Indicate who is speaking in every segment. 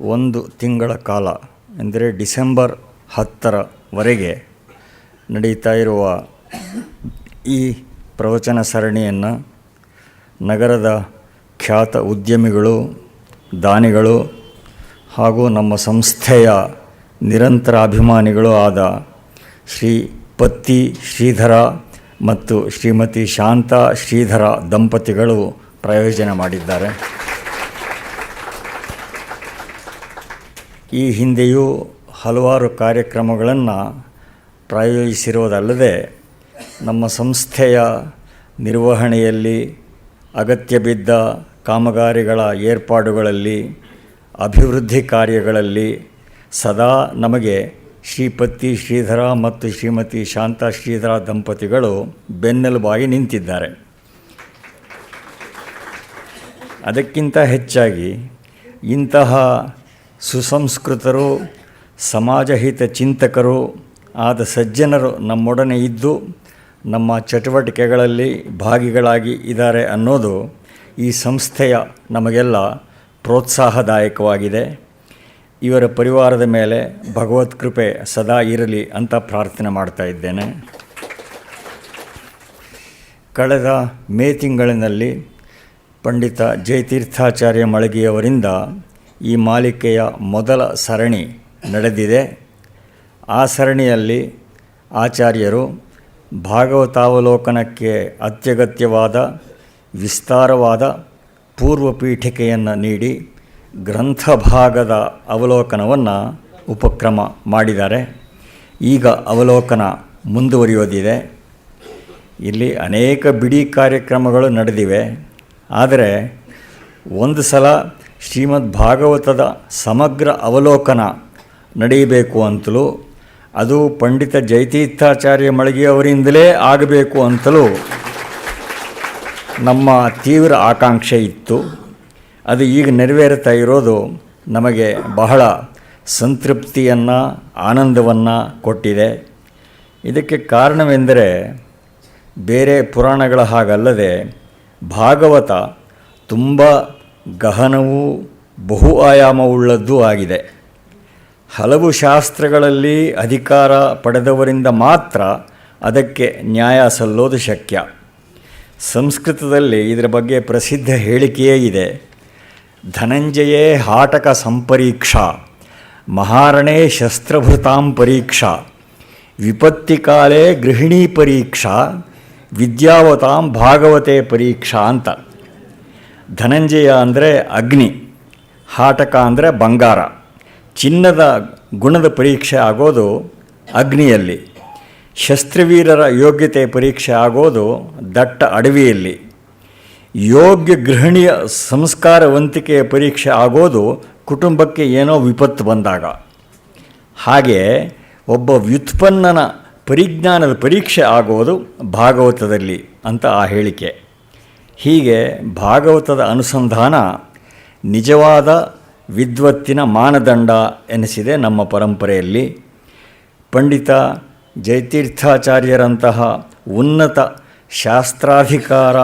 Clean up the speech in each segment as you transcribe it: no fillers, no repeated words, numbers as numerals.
Speaker 1: ಒಂದು ತಿಂಗಳ ಕಾಲ ಅಂದರೆ ಡಿಸೆಂಬರ್ 10ರವರೆಗೆ ನಡೀತಾ ಇರುವ ಈ ಪ್ರವಚನ ಸರಣಿಯನ್ನು ನಗರದ ಖ್ಯಾತ ಉದ್ಯಮಿಗಳು, ದಾನಿಗಳು ಹಾಗೂ ನಮ್ಮ ಸಂಸ್ಥೆಯ ನಿರಂತರ ಅಭಿಮಾನಿಗಳು ಆದ ಶ್ರೀ ಪತ್ತಿ ಶ್ರೀಧರ ಮತ್ತು ಶ್ರೀಮತಿ ಶಾಂತಾ ಶ್ರೀಧರ ದಂಪತಿಗಳು ಪ್ರಾಯೋಜನೆ ಮಾಡಿದ್ದಾರೆ. ಈ ಹಿಂದೆಯೂ ಹಲವಾರು ಕಾರ್ಯಕ್ರಮಗಳನ್ನು ಪ್ರಾಯೋಜಿಸಿರುವುದಲ್ಲದೆ ನಮ್ಮ ಸಂಸ್ಥೆಯ ನಿರ್ವಹಣೆಯಲ್ಲಿ ಅಗತ್ಯ ಬಿದ್ದ ಕಾಮಗಾರಿಗಳ ಏರ್ಪಾಡುಗಳಲ್ಲಿ, ಅಭಿವೃದ್ಧಿ ಕಾರ್ಯಗಳಲ್ಲಿ ಸದಾ ನಮಗೆ ಶ್ರೀಪತಿ ಶ್ರೀಧರ ಮತ್ತು ಶ್ರೀಮತಿ ಶಾಂತಾ ಶ್ರೀಧರ ದಂಪತಿಗಳು ಬೆನ್ನೆಲುಬಾಗಿ ನಿಂತಿದ್ದಾರೆ. ಅದಕ್ಕಿಂತ ಹೆಚ್ಚಾಗಿ ಇಂತಹ ಸುಸಂಸ್ಕೃತರು, ಸಮಾಜಹಿತ ಚಿಂತಕರು ಆದ ಸಜ್ಜನರು ನಮ್ಮೊಡನೆ ಇದ್ದು ನಮ್ಮ ಚಟುವಟಿಕೆಗಳಲ್ಲಿ ಭಾಗಿಗಳಾಗಿ ಇದ್ದಾರೆ ಅನ್ನೋದು ಈ ಸಂಸ್ಥೆಯ ನಮಗೆಲ್ಲ ಪ್ರೋತ್ಸಾಹದಾಯಕವಾಗಿದೆ. ಇವರ ಪರಿವಾರದ ಮೇಲೆ ಭಗವತ್ ಕೃಪೆ ಸದಾ ಇರಲಿ ಅಂತ ಪ್ರಾರ್ಥನೆ ಮಾಡ್ತಾ ಇದ್ದೇನೆ. ಕಳೆದ ಮೇ ತಿಂಗಳಿನಲ್ಲಿ ಪಂಡಿತ ಜಯತೀರ್ಥಾಚಾರ್ಯ ಮಳಗಿಯವರಿಂದ ಈ ಮಾಲಿಕೆಯ ಮೊದಲ ಸರಣಿ ನಡೆದಿದೆ. ಆ ಸರಣಿಯಲ್ಲಿ ಆಚಾರ್ಯರು ಭಾಗವತಾವಲೋಕನಕ್ಕೆ ಅತ್ಯಗತ್ಯವಾದ ವಿಸ್ತಾರವಾದ ಪೂರ್ವಪೀಠಿಕೆಯನ್ನು ನೀಡಿ ಗ್ರಂಥಭಾಗದ ಅವಲೋಕನವನ್ನು ಉಪಕ್ರಮ ಮಾಡಿದ್ದಾರೆ. ಈಗ ಅವಲೋಕನ ಮುಂದುವರಿಯೋದಿದೆ. ಇಲ್ಲಿ ಅನೇಕ ಬಿಡಿ ಕಾರ್ಯಕ್ರಮಗಳು ನಡೆದಿವೆ. ಆದರೆ ಒಂದು ಸಲ ಶ್ರೀಮದ್ ಭಾಗವತದ ಸಮಗ್ರ ಅವಲೋಕನ ನಡೆಯಬೇಕು ಅಂತಲೂ ಅದು ಪಂಡಿತ ಜಯತೀರ್ಥಾಚಾರ್ಯ ಮಳಗಿಯವರಿಂದಲೇ ಆಗಬೇಕು ಅಂತಲೂ ನಮ್ಮ ತೀವ್ರ ಆಕಾಂಕ್ಷೆ ಇತ್ತು. ಅದು ಈಗ ನೆರವೇರುತ್ತಾ ಇರೋದು ನಮಗೆ ಬಹಳ ಸಂತೃಪ್ತಿಯನ್ನು, ಆನಂದವನ್ನು ಕೊಟ್ಟಿದೆ. ಇದಕ್ಕೆ ಕಾರಣವೆಂದರೆ ಬೇರೆ ಪುರಾಣಗಳ ಹಾಗಲ್ಲದೆ ಭಾಗವತ ತುಂಬ ಗಹನವೂ ಬಹು ಆಯಾಮವುಳ್ಳದ್ದೂ ಆಗಿದೆ. ಹಲವು ಶಾಸ್ತ್ರಗಳಲ್ಲಿ ಅಧಿಕಾರ ಪಡೆದವರಿಂದ ಮಾತ್ರ ಅದಕ್ಕೆ ನ್ಯಾಯ ಸಲ್ಲೋದು ಶಕ್ಯ. ಸಂಸ್ಕೃತದಲ್ಲಿ ಇದರ ಬಗ್ಗೆ ಪ್ರಸಿದ್ಧ ಹೇಳಿಕೆಯೇ ಇದೆ. ಧನಂಜಯೇ ಹಾಟಕ ಸಂಪರೀಕ್ಷಾ, ಮಹಾರಣೇ ಶಸ್ತ್ರಭೃತಾಂ ಪರೀಕ್ಷಾ, ವಿಪತ್ತಿಕಾಲೇ ಗೃಹಿಣೀ ಪರೀಕ್ಷಾ, ವಿದ್ಯಾವತಾಂ ಭಾಗವತೆ ಪರೀಕ್ಷಾ ಅಂತ. ಧನಂಜಯ ಅಂದರೆ ಅಗ್ನಿ, ಹಾಟಕ ಅಂದರೆ ಬಂಗಾರ. ಚಿನ್ನದ ಗುಣದ ಪರೀಕ್ಷೆ ಆಗೋದು ಅಗ್ನಿಯಲ್ಲಿ, ಶಸ್ತ್ರವೀರರ ಯೋಗ್ಯತೆ ಪರೀಕ್ಷೆ ಆಗೋದು ದಟ್ಟ ಅಡವಿಯಲ್ಲಿ, ಯೋಗ್ಯ ಗೃಹಿಣಿಯ ಸಂಸ್ಕಾರವಂತಿಕೆಯ ಪರೀಕ್ಷೆ ಆಗೋದು ಕುಟುಂಬಕ್ಕೆ ಏನೋ ವಿಪತ್ತು ಬಂದಾಗ. ಹಾಗೆ ಒಬ್ಬ ವ್ಯುತ್ಪನ್ನನ ಪರಿಜ್ಞಾನದ ಪರೀಕ್ಷೆ ಆಗೋದು ಭಾಗವತದಲ್ಲಿ ಅಂತ ಆ ಹೇಳಿಕೆ. ಹೀಗೆ ಭಾಗವತದ ಅನುಸಂಧಾನ ನಿಜವಾದ ವಿದ್ವತ್ತಿನ ಮಾನದಂಡ ಎನಿಸಿದೆ ನಮ್ಮ ಪರಂಪರೆಯಲ್ಲಿ. ಪಂಡಿತ ಜಯತೀರ್ಥಾಚಾರ್ಯರಂತಹ ಉನ್ನತ ಶಾಸ್ತ್ರಾಧಿಕಾರ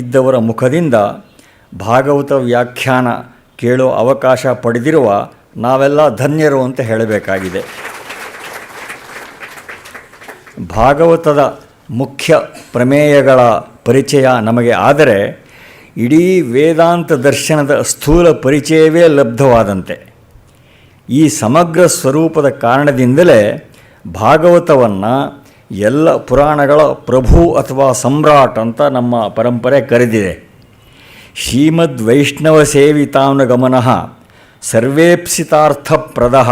Speaker 1: ಇದ್ದವರ ಮುಖದಿಂದ ಭಾಗವತ ವ್ಯಾಖ್ಯಾನ ಕೇಳೋ ಅವಕಾಶ ಪಡೆದಿರುವ ನಾವೆಲ್ಲ ಧನ್ಯರು ಅಂತ ಹೇಳಬೇಕಾಗಿದೆ. ಭಾಗವತದ ಮುಖ್ಯ ಪ್ರಮೇಯಗಳ ಪರಿಚಯ ನಮಗೆ ಆದರೆ ಇಡೀ ವೇದಾಂತ ದರ್ಶನದ ಸ್ಥೂಲ ಪರಿಚಯವೇ ಲಬ್ಧವಾದಂತೆ. ಈ ಸಮಗ್ರ ಸ್ವರೂಪದ ಕಾರಣದಿಂದಲೇ ಭಾಗವತವನ್ನು ಎಲ್ಲ ಪುರಾಣಗಳ ಪ್ರಭು ಅಥವಾ ಸಮ್ರಾಟ್ ಅಂತ ನಮ್ಮ ಪರಂಪರೆ ಕರೆದಿದೆ. ಶ್ರೀಮದ್ ವೈಷ್ಣವ ಸೇವಿತಾನುಗಮನಃ ಸರ್ವೇಪ್ಸಿತಾರ್ಥಪ್ರದಃ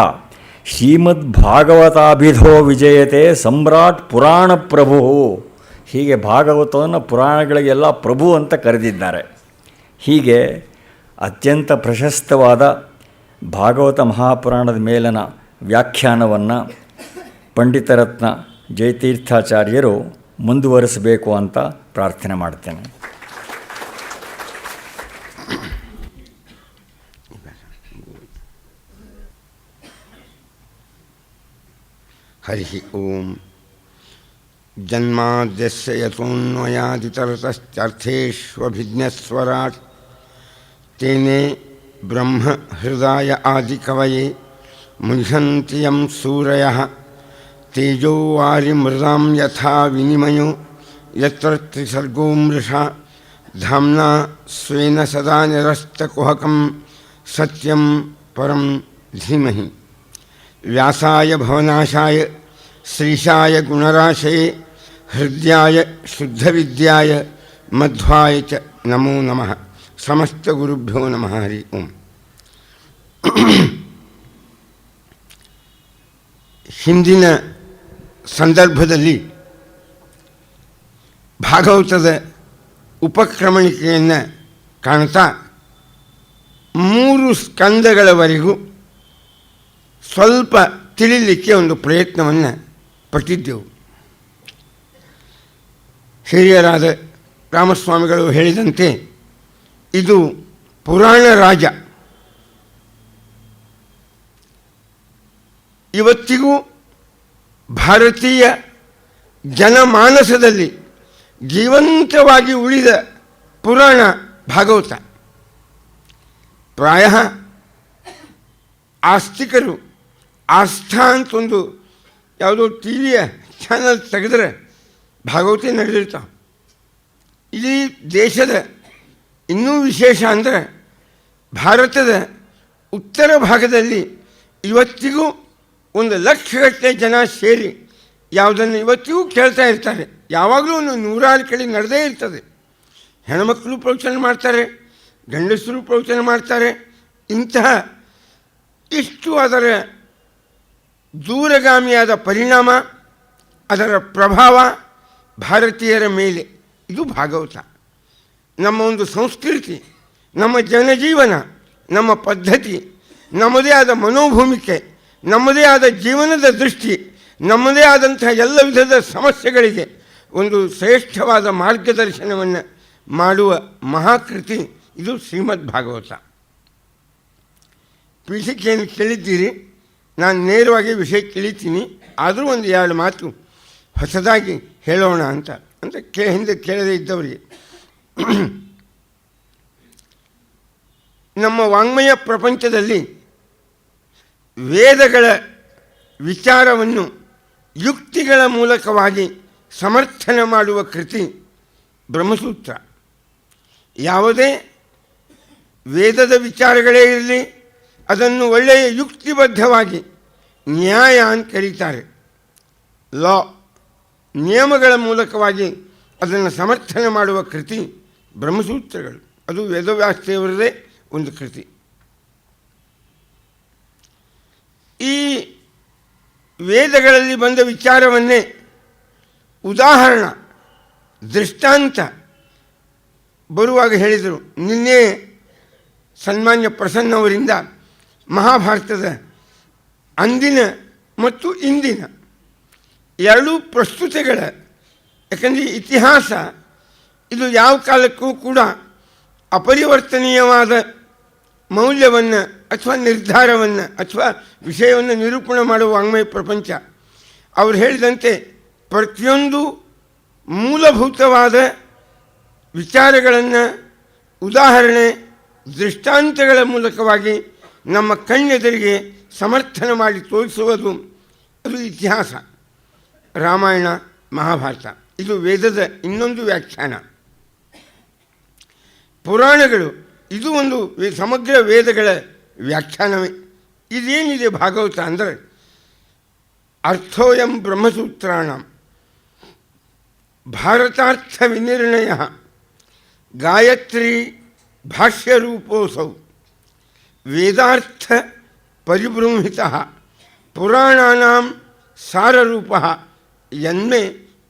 Speaker 1: ಶ್ರೀಮದ್ ಭಾಗವತಾಭಿಧೋ ವಿಜಯತೆ ಸಮ್ರಾಟ್ ಪುರಾಣ ಪ್ರಭು. ಹೀಗೆ ಭಾಗವತವನ್ನು ಪುರಾಣಗಳಿಗೆಲ್ಲ ಪ್ರಭು ಅಂತ ಕರೆದಿದ್ದಾರೆ. ಹೀಗೆ ಅತ್ಯಂತ ಪ್ರಶಸ್ತವಾದ ಭಾಗವತ ಮಹಾಪುರಾಣದ ಮೇಲಿನ ವ್ಯಾಖ್ಯಾನವನ್ನು ಪಂಡಿತರತ್ನ ಜಯತೀರ್ಥಾಚಾರ್ಯರು ಮುಂದುವರಿಸಬೇಕು ಅಂತ ಪ್ರಾರ್ಥನೆ ಮಾಡ್ತೇನೆ.
Speaker 2: ಹರಿ ಓಂ. ಜನ್ಮಾದ್ಯಸ್ಯ ಯತೋನ್ವಯಾದಿತರತಶ್ಚಾರ್ಥೇಷ್ವಭಿಜ್ಞಸ್ವರಾಟ್ ತೇನೇ ಬ್ರಹ್ಮ ಹೃದಯ ಆದಿಕವಯೇ ಮುಹ್ಯಂತಿ ಯಂ ಸೂರಯಃ ತೇಜೋ ವಾರಿಮೃದಾಂ ಯಥಾ ವಿನಿಮಯೋ ಯತ್ರ ತ್ರಿಸರ್ಗೋ ಮೃಷಾ ಧಾಮ್ನಾ ಸ್ವೇನ ಸದಾ ನಿರಸ್ತಕುಹಕಂ ಸತ್ಯಂ ಪರಂ ಧೀಮಹಿ. ವ್ಯಾಸಾಯ ಭವನಾಶಾಯ ಶ್ರೀಶಾಯ ಗುಣರಾಶಯೇ ಹೃದಯಾಯ ಶುದ್ಧವಿದ್ಯಾಯ ಮಧ್ವಾಯ ಚ ನಮೋ ನಮಃ. ಸಮಸ್ತ ಗುರುಭ್ಯೋ ನಮಃ. ಹರಿ ಓಂ. ಹಿಂದಿನ ಸಂದರ್ಭದಲ್ಲಿ ಭಾಗವತದ ಉಪಕ್ರಮಣಿಕೆಯನ್ನು ಕಾಣ್ತಾ 3 ಸ್ಕಂದಗಳವರೆಗೂ ಸ್ವಲ್ಪ ತಿಳಿಲಿಕ್ಕೆ ಒಂದು ಪ್ರಯತ್ನವನ್ನು ಪಟ್ಟಿದ್ದೆವು. ಹಿರಿಯರಾದ ರಾಮಸ್ವಾಮಿಗಳು ಹೇಳಿದಂತೆ ಇದು ಪುರಾಣ ರಾಜ. ಇವತ್ತಿಗೂ ಭಾರತೀಯ ಜನಮಾನಸದಲ್ಲಿ ಜೀವಂತವಾಗಿ ಉಳಿದ ಪುರಾಣ ಭಾಗವತ. ಪ್ರಾಯ ಆಸ್ತಿಕರು ಆಸ್ಥಾ ಅಂತ ಒಂದು ಯಾವುದೋ ಟಿ ವಿಯ ಚಾನಲ್ ತೆಗೆದ್ರೆ ಭಾಗವತ ನಡೆದಿರ್ತಾವೆ. ಇಡೀ ದೇಶದ ಇನ್ನೂ ವಿಶೇಷ ಅಂದರೆ ಭಾರತದ ಉತ್ತರ ಭಾಗದಲ್ಲಿ ಇವತ್ತಿಗೂ 1,00,000ಗಟ್ಟಲೆ ಜನ ಸೇರಿ ಯಾವುದನ್ನು ಇವತ್ತಿಗೂ ಕೇಳ್ತಾ ಇರ್ತಾರೆ. ಯಾವಾಗಲೂ ಒಂದು 100 ಕಡೆ ನಡೆದೇ ಇರ್ತದೆ. ಹೆಣ್ಮಕ್ಕಳು ಪ್ರವಚನ ಮಾಡ್ತಾರೆ, ಗಂಡಸರು ಪ್ರವಚನ ಮಾಡ್ತಾರೆ. ಇಂತಹ ಇಷ್ಟು ಅದರ ದೂರಗಾಮಿಯಾದ ಪರಿಣಾಮ, ಅದರ ಪ್ರಭಾವ ಭಾರತೀಯರ ಮೇಲೆ. ಇದು ಭಾಗವತ. ನಮ್ಮ ಒಂದು ಸಂಸ್ಕೃತಿ, ನಮ್ಮ ಜನಜೀವನ, ನಮ್ಮ ಪದ್ಧತಿ, ನಮ್ಮದೇ ಆದ ಮನೋಭೂಮಿಕೆ, ನಮ್ಮದೇ ಆದ ಜೀವನದ ದೃಷ್ಟಿ, ನಮ್ಮದೇ ಆದಂತಹ ಎಲ್ಲ ವಿಧದ ಸಮಸ್ಯೆಗಳಿಗೆ ಒಂದು ಶ್ರೇಷ್ಠವಾದ ಮಾರ್ಗದರ್ಶನವನ್ನು ಮಾಡುವ ಮಹಾಕೃತಿ ಇದು ಶ್ರೀಮದ್ ಭಾಗವತ. ಪೀಠಿಕೆಯನ್ನು ಕೇಳಿದ್ದೀರಿ, ನಾನು ನೇರವಾಗಿ ವಿಷಯಕ್ಕೆ ಇಳಿತೀನಿ. ಆದರೂ ಒಂದು 2 ಮಾತು ಹೊಸದಾಗಿ ಹೇಳೋಣ ಅಂತ ಹಿಂದೆ ಕೇಳದೇ ಇದ್ದವರಿಗೆ. ನಮ್ಮ ವಾಂಗ್ಮಯ ಪ್ರಪಂಚದಲ್ಲಿ ವೇದಗಳ ವಿಚಾರವನ್ನು ಯುಕ್ತಿಗಳ ಮೂಲಕವಾಗಿ ಸಮರ್ಥನೆ ಮಾಡುವ ಕೃತಿ ಬ್ರಹ್ಮಸೂತ್ರ. ಯಾವುದೇ ವೇದದ ವಿಚಾರಗಳೇ ಇರಲಿ, ಅದನ್ನು ಒಳ್ಳೆಯ ಯುಕ್ತಿಬದ್ಧವಾಗಿ ನ್ಯಾಯ ಅಂತ ಕರೀತಾರೆ. ಲಾ, ನಿಯಮಗಳ ಮೂಲಕವಾಗಿ ಅದನ್ನು ಸಮರ್ಥನೆ ಮಾಡುವ ಕೃತಿ ಬ್ರಹ್ಮಸೂತ್ರಗಳು. ಅದು ವೇದವ್ಯಾಸದೇವರದೇ ಒಂದು ಕೃತಿ. ಈ ವೇದಗಳಲ್ಲಿ ಬಂದ ವಿಚಾರವನ್ನೇ ಉದಾಹರಣ, ದೃಷ್ಟಾಂತ ಬರುವಾಗ ಹೇಳಿದರು. ನಿನ್ನೆ ಸನ್ಮಾನ್ಯ ಪ್ರಸನ್ನವರಿಂದ ಮಹಾಭಾರತದ ಅಂದಿನ ಮತ್ತು ಇಂದಿನ 2 ಪ್ರಸ್ತುತಿಗಳ, ಯಾಕಂದರೆ ಇತಿಹಾಸ ಇದು ಯಾವ ಕಾಲಕ್ಕೂ ಕೂಡ ಅಪರಿವರ್ತನೀಯವಾದ ಮೌಲ್ಯವನ್ನು ಅಥವಾ ನಿರ್ಧಾರವನ್ನು ಅಥವಾ ವಿಷಯವನ್ನು ನಿರೂಪಣೆ ಮಾಡುವ ವಾಂಗ್ಮಯ ಪ್ರಪಂಚ. ಅವರು ಹೇಳಿದಂತೆ ಪ್ರತಿಯೊಂದು ಮೂಲಭೂತವಾದ ವಿಚಾರಗಳನ್ನು ಉದಾಹರಣೆ, ದೃಷ್ಟಾಂತಗಳ ಮೂಲಕವಾಗಿ ನಮ್ಮ ಕಣ್ಣೆದುರಿಗೆ ಸಮರ್ಥನೆ ಮಾಡಿ ತೋರಿಸುವುದು ಅದು ಇತಿಹಾಸ. ರಾಮಾಯಣ, ಮಹಾಭಾರತ ಇದು ವೇದದ ಇನ್ನೊಂದು ವ್ಯಾಖ್ಯಾನ. ಪುರಾಣಗಳು ಇದು ಒಂದು ಸಮಗ್ರ ವೇದಗಳ ವ್ಯಾಖ್ಯಾನವೇ. ಇದೇನಿದೆ ಭಾಗವತ ಅಂದರೆ ಅರ್ಥೋಯಂ ಬ್ರಹ್ಮಸೂತ್ರಾಣ ಭಾರತಾರ್ಥ ವಿನಿರ್ಣಯ ಗಾಯತ್ರಿ ಭಾಷ್ಯರೂಪೋಸೌ ವೇದಾರ್ಥ ಪರಿಬೃಂಹಿತ ಪುರಾಣಾನಾಂ ಸಾರರೂಪ ಯನ್ಮೇ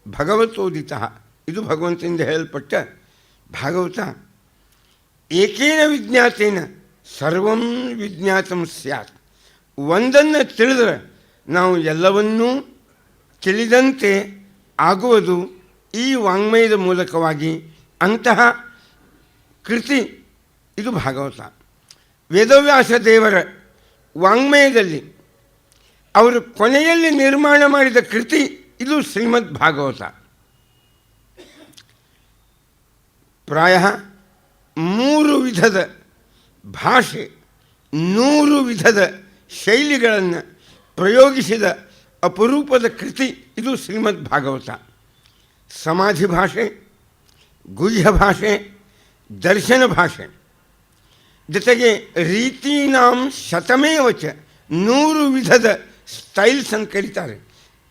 Speaker 2: ಭಗವತೋದಿತ. ಇದು ಭಗವಂತನಿಂದ ಹೇಳಲ್ಪಟ್ಟ ಭಾಗವತ. ಏಕೇನ ವಿಜ್ಞಾತೇನ ಸರ್ವಂ ವಿಜ್ಞಾತಂ ಸ್ಯಾತ್. ಒಂದನ್ನು ತಿಳಿದರೆ ನಾವು ಎಲ್ಲವನ್ನೂ ತಿಳಿದಂತೆ ಆಗುವುದು ಈ ವಾಂಗ್ಮಯದ ಮೂಲಕವಾಗಿ. ಅಂತಹ ಕೃತಿ ಇದು ಭಾಗವತ. ವೇದವ್ಯಾಸ ದೇವರ ವಾಂಗ್ಮಯದಲ್ಲಿ ಅವರು ಕೊನೆಯಲ್ಲಿ ನಿರ್ಮಾಣ ಮಾಡಿದ ಕೃತಿ ಇದು ಶ್ರೀಮದ್ ಭಾಗವತ. ಪ್ರಾಯ 3 ವಿಧದ ಭಾಷೆ 100 ವಿಧದ ಶೈಲಿಗಳನ್ನು ಪ್ರಯೋಗಿಸಿದ ಅಪರೂಪದ ಕೃತಿ ಇದು ಶ್ರೀಮದ್ ಭಾಗವತ. ಸಮಾಧಿ ಭಾಷೆ, ಗುಹ್ಯ ಭಾಷೆ, ದರ್ಶನ ಭಾಷೆ, ಜೊತೆಗೆ ರೀತೀನಾಂ ಶತಮೇವಚ 100 ವಿಧದ ಸ್ಟೈಲ್ಸ್ ಅಂತ ಕರೀತಾರೆ.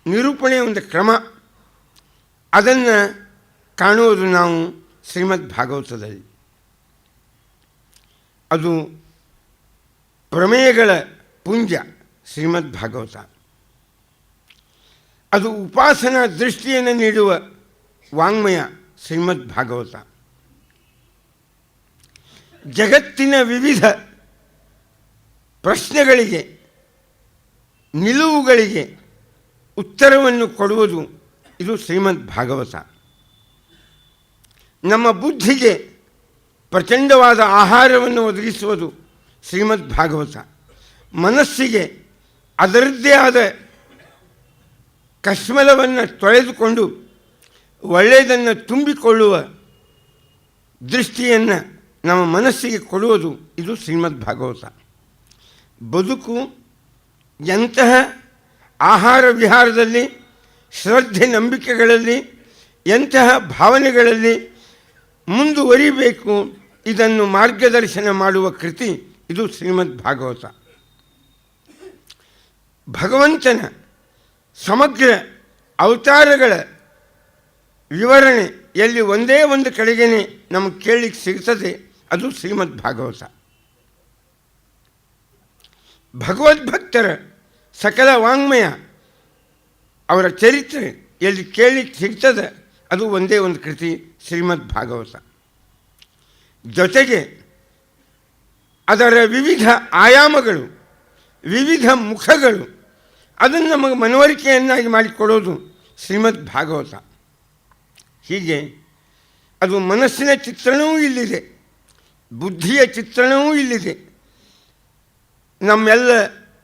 Speaker 2: ನಿರೂಪಣೆಯ ಒಂದು ಕ್ರಮ, ಅದನ್ನು ಕಾಣುವುದು ನಾವು ಶ್ರೀಮದ್ ಭಾಗವತದಲ್ಲಿ. ಅದು ಪ್ರಮೇಯಗಳ ಪುಂಜ ಶ್ರೀಮದ್ ಭಾಗವತ. ಅದು ಉಪಾಸನಾ ದೃಷ್ಟಿಯನ್ನು ನೀಡುವ ವಾಂಗ್ಮಯ ಶ್ರೀಮದ್ ಭಾಗವತ. ಜಗತ್ತಿನ ವಿವಿಧ ಪ್ರಶ್ನೆಗಳಿಗೆ, ನಿಲುವುಗಳಿಗೆ ಉತ್ತರವನ್ನು ಕೊಡುವುದು ಇದು ಶ್ರೀಮದ್ ಭಾಗವತ. ನಮ್ಮ ಬುದ್ಧಿಗೆ ಪ್ರಚಂಡವಾದ ಆಹಾರವನ್ನು ಒದಗಿಸುವುದು ಶ್ರೀಮದ್ ಭಾಗವತ. ಮನಸ್ಸಿಗೆ ಅದರದ್ದೇ ಆದ ಕಶ್ಮಲವನ್ನು ತೊಳೆದುಕೊಂಡು ಒಳ್ಳೆಯದನ್ನು ತುಂಬಿಕೊಳ್ಳುವ ದೃಷ್ಟಿಯನ್ನು ನಮ್ಮ ಮನಸ್ಸಿಗೆ ಕೊಡುವುದು ಇದು ಶ್ರೀಮದ್ ಭಾಗವತ. ಬದುಕು ಎಂತಹ ಆಹಾರ ವಿಹಾರದಲ್ಲಿ, ಶ್ರದ್ಧೆ ನಂಬಿಕೆಗಳಲ್ಲಿ, ಎಂತಹ ಭಾವನೆಗಳಲ್ಲಿ ಮುಂದುವರಿಬೇಕು, ಇದನ್ನು ಮಾರ್ಗದರ್ಶನ ಮಾಡುವ ಕೃತಿ ಇದು ಶ್ರೀಮದ್ ಭಾಗವತ. ಭಗವಂತನ ಸಮಗ್ರ ಅವತಾರಗಳ ವಿವರಣೆ ಎಲ್ಲಿ ಒಂದೇ ಒಂದು ಕಡೆಗೇ ನಮಗೆ ಕೇಳಲಿಕ್ಕೆ ಸಿಗ್ತದೆ, ಅದು ಶ್ರೀಮದ್ ಭಾಗವತ. ಭಗವದ್ಭಕ್ತರ ಸಕಲ ವಾಂಗ್ಮಯ, ಅವರ ಚರಿತ್ರೆ ಎಲ್ಲಿ ಕೇಳಲಿಕ್ಕೆ ಸಿಗ್ತದೆ, ಅದು ಒಂದೇ ಒಂದು ಕೃತಿ ಶ್ರೀಮದ್ ಭಾಗವತ. ಜೊತೆಗೆ ಅದರ ವಿವಿಧ ಆಯಾಮಗಳು, ವಿವಿಧ ಮುಖಗಳು, ಅದನ್ನು ನಮಗೆ ಮನವರಿಕೆಯನ್ನಾಗಿ ಮಾಡಿಕೊಡೋದು ಶ್ರೀಮದ್ ಭಾಗವತ. ಹೀಗೆ ಅದು ಮನಸ್ಸಿನ ಚಿತ್ರಣವೂ ಇಲ್ಲಿದೆ, ಬುದ್ಧಿಯ ಚಿತ್ರಣವೂ ಇಲ್ಲಿದೆ, ನಮ್ಮೆಲ್ಲ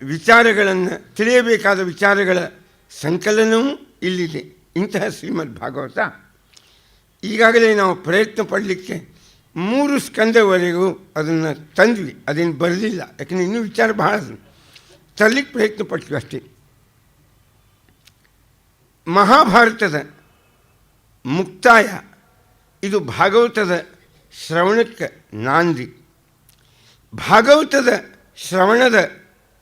Speaker 2: ವಿಚಾರಗಳನ್ನು ತಿಳಿಯಬೇಕಾದ ವಿಚಾರಗಳ ಸಂಕಲನವೂ ಇಲ್ಲಿದೆ. ಇಂತಹ ಶ್ರೀಮದ್ ಭಾಗವತ ಈಗಾಗಲೇ ನಾವು ಪ್ರಯತ್ನ ಪಡಲಿಕ್ಕೆ 3 ಸ್ಕಂದವರೆಗೂ ಅದನ್ನು ತಂದ್ವಿ. ಅದೇನು ಬರಲಿಲ್ಲ, ಯಾಕಂದರೆ ಇನ್ನೂ ವಿಚಾರ ಬಹಳ ತರಲಿಕ್ಕೆ ಪ್ರಯತ್ನ ಪಡ್ತೀವಿ ಅಷ್ಟೇ. ಮಹಾಭಾರತದ ಮುಕ್ತಾಯ ಇದು ಭಾಗವತದ ಶ್ರವಣಕ್ಕೆ ನಾಂದಿ. ಭಾಗವತದ ಶ್ರವಣದ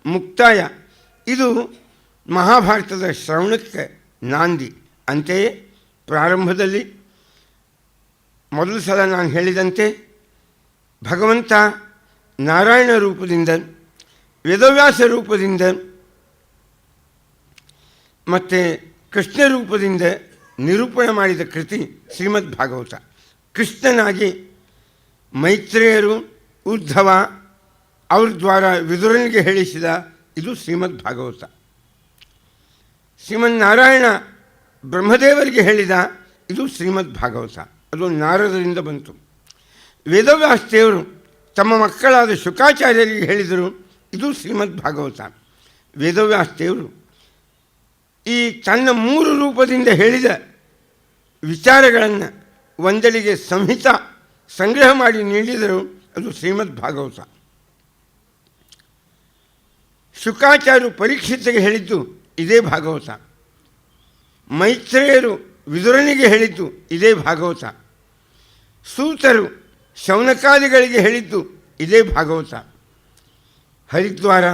Speaker 2: ಮುಕ್ತಾಯ ಇದು ಮಹಾಭಾರತದ ಶ್ರವಣಕ್ಕೆ ನಾಂದಿ. ಅಂತೆಯೇ ಪ್ರಾರಂಭದಲ್ಲಿ ಮೊದಲು ಸಲ ನಾನು ಹೇಳಿದಂತೆ ಭಗವಂತ ನಾರಾಯಣ ರೂಪದಿಂದ, ವೇದವ್ಯಾಸ ರೂಪದಿಂದ ಮತ್ತು ಕೃಷ್ಣ ರೂಪದಿಂದ ನಿರೂಪಣೆ ಮಾಡಿದ ಕೃತಿ ಶ್ರೀಮದ್ ಭಾಗವತ. ಕೃಷ್ಣನಾಗಿ ಮೈತ್ರೇಯರು, ಉದ್ಧವ ಅವ್ರ ದ್ವಾರ ವಿದುರನಿಗೆ ಹೇಳಿಸಿದ ಇದು ಶ್ರೀಮದ್ ಭಾಗವತ. ಶ್ರೀಮನ್ನಾರಾಯಣ ಬ್ರಹ್ಮದೇವರಿಗೆ ಹೇಳಿದ ಇದು ಶ್ರೀಮದ್ ಭಾಗವತ. ಅದು ನಾರದರಿಂದ ಬಂತು. ವೇದವ್ಯಾಸದೇವರು ತಮ್ಮ ಮಕ್ಕಳಾದ ಶುಕಾಚಾರ್ಯರಿಗೆ ಹೇಳಿದರು, ಇದು ಶ್ರೀಮದ್ ಭಾಗವತ. ವೇದವ್ಯಾಸದೇವರು ಈ ತನ್ನ 3 ರೂಪದಿಂದ ಹೇಳಿದ ವಿಚಾರಗಳನ್ನು ಒಂದೆಡೆಗೆ ಸಂಹಿತ ಸಂಗ್ರಹ ಮಾಡಿ ನೀಡಿದರು, ಅದು ಶ್ರೀಮದ್ ಭಾಗವತ. ಶುಕಾಚಾರ್ಯರು ಪರೀಕ್ಷಿತಗೆ ಹೇಳಿದ್ದು ಇದೇ ಭಾಗವತ. ಮೈತ್ರೇಯರು ವಿದುರನಿಗೆ ಹೇಳಿದ್ದು ಇದೇ ಭಾಗವತ. ಸೂತರು ಶೌನಕಾದಿಗಳಿಗೆ ಹೇಳಿದ್ದು ಇದೇ ಭಾಗವತ. ಹರಿದ್ವಾರ,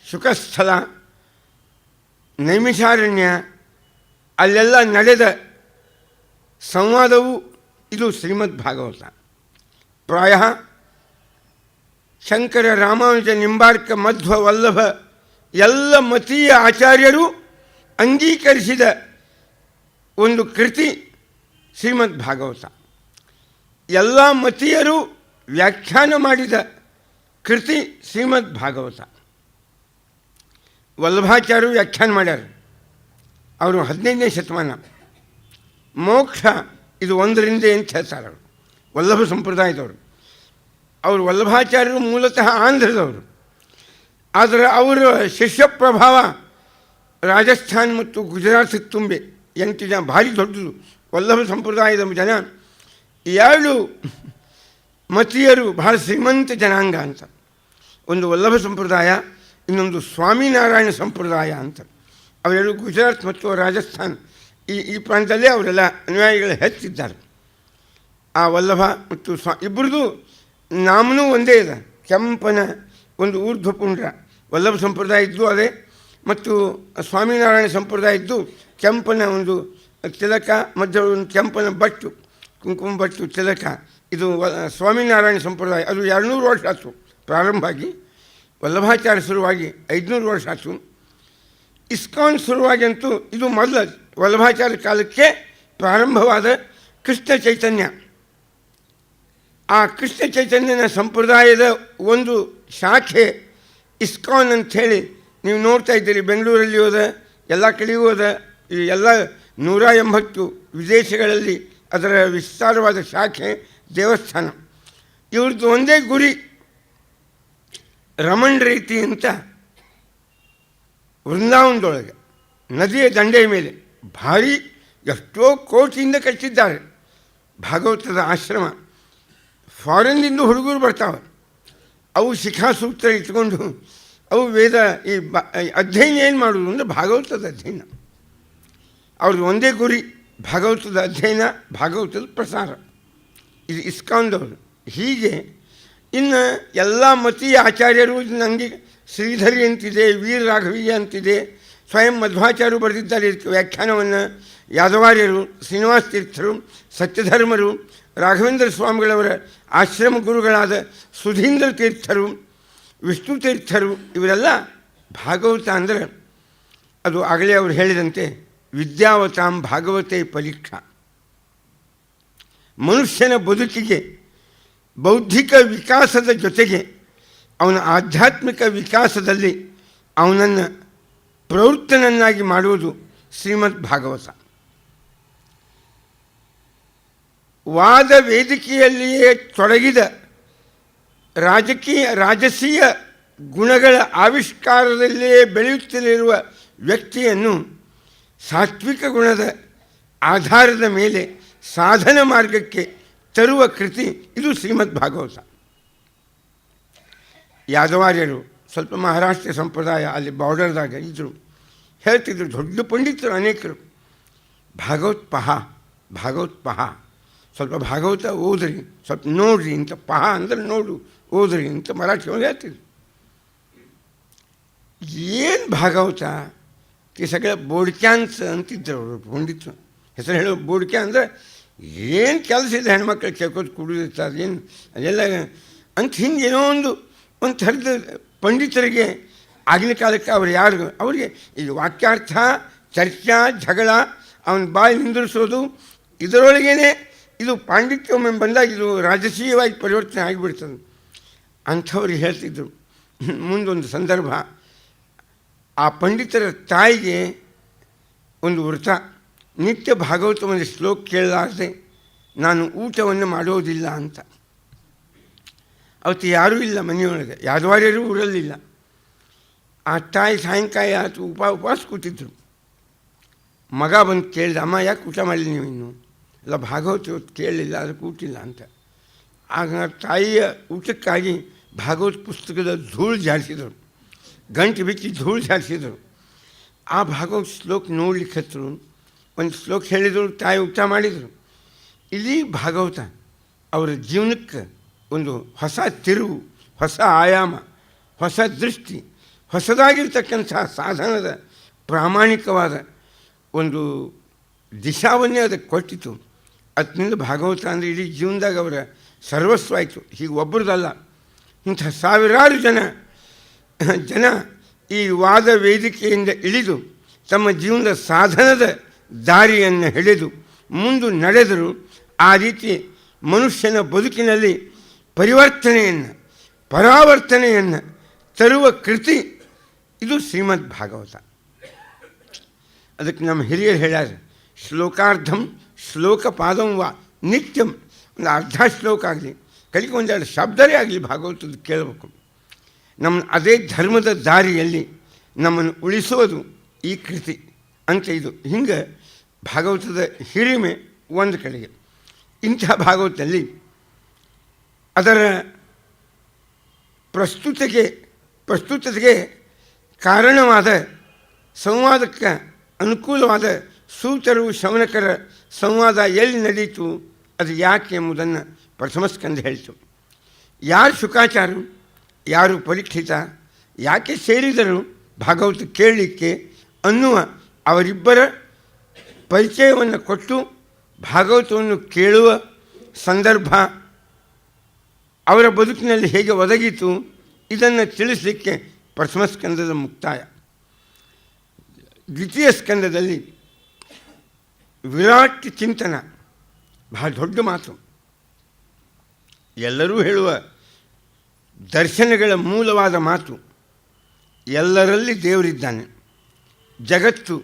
Speaker 2: ಶುಕಸ್ಥಲ, ನೈಮಿಷಾರಣ್ಯ ಅಲ್ಲೆಲ್ಲ ನಡೆದ ಸಂವಾದವು ಇದು ಶ್ರೀಮದ್ ಭಾಗವತ. ಪ್ರಾಯ ಶಂಕರ, ರಾಮಾನುಜ, ನಿಂಬಾರ್ಕ, ಮಧ್ವ, ವಲ್ಲಭ ಎಲ್ಲ ಮತೀಯ ಆಚಾರ್ಯರು ಅಂಗೀಕರಿಸಿದ ಒಂದು ಕೃತಿ ಶ್ರೀಮದ್ ಭಾಗವತ. ಎಲ್ಲ ಮತೀಯರು ವ್ಯಾಖ್ಯಾನ ಮಾಡಿದ ಕೃತಿ ಶ್ರೀಮದ್ ಭಾಗವತ. ವಲ್ಲಭಾಚಾರ್ಯರು ವ್ಯಾಖ್ಯಾನ ಮಾಡ್ಯಾರ, ಅವರು 15ನೇ ಶತಮಾನ. ಮೋಕ್ಷ ಇದು 1ರಿಂದ ಅಂತ ಹೇಳ್ತಾರೆ ಅವರು, ವಲ್ಲಭ ಸಂಪ್ರದಾಯದವರು. ಅವರು ವಲ್ಲಭಾಚಾರ್ಯರು ಮೂಲತಃ ಆಂಧ್ರದವರು, ಆದರೆ ಅವರ ಶಿಷ್ಯ ಪ್ರಭಾವ ರಾಜಸ್ಥಾನ್ ಮತ್ತು ಗುಜರಾತಿಗೆ ತುಂಬೆ 8 ಜನ ಭಾರಿ ದೊಡ್ಡದು ವಲ್ಲಭ ಸಂಪ್ರದಾಯದ ಜನ. 2 ಮತೀಯರು ಬಹಳ ಶ್ರೀಮಂತ ಜನಾಂಗ ಅಂತ. ಒಂದು ವಲ್ಲಭ ಸಂಪ್ರದಾಯ, ಇನ್ನೊಂದು ಸ್ವಾಮಿನಾರಾಯಣ ಸಂಪ್ರದಾಯ ಅಂತ. ಅವೆರಡು ಗುಜರಾತ್ ಮತ್ತು ರಾಜಸ್ಥಾನ್ ಈ ಪ್ರಾಂತದಲ್ಲೇ ಅವರೆಲ್ಲ ಅನುಯಾಯಿಗಳು ಹೆಚ್ಚಿದ್ದಾರೆ. ಆ ವಲ್ಲಭ ಮತ್ತು ಇಬ್ಬರದು ನಾಮನೂ ಒಂದೇ ಇದೆ. ಕೆಂಪನ ಒಂದು ಊರ್ಧ್ವಪುಂಡ್ರ ವಲ್ಲಭ ಸಂಪ್ರದಾಯ ಇದ್ದು ಅದೇ, ಮತ್ತು ಸ್ವಾಮಿನಾರಾಯಣ ಸಂಪ್ರದಾಯ ಇದ್ದು ಕೆಂಪನ ಒಂದು ತಿಲಕ, ಮಧ್ಯ ಒಂದು ಕೆಂಪನ ಬಟ್ಟು, ಕುಂಕುಮ ಬಟ್ಟು ತಿಲಕ. ಇದು ಸ್ವಾಮಿನಾರಾಯಣ ಸಂಪ್ರದಾಯ. ಅದು 200 ವರ್ಷ ಆಯಿತು ಪ್ರಾರಂಭ ಆಗಿ. ವಲ್ಲಭಾಚಾರ್ಯ ಶುರುವಾಗಿ 500 ವರ್ಷ ಆಯಿತು. ಇಸ್ಕಾನ್ ಶುರುವಾಗಿ ಅಂತೂ ಇದು ಮೊದಲ ವಲ್ಲಭಾಚಾರ್ಯ ಕಾಲಕ್ಕೆ ಪ್ರಾರಂಭವಾದ ಕೃಷ್ಣ ಚೈತನ್ಯ. ಆ ಕೃಷ್ಣ ಚೈತನ್ಯನ ಸಂಪ್ರದಾಯದ ಒಂದು ಶಾಖೆ ಇಸ್ಕಾನ್ ಅಂಥೇಳಿ ನೀವು ನೋಡ್ತಾ ಇದ್ದೀರಿ. ಬೆಂಗಳೂರಲ್ಲಿ ಹೋದ, ಎಲ್ಲ ಕಡೆಯೂ ಹೋದ, ಈ ಎಲ್ಲ 180 ವಿದೇಶಗಳಲ್ಲಿ ಅದರ ವಿಸ್ತಾರವಾದ ಶಾಖೆ ದೇವಸ್ಥಾನ. ಇವ್ರದ್ದು ಒಂದೇ ಗುರಿ, ರಮಣ್ ರೀತಿ ಅಂತ ವೃಂದಾವನದೊಳಗೆ ನದಿಯ ದಂಡೆಯ ಮೇಲೆ ಭಾರಿ ಎಷ್ಟೋ ಕೋಟಿಯಿಂದ ಕಟ್ಟಿದ್ದಾರೆ ಭಾಗವತದ ಆಶ್ರಮ. ಫಾರಿನ್ನಿಂದ ಹುಡುಗರು ಬರ್ತಾವೆ, ಅವು ಶಿಖಾಸೂತ್ರ ಇಟ್ಕೊಂಡು ಅವು ವೇದ ಈ ಅಧ್ಯಯನ ಏನು ಮಾಡೋದು ಅಂದರೆ ಭಾಗವತದ ಅಧ್ಯಯನ. ಅವ್ರದ್ದು ಒಂದೇ ಗುರಿ, ಭಾಗವತದ ಅಧ್ಯಯನ, ಭಾಗವತದ ಪ್ರಸಾರ. ಇದು ಇಸ್ಕಾನ್ದವರು. ಹೀಗೆ ಇನ್ನು ಎಲ್ಲ ಮತೀಯ ಆಚಾರ್ಯರು, ನನಗೆ ಶ್ರೀಧರಿ ಅಂತಿದೆ, ವೀರ ರಾಘವೀಯ ಅಂತಿದೆ, ಸ್ವಯಂ ಮಧ್ವಾಚಾರ್ಯರು ಬರೆದಿದ್ದಾರೆ ಇದಕ್ಕೆ ವ್ಯಾಖ್ಯಾನವನ್ನು. ಯಾದವಾರ್ಯರು, ಶ್ರೀನಿವಾಸ ತೀರ್ಥರು, ಸತ್ಯಧರ್ಮರು, ರಾಘವೇಂದ್ರ ಸ್ವಾಮಿಗಳವರ ಆಶ್ರಮ ಗುರುಗಳಾದ ಸುಧೀಂದ್ರ ತೀರ್ಥರು, ವಿಷ್ಣು ತೀರ್ಥರು, ಇವರೆಲ್ಲ ಭಾಗವತ ಅಂದರೆ ಅದು ಆಗಲೇ ಅವರು ಹೇಳಿದಂತೆ ವಿದ್ಯಾವತಾಂ ಭಾಗವತೆ ಪರೀಕ್ಷಾ. ಮನುಷ್ಯನ ಬದುಕಿಗೆ ಬೌದ್ಧಿಕ ವಿಕಾಸದ ಜೊತೆಗೆ ಅವನ ಆಧ್ಯಾತ್ಮಿಕ ವಿಕಾಸದಲ್ಲಿ ಅವನನ್ನು ಪ್ರವೃತ್ತನನ್ನಾಗಿ ಮಾಡುವುದು ಶ್ರೀಮದ್ ಭಾಗವತ. ವಾದ ವೇದಿಕೆಯಲ್ಲಿಯೇ ತೊಡಗಿದ ರಾಜಸೀಯ ಗುಣಗಳ ಆವಿಷ್ಕಾರದಲ್ಲಿಯೇ ಬೆಳೆಯುತ್ತಲಿರುವ ವ್ಯಕ್ತಿಯನ್ನು ಸಾತ್ವಿಕ ಗುಣದ ಆಧಾರದ ಮೇಲೆ ಸಾಧನ ಮಾರ್ಗಕ್ಕೆ ತರುವ ಕೃತಿ ಇದು ಶ್ರೀಮದ್ ಭಾಗವತ. ಯಾದವಾರ್ಯರು ಸ್ವಲ್ಪ ಮಹಾರಾಷ್ಟ್ರ ಸಂಪ್ರದಾಯ ಅಲ್ಲಿ ಬಾರ್ಡರ್ದಾಗ ಇದ್ದರು, ಹೇಳ್ತಿದ್ರು, ದೊಡ್ಡ ಪಂಡಿತರು ಅನೇಕರು, ಭಾಗವತ್ ಸ್ವಲ್ಪ ಭಾಗವತ ಓದ್ರಿ, ಸ್ವಲ್ಪ ನೋಡ್ರಿ ಅಂತ. ಅಂದರೆ ನೋಡು, ಓದ್ರಿ ಅಂತ ಮರಾಠಿ ಒಳಗೆ ಹೇಳ್ತಿದ್ರು. ಏನು ಭಾಗವತ ಈ ಸಗಳೆ ಬೋಡ್ಕ್ಯಾನ್ಸ್ ಅಂತಿದ್ರು ಅವರು ಪಂಡಿತರು. ಹೆಸರು ಹೇಳೋ ಬೋಡ್ಕ್ಯಾ ಅಂದರೆ ಏನು ಕೆಲಸ ಇದೆ, ಹೆಣ್ಮಕ್ಳು ಕೇಳ್ಕೋದು ಕುಡಿದಿರ್ತಾರೆ ಏನು ಅದೆಲ್ಲ ಅಂತ. ಹಿಂಗೆ ಏನೋ ಒಂದು ಥರದ ಪಂಡಿತರಿಗೆ ಆಗಿನ ಕಾಲಕ್ಕೆ ಅವ್ರು ಯಾರು, ಅವರಿಗೆ ಇದು ವಾಕ್ಯಾರ್ಥ, ಚರ್ಚಾ, ಜಗಳ, ಅವನ ಬಾಯಿ ನಿಂದಿರಿಸೋದು, ಇದರೊಳಗೇ ಇದು ಪಾಂಡಿತ್ಯ ಒಮ್ಮೆ ಬಂದಾಗ ಇದು ರಾಜಸೀಯವಾಗಿ ಪರಿವರ್ತನೆ ಆಗಿಬಿಡ್ತದೆ ಅಂಥವ್ರಿಗೆ ಹೇಳ್ತಿದ್ರು. ಮುಂದೊಂದು ಸಂದರ್ಭ, ಆ ಪಂಡಿತರ ತಾಯಿಗೆ ಒಂದು ವ್ರತ, ನಿತ್ಯ ಭಾಗವತ ಒಂದು ಶ್ಲೋಕ ಕೇಳಲಾರದೆ ನಾನು ಊಟವನ್ನು ಮಾಡೋದಿಲ್ಲ ಅಂತ. ಅವತ್ತು ಯಾರೂ ಇಲ್ಲ ಮನೆಯೊಳಗೆ, ಯಾದವಾರ್ಯರೂ ಊರಲ್ಲಿಲ್ಲ. ಆ ತಾಯಿ ಸಾಯಂಕಾಲ ಆಯಿತು, ಉಪವಾಸ ಕೂತಿದ್ರು. ಮಗ ಬಂದು ಕೇಳಿದ, ಅಮ್ಮ ಯಾಕೆ ಊಟ ಮಾಡಲಿ ನೀವು ಇನ್ನೂ? ಇಲ್ಲ ಭಾಗವತ ಇವತ್ತು ಕೇಳಲಿಲ್ಲ, ಅದಕ್ಕೆ ಊಟಿಲ್ಲ ಅಂತ. ಆಗ ತಾಯಿಯ ಊಟಕ್ಕಾಗಿ ಭಾಗವತ ಪುಸ್ತಕದ ಧೂಳು ಜಾರಿಸಿದರು, ಗಂಟು ಬಿಚ್ಚಿ ಧೂಳು ಜಾರಿಸಿದರು. ಆ ಭಾಗವತ ಶ್ಲೋಕ ನೋಡ್ಲಿಕ್ಕೆ ಹತ್ತರು, ಒಂದು ಶ್ಲೋಕ ಹೇಳಿದರು, ತಾಯಿ ಊಟ ಮಾಡಿದರು. ಇಲ್ಲಿ ಭಾಗವತ ಅವರ ಜೀವನಕ್ಕೆ ಒಂದು ಹೊಸ ತಿರುವು, ಹೊಸ ಆಯಾಮ, ಹೊಸ ದೃಷ್ಟಿ, ಹೊಸದಾಗಿರ್ತಕ್ಕಂಥ ಸಾಧನದ ಪ್ರಾಮಾಣಿಕವಾದ ಒಂದು ದಿಶಾವನ್ನೇ ಅದಕ್ಕೆ ಕೊಟ್ಟಿತು. ಅದರಿಂದ ಭಾಗವತ ಅಂದರೆ ಇಡೀ ಜೀವನದಾಗ ಅವರ ಸರ್ವಸ್ವ ಆಯಿತು. ಹೀಗೆ ಒಬ್ಬರದಲ್ಲ, ಇಂಥ ಸಾವಿರಾರು ಜನ ಈ ವಾದ ವೇದಿಕೆಯಿಂದ ಇಳಿದು ತಮ್ಮ ಜೀವನದ ಸಾಧನದ ದಾರಿಯನ್ನು ಹಿಡಿದು ಮುಂದೆ ನಡೆದರು. ಆ ರೀತಿ ಮನುಷ್ಯನ ಬದುಕಿನಲ್ಲಿ ಪರಿವರ್ತನೆಯನ್ನು, ಪರಾವರ್ತನೆಯನ್ನು ತರುವ ಕೃತಿ ಇದು ಶ್ರೀಮದ್ ಭಾಗವತ. ಅದಕ್ಕೆ ನಮ್ಮ ಹಿರಿಯರು ಹೇಳ್ಯಾರ, ಶ್ಲೋಕಾರ್ಧಂ ಶ್ಲೋಕಪಾದಂ ವಾ ನಿತ್ಯಂ. ಒಂದು ಅರ್ಧ ಶ್ಲೋಕ ಆಗಲಿ, ಕಲಿಕೆ ಒಂದೆರಡು ಶಬ್ದರೇ ಆಗಲಿ ಭಾಗವತದ ಕೇಳಬೇಕು. ನಮ್ಮ ಅದೇ ಧರ್ಮದ ದಾರಿಯಲ್ಲಿ ನಮ್ಮನ್ನು ಉಳಿಸೋದು ಈ ಕೃತಿ ಅಂತ. ಇದು ಹಿಂಗೆ ಭಾಗವತದ ಹಿರಿಮೆ ಒಂದು ಕಡೆಗೆ. ಇಂಥ ಭಾಗವತದಲ್ಲಿ ಅದರ ಪ್ರಸ್ತುತತೆಗೆ ಕಾರಣವಾದ ಸಂವಾದಕ್ಕೆ ಅನುಕೂಲವಾದ ಸೂತರು ಶೌನಕರ ಸಂವಾದ ಎಲ್ಲಿ ನಡೆಯಿತು, ಅದು ಯಾಕೆ ಎಂಬುದನ್ನು ಪ್ರಥಮ ಸ್ಕಂದ ಹೇಳಿತು. ಯಾರು ಶುಕಾಚಾರ್ಯರು, ಯಾರು ಪರೀಕ್ಷಿತ, ಯಾಕೆ ಸೇರಿದರು ಭಾಗವತ ಕೇಳಲಿಕ್ಕೆ ಅನ್ನುವ ಅವರಿಬ್ಬರ ಪರಿಚಯವನ್ನು ಕೊಟ್ಟು ಭಾಗವತವನ್ನು ಕೇಳುವ ಸಂದರ್ಭ ಅವರ ಬದುಕಿನಲ್ಲಿ ಹೇಗೆ ಒದಗಿತು ಇದನ್ನು ತಿಳಿಸಲಿಕ್ಕೆ ಪ್ರಥಮ ಸ್ಕಂದದ ಮುಕ್ತಾಯ. ದ್ವಿತೀಯ ಸ್ಕಂದದಲ್ಲಿ ವಿರಾಟ್ ಚಿಂತನ ಬಹಳ ದೊಡ್ಡ ಮಾತು. ಎಲ್ಲರೂ ಹೇಳುವ ದರ್ಶನಗಳ ಮೂಲವಾದ ಮಾತು. ಎಲ್ಲರಲ್ಲಿ ದೇವರಿದ್ದಾನೆ. ಜಗತ್ತು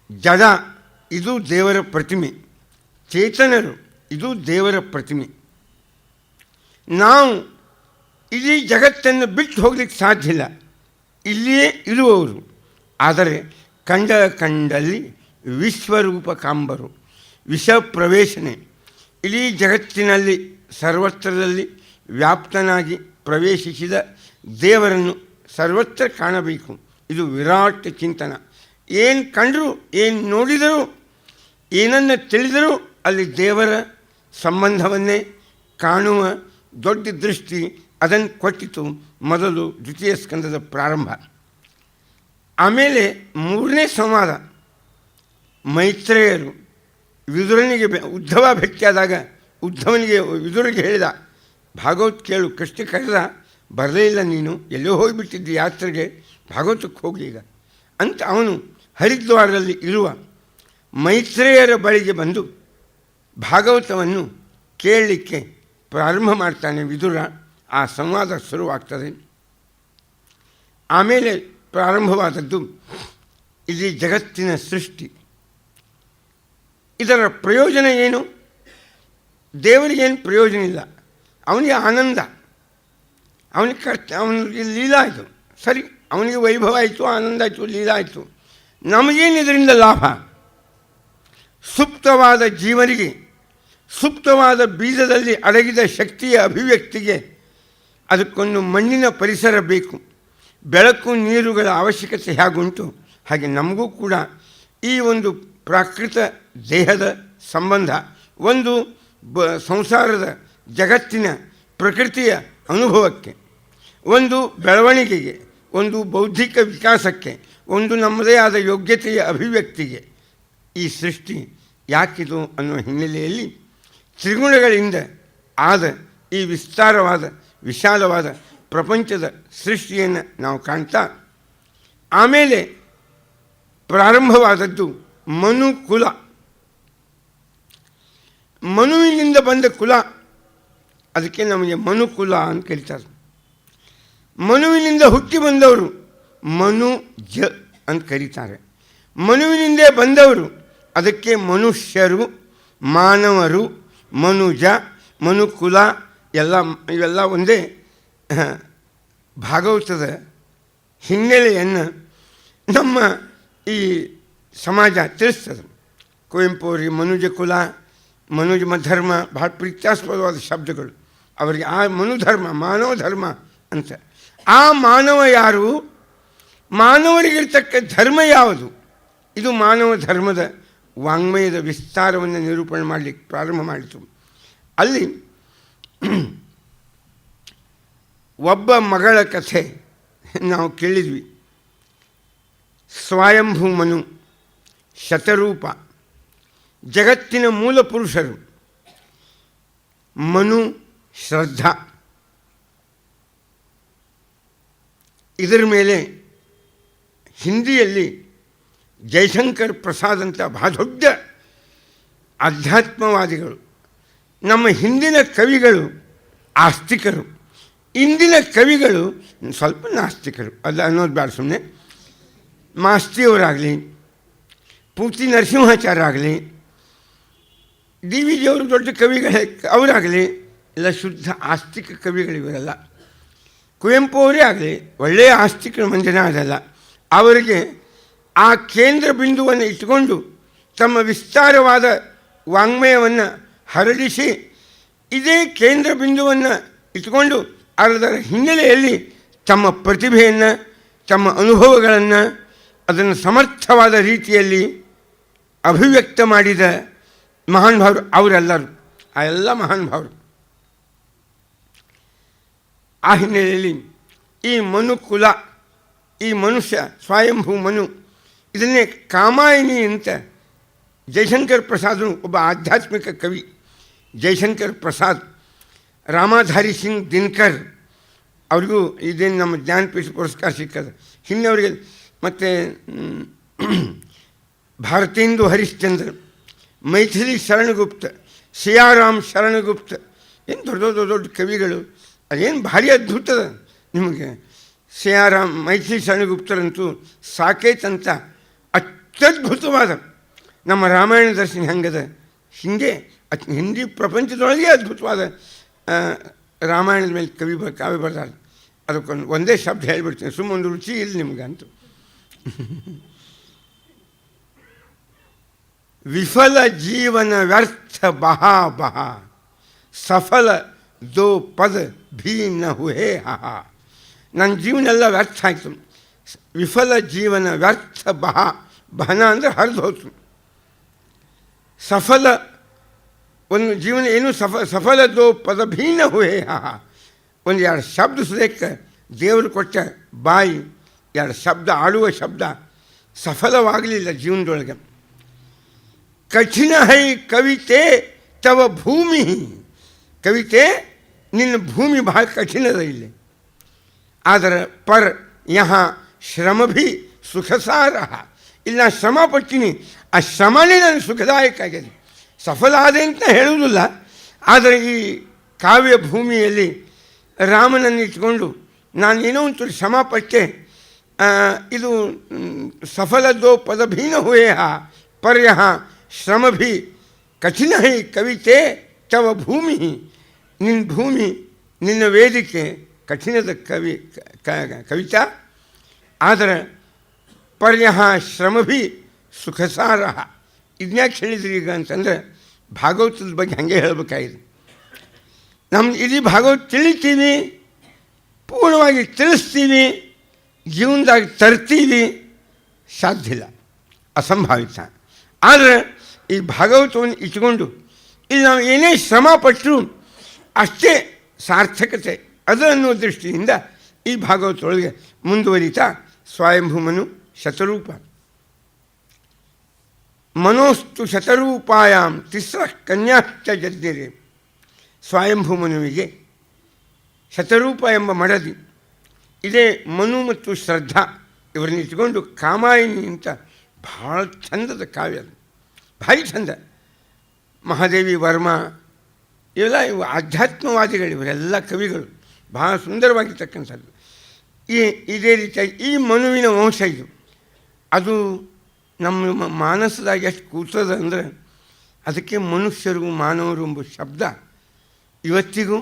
Speaker 2: ಜಡ, ಇದು ದೇವರ ಪ್ರತಿಮೆ. ಚೇತನರು, ಇದು ದೇವರ ಪ್ರತಿಮೆ. ನಾವು ಇಡೀ ಜಗತ್ತನ್ನು ಬಿಟ್ಟು ಹೋಗ್ಲಿಕ್ಕೆ ಸಾಧ್ಯ ಇಲ್ಲ, ಇಲ್ಲಿಯೇ ಇರುವವರು. ಆದರೆ ಕಂಡಲ್ಲಿ ವಿಶ್ವರೂಪ ಕಾಂಬರು, ವಿಷ ಪ್ರವೇಶನೆ, ಇಡೀ ಜಗತ್ತಿನಲ್ಲಿ ಸರ್ವತ್ರದಲ್ಲಿ ವ್ಯಾಪ್ತನಾಗಿ ಪ್ರವೇಶಿಸಿದ ದೇವರನ್ನು ಸರ್ವತ್ರ ಕಾಣಬೇಕು. ಇದು ವಿರಾಟ್ ಚಿಂತನ. ಏನು ಕಂಡರೂ, ಏನು ನೋಡಿದರೂ, ಏನನ್ನು ತಿಳಿದರೂ ಅಲ್ಲಿ ದೇವರ ಸಂಬಂಧವನ್ನೇ ಕಾಣುವ ದೊಡ್ಡ ದೃಷ್ಟಿ ಅದನ್ನು ಕೊಟ್ಟಿತು ಮೊದಲು ದ್ವಿತೀಯ ಸ್ಕಂದದ ಪ್ರಾರಂಭ. ಆಮೇಲೆ ಮೂರನೇ ಸಂವಾದ ಮೈತ್ರೇಯರು ವಿದುರನಿಗೆ ಉದ್ಧವ ಭೇಟಿಯಾದಾಗ ಉದ್ಧವನಿಗೆ ವಿದುರಿಗೆ ಹೇಳಿದ, ಭಾಗವತ್ ಕೇಳು. ಕೃಷ್ಣ ಕರೆದ, ಬರಲೇ ಇಲ್ಲ, ನೀನು ಎಲ್ಲೋ ಹೋಗಿಬಿಟ್ಟಿದ್ದಿ ಯಾತ್ರೆಗೆ, ಭಾಗವತಕ್ಕೆ ಹೋಗಲಿ ಈಗ ಅಂತ ಅವನು ಹರಿದ್ವಾರದಲ್ಲಿ ಇರುವ ಮೈತ್ರೇಯರ ಬಳಿಗೆ ಬಂದು ಭಾಗವತವನ್ನು ಕೇಳಲಿಕ್ಕೆ ಪ್ರಾರಂಭ ಮಾಡ್ತಾನೆ ವಿದುರ. ಆ ಸಂವಾದ ಶುರುವಾಗ್ತದೆ. ಆಮೇಲೆ ಪ್ರಾರಂಭವಾದದ್ದು ಇಲ್ಲಿ ಜಗತ್ತಿನ ಸೃಷ್ಟಿ. ಇದರ ಪ್ರಯೋಜನ ಏನು? ದೇವರಿಗೇನು ಪ್ರಯೋಜನ ಇಲ್ಲ. ಅವನಿಗೆ ಆನಂದ, ಅವನಿಗೆ ಲೀಲಾ ಆಯಿತು, ಸರಿ, ಅವನಿಗೆ ವೈಭವ ಆಯಿತು, ಆನಂದ ಆಯಿತು, ಲೀಲಾ ಆಯಿತು. ನಮಗೇನು ಇದರಿಂದ ಲಾಭ? ಸುಪ್ತವಾದ ಜೀವನಿಗೆ, ಸುಪ್ತವಾದ ಬೀಜದಲ್ಲಿ ಅಡಗಿದ ಶಕ್ತಿಯ ಅಭಿವ್ಯಕ್ತಿಗೆ ಅದಕ್ಕೊಂದು ಮಣ್ಣಿನ ಪರಿಸರ ಬೇಕು. ಬೆಳಕು ನೀರುಗಳ ಅವಶ್ಯಕತೆ ಹೇಗುಂಟು ಹಾಗೆ ನಮಗೂ ಕೂಡ ಈ ಒಂದು ಪ್ರಾಕೃತ ದೇಹದ ಸಂಬಂಧ, ಒಂದು ಸಂಸಾರದ ಜಗತ್ತಿನ ಪ್ರಕೃತಿಯ ಅನುಭವಕ್ಕೆ, ಒಂದು ಬೆಳವಣಿಗೆಗೆ, ಒಂದು ಬೌದ್ಧಿಕ ವಿಕಾಸಕ್ಕೆ, ಒಂದು ನಮ್ಮದೇ ಆದ ಯೋಗ್ಯತೆಯ ಅಭಿವ್ಯಕ್ತಿಗೆ ಈ ಸೃಷ್ಟಿ ಯಾಕಿದು ಅನ್ನುವ ಹಿನ್ನೆಲೆಯಲ್ಲಿ ತ್ರಿಗುಣಗಳಿಂದ ಆದ ಈ ವಿಸ್ತಾರವಾದ ವಿಶಾಲವಾದ ಪ್ರಪಂಚದ ಸೃಷ್ಟಿಯನ್ನು ನಾವು ಕಾಣ್ತಾ, ಆಮೇಲೆ ಪ್ರಾರಂಭವಾದದ್ದು ಮನುಕುಲ. ಮನುವಿನಿಂದ ಬಂದ ಕುಲ, ಅದಕ್ಕೆ ನಮಗೆ ಮನುಕುಲ ಅಂತ ಕರೀತಾರೆ. ಮನುವಿನಿಂದ ಹುಟ್ಟಿ ಬಂದವರು ಮನುಜ ಅಂತ ಕರೀತಾರೆ. ಮನುವಿನಿಂದೇ ಬಂದವರು ಅದಕ್ಕೆ ಮನುಷ್ಯರು, ಮಾನವರು, ಮನುಜ, ಮನುಕುಲ ಇವೆಲ್ಲ ಒಂದೇ ಭಾಗವತದ ಹಿನ್ನೆಲೆಯನ್ನು ನಮ್ಮ ಈ ಸಮಾಜ ತಿಳಿಸ್ತದೆ. ಕುವೆಂಪು ಅವರಿಗೆ ಮನುಜ ಕುಲ, ಮನುಜ ಧರ್ಮ ಭಾಳ ಪ್ರೀತ್ಯಾಸ್ಪದವಾದ ಶಬ್ದಗಳು. ಅವರಿಗೆ ಆ ಮನುಧರ್ಮ, ಮಾನವ ಧರ್ಮ ಅಂತ. ಆ ಮಾನವ ಯಾರು? ಮಾನವರಿಗಿರ್ತಕ್ಕ ಧರ್ಮ ಯಾವುದು? ಇದು ಮಾನವ ಧರ್ಮದ ವಾಂಗ್ಮಯದ ವಿಸ್ತಾರವನ್ನು ನಿರೂಪಣೆ ಮಾಡಲಿಕ್ಕೆ ಪ್ರಾರಂಭ ಮಾಡಿತು. ಅಲ್ಲಿ ಒಬ್ಬ ಮಗಳ ಕಥೆ ನಾವು ಕೇಳಿದ್ವಿ. ಸ್ವಯಂಭೂ ಮನು, ಶತರೂಪ, ಜಗತ್ತಿನ ಮೂಲ ಪುರುಷರು ಮನು, ಶ್ರದ್ಧಾ. ಇದರ ಮೇಲೆ ಹಿಂದಿಯಲ್ಲಿ ಜಯಶಂಕರ್ ಪ್ರಸಾದ್ ಅಂತ ಬಹಳ ದೊಡ್ಡ ಆಧ್ಯಾತ್ಮವಾದಿಗಳು. ನಮ್ಮ ಹಿಂದಿನ ಕವಿಗಳು ಆಸ್ತಿಕರು, ಇಂದಿನ ಕವಿಗಳು ಸ್ವಲ್ಪ ನಾಸ್ತಿಕರು. ಅಲ್ಲ ಅನ್ನೋದು ಬೇಡ ಸುಮ್ಮನೆ. ಮಾಸ್ತಿಯವರಾಗಲಿ, ಪೂರ್ತಿ ನರಸಿಂಹಾಚಾರ್ಯ ಆಗಲಿ, ಡಿ ವಿ ಜಿಯವರು ದೊಡ್ಡ ಕವಿಗಳೇ ಅವರಾಗಲಿ, ಎಲ್ಲ ಶುದ್ಧ ಆಸ್ತಿಕ ಕವಿಗಳಿವರಲ್ಲ. ಕುವೆಂಪು ಅವರೇ ಆಗಲಿ ಒಳ್ಳೆಯ ಆಸ್ತಿಕರ ಮಂದಿನ ಅದಲ್ಲ. ಅವರಿಗೆ ಆ ಕೇಂದ್ರ ಬಿಂದುವನ್ನು ಇಟ್ಟುಕೊಂಡು ತಮ್ಮ ವಿಸ್ತಾರವಾದ ವಾಂಗ್ಮಯವನ್ನು ಹರಡಿಸಿ, ಇದೇ ಕೇಂದ್ರ ಬಿಂದುವನ್ನು ಇಟ್ಟುಕೊಂಡು ಅದರ ಹಿನ್ನೆಲೆಯಲ್ಲಿ ತಮ್ಮ ಪ್ರತಿಭೆಯನ್ನು, ತಮ್ಮ ಅನುಭವಗಳನ್ನು ಅದನ್ನು ಸಮರ್ಥವಾದ ರೀತಿಯಲ್ಲಿ ಅಭಿವ್ಯಕ್ತ ಮಾಡಿದ ಮಹಾನುಭಾವರು ಅವರೆಲ್ಲರೂ, ಆ ಎಲ್ಲ ಮಹಾನುಭಾವರು. ಆ ಹಿನ್ನೆಲೆಯಲ್ಲಿ ಈ ಮನುಕುಲ, ಈ ಮನುಷ್ಯ ಸ್ವಯಂಭೂ ಮನು, ಇದನ್ನೇ ಕಾಮಾಯಿನಿ ಅಂತ ಜಯಶಂಕರ್ ಪ್ರಸಾದ್ ಒಬ್ಬ ಆಧ್ಯಾತ್ಮಿಕ ಕವಿ. ಜಯಶಂಕರ್ ಪ್ರಸಾದ್, ರಾಮಾಧಾರಿ ಸಿಂಗ್ ದಿನಕರ್ ಅವ್ರಿಗೂ ಇದೇನು ನಮ್ಮ ಜ್ಞಾನಪೀಠ ಪುರಸ್ಕಾರ ಸಿಕ್ಕದ. ಹಿಂದವರಿಗೆ ಮತ್ತು ಭಾರತೇಂದು ಹರಿಶ್ಚಂದ್ರ, ಮೈಥಿಲಿ ಶರಣಗುಪ್ತ, ಸಿಯಾರಾಮ್ ಶರಣಗುಪ್ತ, ಏನು ದೊಡ್ಡ ದೊಡ್ಡ ದೊಡ್ಡ ಕವಿಗಳು. ಅದೇನು ಭಾರಿ ಅದ್ಭುತದ ನಿಮಗೆ. ಸಿಯಾರಾಮ್, ಮೈಥಿಲಿ ಶರಣಗುಪ್ತರಂತೂ ಸಾಕೇತ್ ಅಂತ ಅತ್ಯದ್ಭುತವಾದ ನಮ್ಮ ರಾಮಾಯಣ ದರ್ಶನ ಹೆಂಗದ ಹೀಗೆ ಹಿಂದಿ ಪ್ರಪಂಚದೊಳಗೆ ಅದ್ಭುತವಾದ ರಾಮಾಯಣದ ಮೇಲೆ ಕಾವ್ಯ ಬರ್ತಾರೆ. ಅದಕ್ಕೊಂದು ಒಂದೇ ಶಬ್ದ ಹೇಳಿಬಿಡ್ತೀನಿ, ಸುಮ್ಮೊಂದು ರುಚಿ ಇಲ್ಲ ನಿಮ್ಗಂತೂ. ವಿಫಲ ಜೀವನ ವ್ಯರ್ಥ ಬಹಾ ಬಹಾ, ಸಫಲ ದೋ ಪದ ಭೀ ನ ಹುಹೇ ಹಾ. ನನ್ನ ಜೀವನ ಎಲ್ಲ ವ್ಯರ್ಥ ಆಯಿತು. ವಿಫಲ ಜೀವನ ವ್ಯರ್ಥ ಬಹಾ, ಬಹನ ಅಂದರೆ ಹರಿದು ಹೋಯ್ತು. ಸಫಲ ಒಂದು ಜೀವನ ಏನು ಸಫಲ ದೋ ಪದ ಭೀ ನ ಹುಹೇ ಹಾ. ಒಂದು ಎರಡು ಶಬ್ದ ಸುದೇಕ ದೇವರು ಕೊಟ್ಟ ಬಾಯಿ, ಎರಡು ಶಬ್ದ ಆಡುವ ಶಬ್ದ ಸಫಲವಾಗಲಿಲ್ಲ ಜೀವನದೊಳಗೆ. ಕಠಿಣ ಹೈ ಕವಿತೆ ತವ ಭೂಮಿ, ಕವಿತೆ ನಿನ್ನ ಭೂಮಿ ಭಾಳ ಕಠಿಣದ ಇಲ್ಲಿ. ಆದರೆ ಪರ್ ಯಹ ಶ್ರಮ ಭೀ ಸುಖಸಾರ, ಇಲ್ಲಿ ನಾನು ಶ್ರಮ ಪಡ್ತೀನಿ, ಆ ಶ್ರಮನೇ ನನಗೆ ಸುಖದಾಯಕ ಆಗಿದೆ. ಸಫಲ ಆದೆ ಅಂತ ಹೇಳುವುದಿಲ್ಲ, ಆದರೆ ಈ ಕಾವ್ಯ ಭೂಮಿಯಲ್ಲಿ ರಾಮನನ್ನು ಇಟ್ಕೊಂಡು ನಾನು ಏನೋ ಒಂದು ಶ್ರಮ ಪಟ್ಟೆ, ಇದು ಸಫಲದೋ ಪದ ಭೀನ ಹುಯೇ ಪರ್ಯ ಶ್ರಮ ಭೀ ಕಠಿಣ ಹೈ ಕವಿತೆ ತವ ಭೂಮಿ, ನಿನ್ನ ಭೂಮಿ, ನಿನ್ನ ವೇದಿಕೆ ಕಠಿಣದ ಕವಿತಾ. ಆದರೆ ಪರ್ಯ ಶ್ರಮ ಭೀ ಸುಖಸಾರ. ಇದನ್ಯಾಕೆ ಹೇಳಿದ್ರಿ ಈಗ ಅಂತಂದರೆ ಭಾಗವತದ ಬಗ್ಗೆ ಹಾಗೆ ಹೇಳಬೇಕಾಗಿದೆ. ನಮ್ಮ ಇಡೀ ಭಾಗವತ ತಿಳಿತೀವಿ, ಪೂರ್ಣವಾಗಿ ತಿಳಿಸ್ತೀವಿ, ಜೀವನದಾಗ ತರ್ತೀವಿ, ಸಾಧ್ಯ ಇಲ್ಲ, ಅಸಂಭಾವಿತ. ಆದರೆ ಈ ಭಾಗವತವನ್ನು ಇಟ್ಕೊಂಡು ಇಲ್ಲಿ ನಾವು ಏನೇ ಶ್ರಮ ಪಟ್ಟರು ಅಷ್ಟೇ ಸಾರ್ಥಕತೆ ಅದು ಅನ್ನೋ ದೃಷ್ಟಿಯಿಂದ ಈ ಭಾಗವತೊಳಗೆ ಮುಂದುವರಿತಾ ಸ್ವಯಂಭೂಮನು ಶತರೂಪ. ಮನೋಸ್ತು ಶತರೂಪಾಯಾಮ್ ತಿಸ್ರ ಕನ್ಯಾಶ್ಚ ಜಜ್ಞರೆ. ಸ್ವಯಂಭೂಮನುವಿಗೆ ಶತರೂಪ ಎಂಬ ಮಡದಿ, ಇದೇ ಮನು ಮತ್ತು ಶ್ರದ್ಧಾ ಇವರನ್ನ ಇಟ್ಕೊಂಡು ಕಾಮಾಯಿನಿ ಅಂತ ಭಾಳ ಚಂದದ ಕಾವ್ಯ, ಅದು ಭಾರಿ ಚಂದ. ಮಹಾದೇವಿ ವರ್ಮ ಇವೆಲ್ಲ ಇವು ಆಧ್ಯಾತ್ಮವಾದಿಗಳು, ಇವರೆಲ್ಲ ಕವಿಗಳು ಭಾಳ ಸುಂದರವಾಗಿರ್ತಕ್ಕಂಥದ್ದು. ಇದೇ ರೀತಿಯಾಗಿ ಈ ಮನುವಿನ ವಂಶ ಇದು, ಅದು ನಮ್ಮ ಮಾನಸದಾಗ ಎಷ್ಟು ಕೂತದ ಅಂದರೆ ಅದಕ್ಕೆ ಮನುಷ್ಯರು ಮಾನವರು ಎಂಬ ಶಬ್ದ ಇವತ್ತಿಗೂ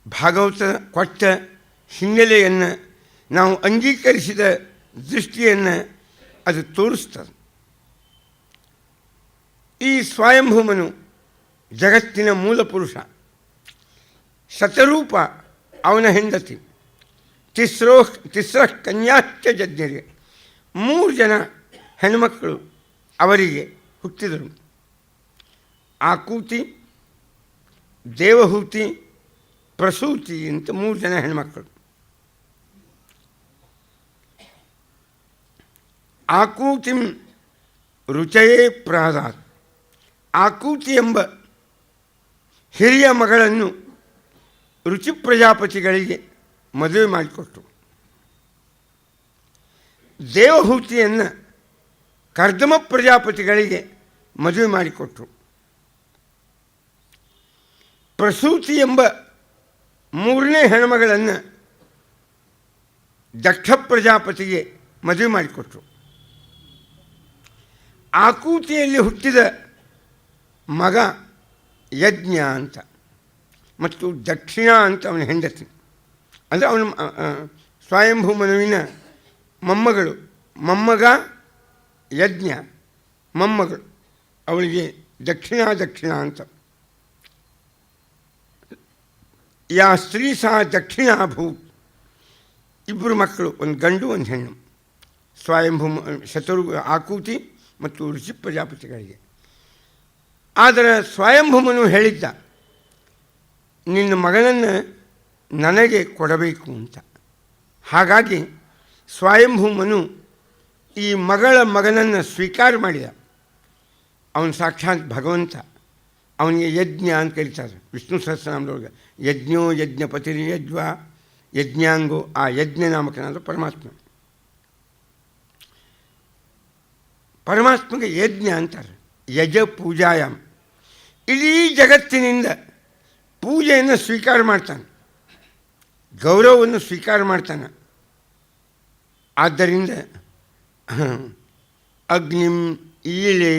Speaker 2: ಭಾಗವತ ಕೊಟ್ಟ ಹಿನ್ನೆಲೆಯನ್ನು ನಾವು ಅಂಗೀಕರಿಸಿದ ದೃಷ್ಟಿಯನ್ನು ಅದು ತೋರಿಸ್ತದೆ. ಈ ಸ್ವಯಂಭೂಮನು ಜಗತ್ತಿನ ಮೂಲ ಪುರುಷ. ಶತರೂಪ ಅವನ ಹೆಂಡತಿ. ತಿಸ್ರ ಕನ್ಯಾಶ್ಚ ಜಜ್ಞರೆ, 3 ಜನ ಹೆಣ್ಮಕ್ಕಳು ಅವರಿಗೆ ಹುಟ್ಟಿದರು. ಆಕೂತಿ, ದೇವಹೂತಿ, ಪ್ರಸೂತಿ ಅಂತ 3 ಜನ ಹೆಣ್ಮಕ್ಕಳು. ಆಕೂತಿಂ ರುಚಯೇ ಪ್ರಾದಾತ್. ಆಕೂತಿ ಎಂಬ ಹಿರಿಯ ಮಗಳನ್ನು ರುಚಿ ಪ್ರಜಾಪತಿಗಳಿಗೆ ಮದುವೆ ಮಾಡಿಕೊಟ್ಟರು. ದೇವಹೂತಿಯನ್ನು ಕರ್ದಮ ಪ್ರಜಾಪತಿಗಳಿಗೆ ಮದುವೆ ಮಾಡಿಕೊಟ್ಟರು. ಪ್ರಸೂತಿ ಎಂಬ 3ನೇ ಹೆಣ್ಮಗಳನ್ನು ದಕ್ಷ ಪ್ರಜಾಪತಿಗೆ ಮದುವೆ ಮಾಡಿಕೊಟ್ರು. ಆಕೂತಿಯಲ್ಲಿ ಹುಟ್ಟಿದ ಮಗ ಯಜ್ಞ ಅಂತ ಮತ್ತು ದಕ್ಷಿಣ ಅಂತ ಅವನ ಹೆಂಡತಿ, ಅಂದರೆ ಅವನ ಸ್ವಯಂಭೂಮನುವಿನ ಮೊಮ್ಮಗಳು. ಮೊಮ್ಮಗ ಯಜ್ಞ, ಮೊಮ್ಮಗಳು ಅವಳಿಗೆ ದಕ್ಷಿಣ ಅಂತ. ಯಾ ಸ್ತ್ರೀ ಸಹ ದಕ್ಷಿಣಾಭೂತ್. ಇಬ್ಬರು ಮಕ್ಕಳು, ಒಂದು ಗಂಡು ಒಂದು ಹೆಣ್ಣು, ಸ್ವಯಂಭೂ ಶತರು ಆಕೂತಿ ಮತ್ತು ಋಷಿ ಪ್ರಜಾಪತಿಗಳಿಗೆ. ಆದರೆ ಸ್ವಯಂಭೂಮನು ಹೇಳಿದ್ದ, ನಿನ್ನ ಮಗನನ್ನು ನನಗೆ ಕೊಡಬೇಕು ಅಂತ. ಹಾಗಾಗಿ ಸ್ವಯಂಭೂಮನು ಈ ಮಗನನ್ನು ಸ್ವೀಕಾರ ಮಾಡಿದ. ಅವನು ಸಾಕ್ಷಾತ್ ಭಗವಂತ. ಅವನಿಗೆ ಯಜ್ಞ ಅಂತ ಕರೀತಾರೆ ವಿಷ್ಣು ಸಹಸ್ರನಾಮದೊಳಗೆ. ಯಜ್ಞೋ ಯಜ್ಞಪತಿರಿ ಯಜ್ವ ಯಜ್ಞಾಂಗೋ, ಆ ಯಜ್ಞ ನಾಮಕನಾದ ಪರಮಾತ್ಮ. ಪರಮಾತ್ಮಗೆ ಯಜ್ಞ ಅಂತಾರೆ, ಯಜ ಪೂಜಾಯಾಮ್. ಇಡೀ ಜಗತ್ತಿನಿಂದ ಪೂಜೆಯನ್ನು ಸ್ವೀಕಾರ ಮಾಡ್ತಾನೆ, ಗೌರವವನ್ನು ಸ್ವೀಕಾರ ಮಾಡ್ತಾನೆ. ಆದ್ದರಿಂದ ಅಗ್ನಿಂ ಈಳೆ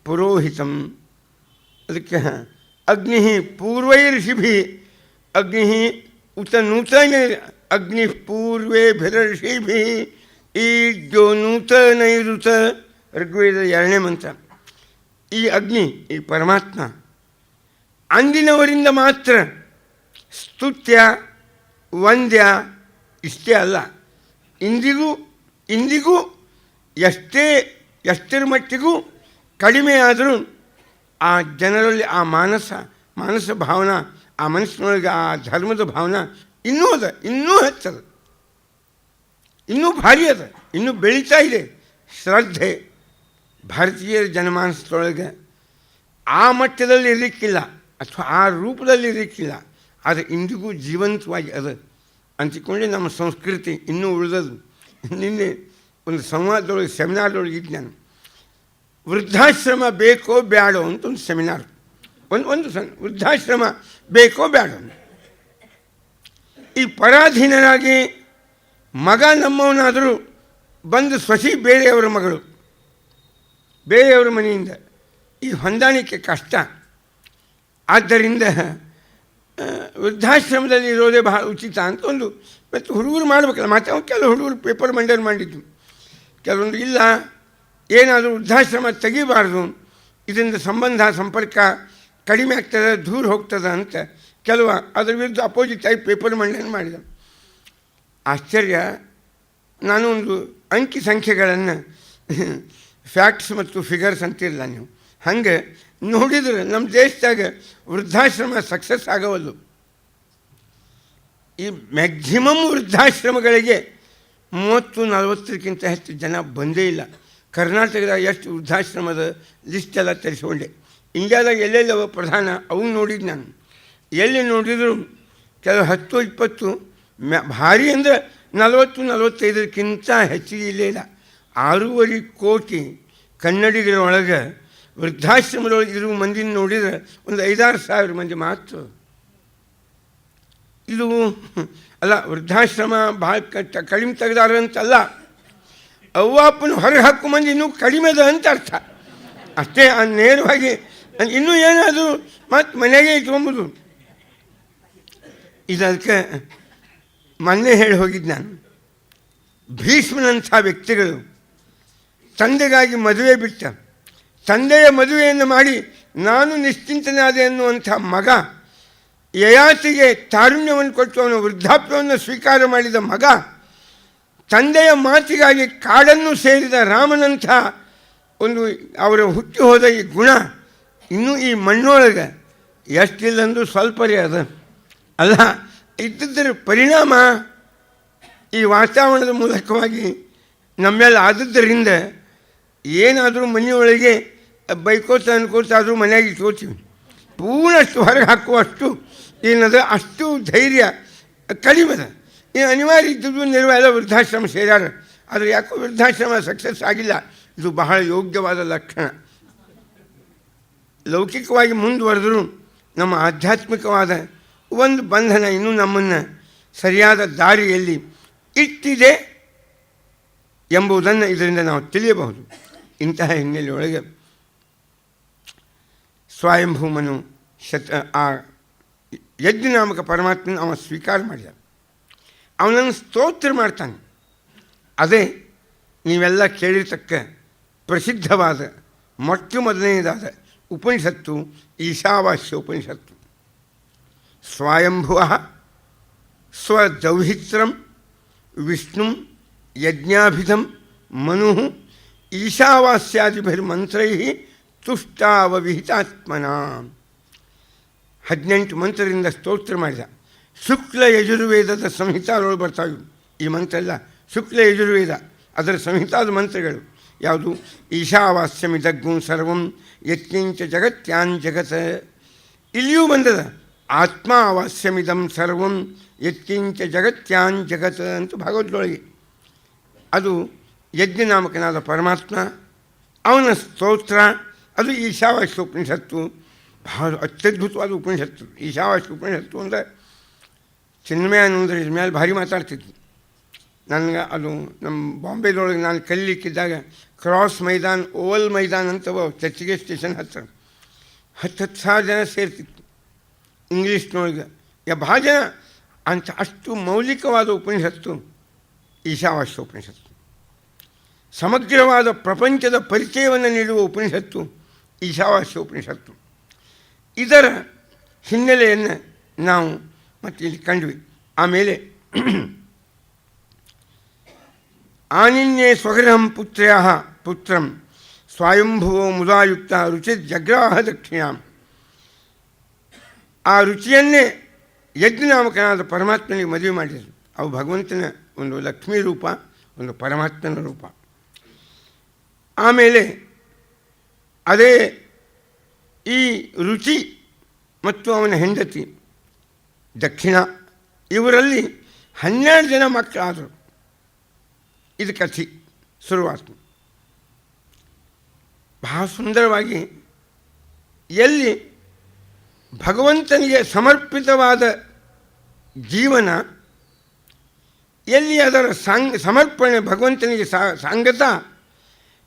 Speaker 2: ಪುರೋಹಿತಂ, ಅದಕ್ಕೆ ಅಗ್ನಿ ಪೂರ್ವೈರ್ಷಿಭಿ, ಅಗ್ನಿ ಉತ ನೂತನ ಅಗ್ನಿ ಪೂರ್ವೇಭಿರ್ಷಿಭಿ ಈಜೋ ನೂತನೈರುತ, ಋಗ್ವೇದ 2ನೇ ಮಂತ್ರ. ಈ ಅಗ್ನಿ, ಈ ಪರಮಾತ್ಮ ಅಂದಿನವರಿಂದ ಮಾತ್ರ ಸ್ತುತ್ಯ ವಂದ್ಯ ಇಷ್ಟೇ ಅಲ್ಲ, ಇಂದಿಗೂ ಎಷ್ಟರ ಮಟ್ಟಿಗೂ ಕಡಿಮೆ ಆದರೂ ಆ ಜನರಲ್ಲಿ ಆ ಮಾನಸ ಭಾವನಾ, ಆ ಮನಸ್ಸಿನೊಳಗೆ ಆ ಧರ್ಮದ ಭಾವನಾ ಇನ್ನೂ ಹೆಚ್ಚದ, ಇನ್ನೂ ಭಾರಿ ಅದ, ಇನ್ನೂ ಬೆಳೀತಾ ಇದೆ. ಶ್ರದ್ಧೆ ಭಾರತೀಯರ ಜನಮಾನಸದೊಳಗೆ ಆ ಮಟ್ಟದಲ್ಲಿ ಇರಲಿಕ್ಕಿಲ್ಲ, ಅಥವಾ ಆ ರೂಪದಲ್ಲಿ ಇರಲಿಕ್ಕಿಲ್ಲ, ಆದರೆ ಇಂದಿಗೂ ಜೀವಂತವಾಗಿ ಅದ ಅಂತಿಕೊಂಡೆ ನಮ್ಮ ಸಂಸ್ಕೃತಿ ಇನ್ನೂ ಉಳಿದದು. ನಿನ್ನೆ ಒಂದು ಸಂವಾದದೊಳಗೆ ಸೆಮಿನಾರ್ದೊಳಗೆ ಇದ್ದು ನಾನು, ವೃದ್ಧಾಶ್ರಮ ಬೇಕೋ ಬೇಡೋ ಅಂತ ಒಂದು ಸೆಮಿನಾರ್, ಒಂದು ವೃದ್ಧಾಶ್ರಮ ಬೇಕೋ ಬೇಡೋ. ಈ ಪರಾಧೀನರಾಗಿ ಮಗ ನಮ್ಮವನಾದರೂ ಬಂದು ಸೊಸಿ ಬೇರೆಯವರ ಮಗಳು, ಬೇರೆಯವರ ಮನೆಯಿಂದ, ಈ ಹೊಂದಾಣಿಕೆ ಕಷ್ಟ. ಆದ್ದರಿಂದ ವೃದ್ಧಾಶ್ರಮದಲ್ಲಿ ಇರೋದೇ ಬಹಳ ಉಚಿತ ಅಂತ ಒಂದು, ಮತ್ತು ಹುಡುಗರು ಮಾಡಬೇಕಲ್ಲ. ಮತ್ತು ಕೆಲವು ಹುಡುಗರು ಪೇಪರ್ ಮಂಡರ್ ಮಾಡಿದ್ದು, ಕೆಲವೊಂದು ಇಲ್ಲ, ಏನಾದರೂ ವೃದ್ಧಾಶ್ರಮ ತೆಗಿಬಾರ್ದು, ಇದರಿಂದ ಸಂಪರ್ಕ ಕಡಿಮೆ ಆಗ್ತದೆ, ದೂರ ಹೋಗ್ತದೆ ಅಂತ ಕೆಲವು ಅದರ ವಿರುದ್ಧ ಅಪೋಸಿಟ್ ಆಗಿ ಪೇಪರ್ ಮಂಡನೆ ಮಾಡಿದ. ಆಶ್ಚರ್ಯ, ನಾನು ಒಂದು ಅಂಕಿ ಸಂಖ್ಯೆಗಳನ್ನು, ಫ್ಯಾಕ್ಟ್ಸ್ ಮತ್ತು ಫಿಗರ್ಸ್ ಅಂತಿರಲ್ಲ ನೀವು, ಹಾಗೆ ನೋಡಿದರೆ ನಮ್ಮ ದೇಶದಾಗ ವೃದ್ಧಾಶ್ರಮ ಸಕ್ಸಸ್ ಆಗವಲ್ಲು. ಈ ಮ್ಯಾಕ್ಸಿಮಮ್ ವೃದ್ಧಾಶ್ರಮಗಳಿಗೆ 30-40ಕ್ಕಿಂತ ಹೆಚ್ಚು ಜನ ಬಂದೇ ಇಲ್ಲ. ಕರ್ನಾಟಕದಾಗ ಎಷ್ಟು ವೃದ್ಧಾಶ್ರಮದ ಲಿಸ್ಟ್ ಎಲ್ಲ ತರಿಸ್ಕೊಂಡೆ. ಇಂಡಿಯಾದಾಗ ಎಲ್ಲೆಲ್ಲವ ಪ್ರಧಾನ ಅವು ನೋಡಿದ್ದು ನಾನು. ಎಲ್ಲಿ ನೋಡಿದ್ರು ಕೆಲವು 10-20, ಭಾರಿ ಅಂದರೆ 40-45ಕ್ಕಿಂತ ಹೆಚ್ಚಿಗೆ ಇಲ್ಲೇ ಇಲ್ಲ. 6.5 ಕೋಟಿ ಕನ್ನಡಿಗರೊಳಗೆ ವೃದ್ಧಾಶ್ರಮದೊಳಗೆ ಇರುವ ಮಂದಿನ ನೋಡಿದರೆ ಒಂದು 5-6 ಸಾವಿರ ಮಂದಿ ಮಾತ್ರ. ಇದು ಅಲ್ಲ, ವೃದ್ಧಾಶ್ರಮ ಭಾಳ ಕಡಿಮೆ ತೆಗೆದಾರಂತಲ್ಲ, ಅವ್ವಾಪನ ಹೊರಗೆ ಹಾಕೋ ಮಂದಿ ಇನ್ನೂ ಕಡಿಮೆ ಅದ ಅಂತ ಅರ್ಥ ಅಷ್ಟೇ. ನೇರವಾಗಿ ಇನ್ನೂ ಏನಾದರೂ ಮತ್ತು ಮನೆಗೆ ಇಟ್ಕೊಂಬೋದು. ಇದಕ್ಕೆ ಮೊನ್ನೆ ಹೇಳಿ ಹೋಗಿದ್ದು ನಾನು, ಭೀಷ್ಮನಂಥ ವ್ಯಕ್ತಿಗಳು ತಂದೆಗಾಗಿ ಮದುವೆ ಬಿಟ್ಟ, ತಂದೆಯ ಮದುವೆಯನ್ನು ಮಾಡಿ ನಾನು ನಿಶ್ಚಿಂತನಾದೆ ಅನ್ನುವಂಥ ಮಗ, ಯಯಾತಿಗೆ ತಾರುಣ್ಯವನ್ನು ಕೊಟ್ಟು ಅವನು ವೃದ್ಧಾಪ್ಯವನ್ನು ಸ್ವೀಕಾರ ಮಾಡಿದ ಮಗ, ತಂದೆಯ ಮಾತಿಗಾಗಿ ಕಾಡನ್ನು ಸೇರಿದ ರಾಮನಂಥ ಒಂದು ಅವರ ಹುಟ್ಟಿ ಹೋದ ಈ ಗುಣ ಇನ್ನೂ ಈ ಮಣ್ಣೊಳಗೆ ಎಷ್ಟಿಲ್ಲಂದ್ರೂ ಸ್ವಲ್ಪರೇ ಅದ ಅಲ್ಲ. ಇದ್ದದ್ದರ ಪರಿಣಾಮ ಈ ವಾತಾವರಣದ ಮೂಲಕವಾಗಿ ನಮ್ಮೆಲ್ಲ ಆದದ್ದರಿಂದ ಏನಾದರೂ ಮನೆಯೊಳಗೆ ಬೈಕೋತ ಅನ್ಕೋತಾದರೂ ಮನೆಯಾಗಿ ಇಟ್ಕೋತೀವಿ. ಪೂರ್ಣಷ್ಟು ಹೊರಗೆ ಹಾಕುವಷ್ಟು ಏನದ ಅಷ್ಟು ಧೈರ್ಯ ಕಡಿಮೆ ಅದ. ಏನು ಅನಿವಾರ್ಯ ಇದ್ದದ್ದು ಎಲ್ಲ ವೃದ್ಧಾಶ್ರಮ ಸೇರ್ಯಾರ, ಆದರೆ ಯಾಕೋ ವೃದ್ಧಾಶ್ರಮ ಸಕ್ಸಸ್ ಆಗಿಲ್ಲ. ಇದು ಬಹಳ ಯೋಗ್ಯವಾದ ಲಕ್ಷಣ. ಲೌಕಿಕವಾಗಿ ಮುಂದುವರೆದರೂ ನಮ್ಮ ಆಧ್ಯಾತ್ಮಿಕವಾದ ಒಂದು ಬಂಧನ ಇನ್ನೂ ನಮ್ಮನ್ನು ಸರಿಯಾದ ದಾರಿಯಲ್ಲಿ ಇಟ್ಟಿದೆ ಎಂಬುದನ್ನು ಇದರಿಂದ ನಾವು ತಿಳಿಯಬಹುದು. ಇಂತಹ ಹಿನ್ನೆಲೆಯೊಳಗೆ ಸ್ವಯಂಭೂಮನು ಆ ಯಜ್ಞನಾಮಕ ಪರಮಾತ್ಮನ ಅವನು ಸ್ವೀಕಾರ ಮಾಡಿದ, ಅವನನ್ನು ಸ್ತೋತ್ರ ಮಾಡ್ತಾನೆ. ಅದೇ ನೀವೆಲ್ಲ ಕೇಳಿರ್ತಕ್ಕ ಪ್ರಸಿದ್ಧವಾದ ಮೊದಲನೆಯದಾದ ಉಪನಿಷತ್ತು ಈಶಾವಾಸ್ಯ ಉಪನಿಷತ್ತು. ಸ್ವಯಂಭುವ ಸ್ವದೌಹಿತ್ರಂ ವಿಷ್ಣು ಯಜ್ಞಾಭಿಧಂ ಮನು ಈಶಾವಾಸ್ಯಾದಿಭಿರ್ಮಂತ್ರೈ ತುಷ್ಟಾವವಿಹಿತಾತ್ಮನ. 18 ಮಂತ್ರದಿಂದ ಸ್ತೋತ್ರ ಮಾಡಿದ. ಶುಕ್ಲ ಯಜುರ್ವೇದದ ಸಂಹಿತಾದೊಳಗೆ ಬರ್ತಾವೆ ಈ ಮಂತ್ರ ಎಲ್ಲ. ಶುಕ್ಲ ಯಜುರ್ವೇದ ಅದರ ಸಂಹಿತಾದ ಮಂತ್ರಗಳು ಯಾವುದು? ಈಶಾವಾಸ್ಯಮಿದಗ್ಗುಂ ಸರ್ವಂ ಯತ್ಕಿಂಚ ಜಗತ್ಯಾನ್ ಜಗತ್. ಇಲ್ಲಿಯೂ ಬಂದದ ಆತ್ಮಾವಾಸ್ಯಮಿದಂ ಸರ್ವಂ ಯತ್ಕಿಂಚ ಜಗತ್ಯಾನ್ ಜಗತ್ ಅಂತ ಭಾಗವತದೊಳಗೆ. ಅದು ಯಜ್ಞನಾಮಕನಾದ ಪರಮಾತ್ಮ, ಅವನ ಸ್ತೋತ್ರ. ಅದು ಈಶಾವಾಸ್ಯ ಉಪನಿಷತ್ತು. ಬಹಳ ಅತ್ಯದ್ಭುತವಾದ ಉಪನಿಷತ್ತು ಈಶಾವಾಸ್ಯ ಉಪನಿಷತ್ತು. ಅಂದರೆ ಚಿನ್ಮಯಾನಂದರ ಇದ್ರ ಮೇಲೆ ಭಾರಿ ಮಾತಾಡ್ತಿದ್ವಿ. ನನಗೆ ಅದು ನಮ್ಮ ಬಾಂಬೆದೊಳಗೆ ನಾನು ಕಲೀಲಿಕ್ಕಿದ್ದಾಗ ಕ್ರಾಸ್ ಮೈದಾನ್, ಓವಲ್ ಮೈದಾನ್ ಅಂತ ಚರ್ಚಿಗೆ ಸ್ಟೇಷನ್ ಹತ್ತಿರ 10,000 ಜನ ಸೇರ್ತಿತ್ತು ಇಂಗ್ಲೀಷ್ನೊಳಗೆ. ಭಾಳ ಜನ ಅಂತ. ಅಷ್ಟು ಮೌಲಿಕವಾದ ಉಪನಿಷತ್ತು ಈಶಾವಾಸ್ಯ ಉಪನಿಷತ್ತು. ಸಮಗ್ರವಾದ ಪ್ರಪಂಚದ ಪರಿಚಯವನ್ನು ನೀಡುವ ಉಪನಿಷತ್ತು ಈಶಾವಾಸ್ಯ ಉಪನಿಷತ್ತು. ಇದರ ಹಿನ್ನೆಲೆಯನ್ನು ನಾವು ಮತ್ತೆ ಇಲ್ಲಿ ಕಂಡ್ವಿ. ಆಮೇಲೆ ಆನಿನ್ಯೇ ಸ್ವಗೃಹಂ ಪುತ್ರ್ಯಾಃ ಪುತ್ರಂ ಸ್ವಯಂಭುವೋ ಮುದಾಯುಕ್ತ ರುಚಿರ್ಜಗ್ರಾಹ ದಕ್ಷಿಣಾಂ. ಆ ರುಚಿಯನ್ನೇ ಯಜ್ಞನಾಮಕನಾದ ಪರಮಾತ್ಮನಿಗೆ ಮದುವೆ ಮಾಡಿದರು. ಅವು ಭಗವಂತನ ಒಂದು ಲಕ್ಷ್ಮೀ ರೂಪ, ಒಂದು ಪರಮಾತ್ಮನ ರೂಪ. ಆಮೇಲೆ ಅದೇ ಈ ರುಚಿ ಮತ್ತು ಅವನ ಹೆಂಡತಿ ದಕ್ಷಿಣ, ಇವರಲ್ಲಿ 12 ಜನ ಮಕ್ಕಳಾದರು. ಇದು ಕಥೆ ಶುರುವಾತು. ಬಹಳ ಸುಂದರವಾಗಿ ಎಲ್ಲಿ ಭಗವಂತನಿಗೆ ಸಮರ್ಪಿತವಾದ ಜೀವನ, ಎಲ್ಲಿ ಅದರ ಸಮರ್ಪಣೆ ಭಗವಂತನಿಗೆ ಸಾಂಗತ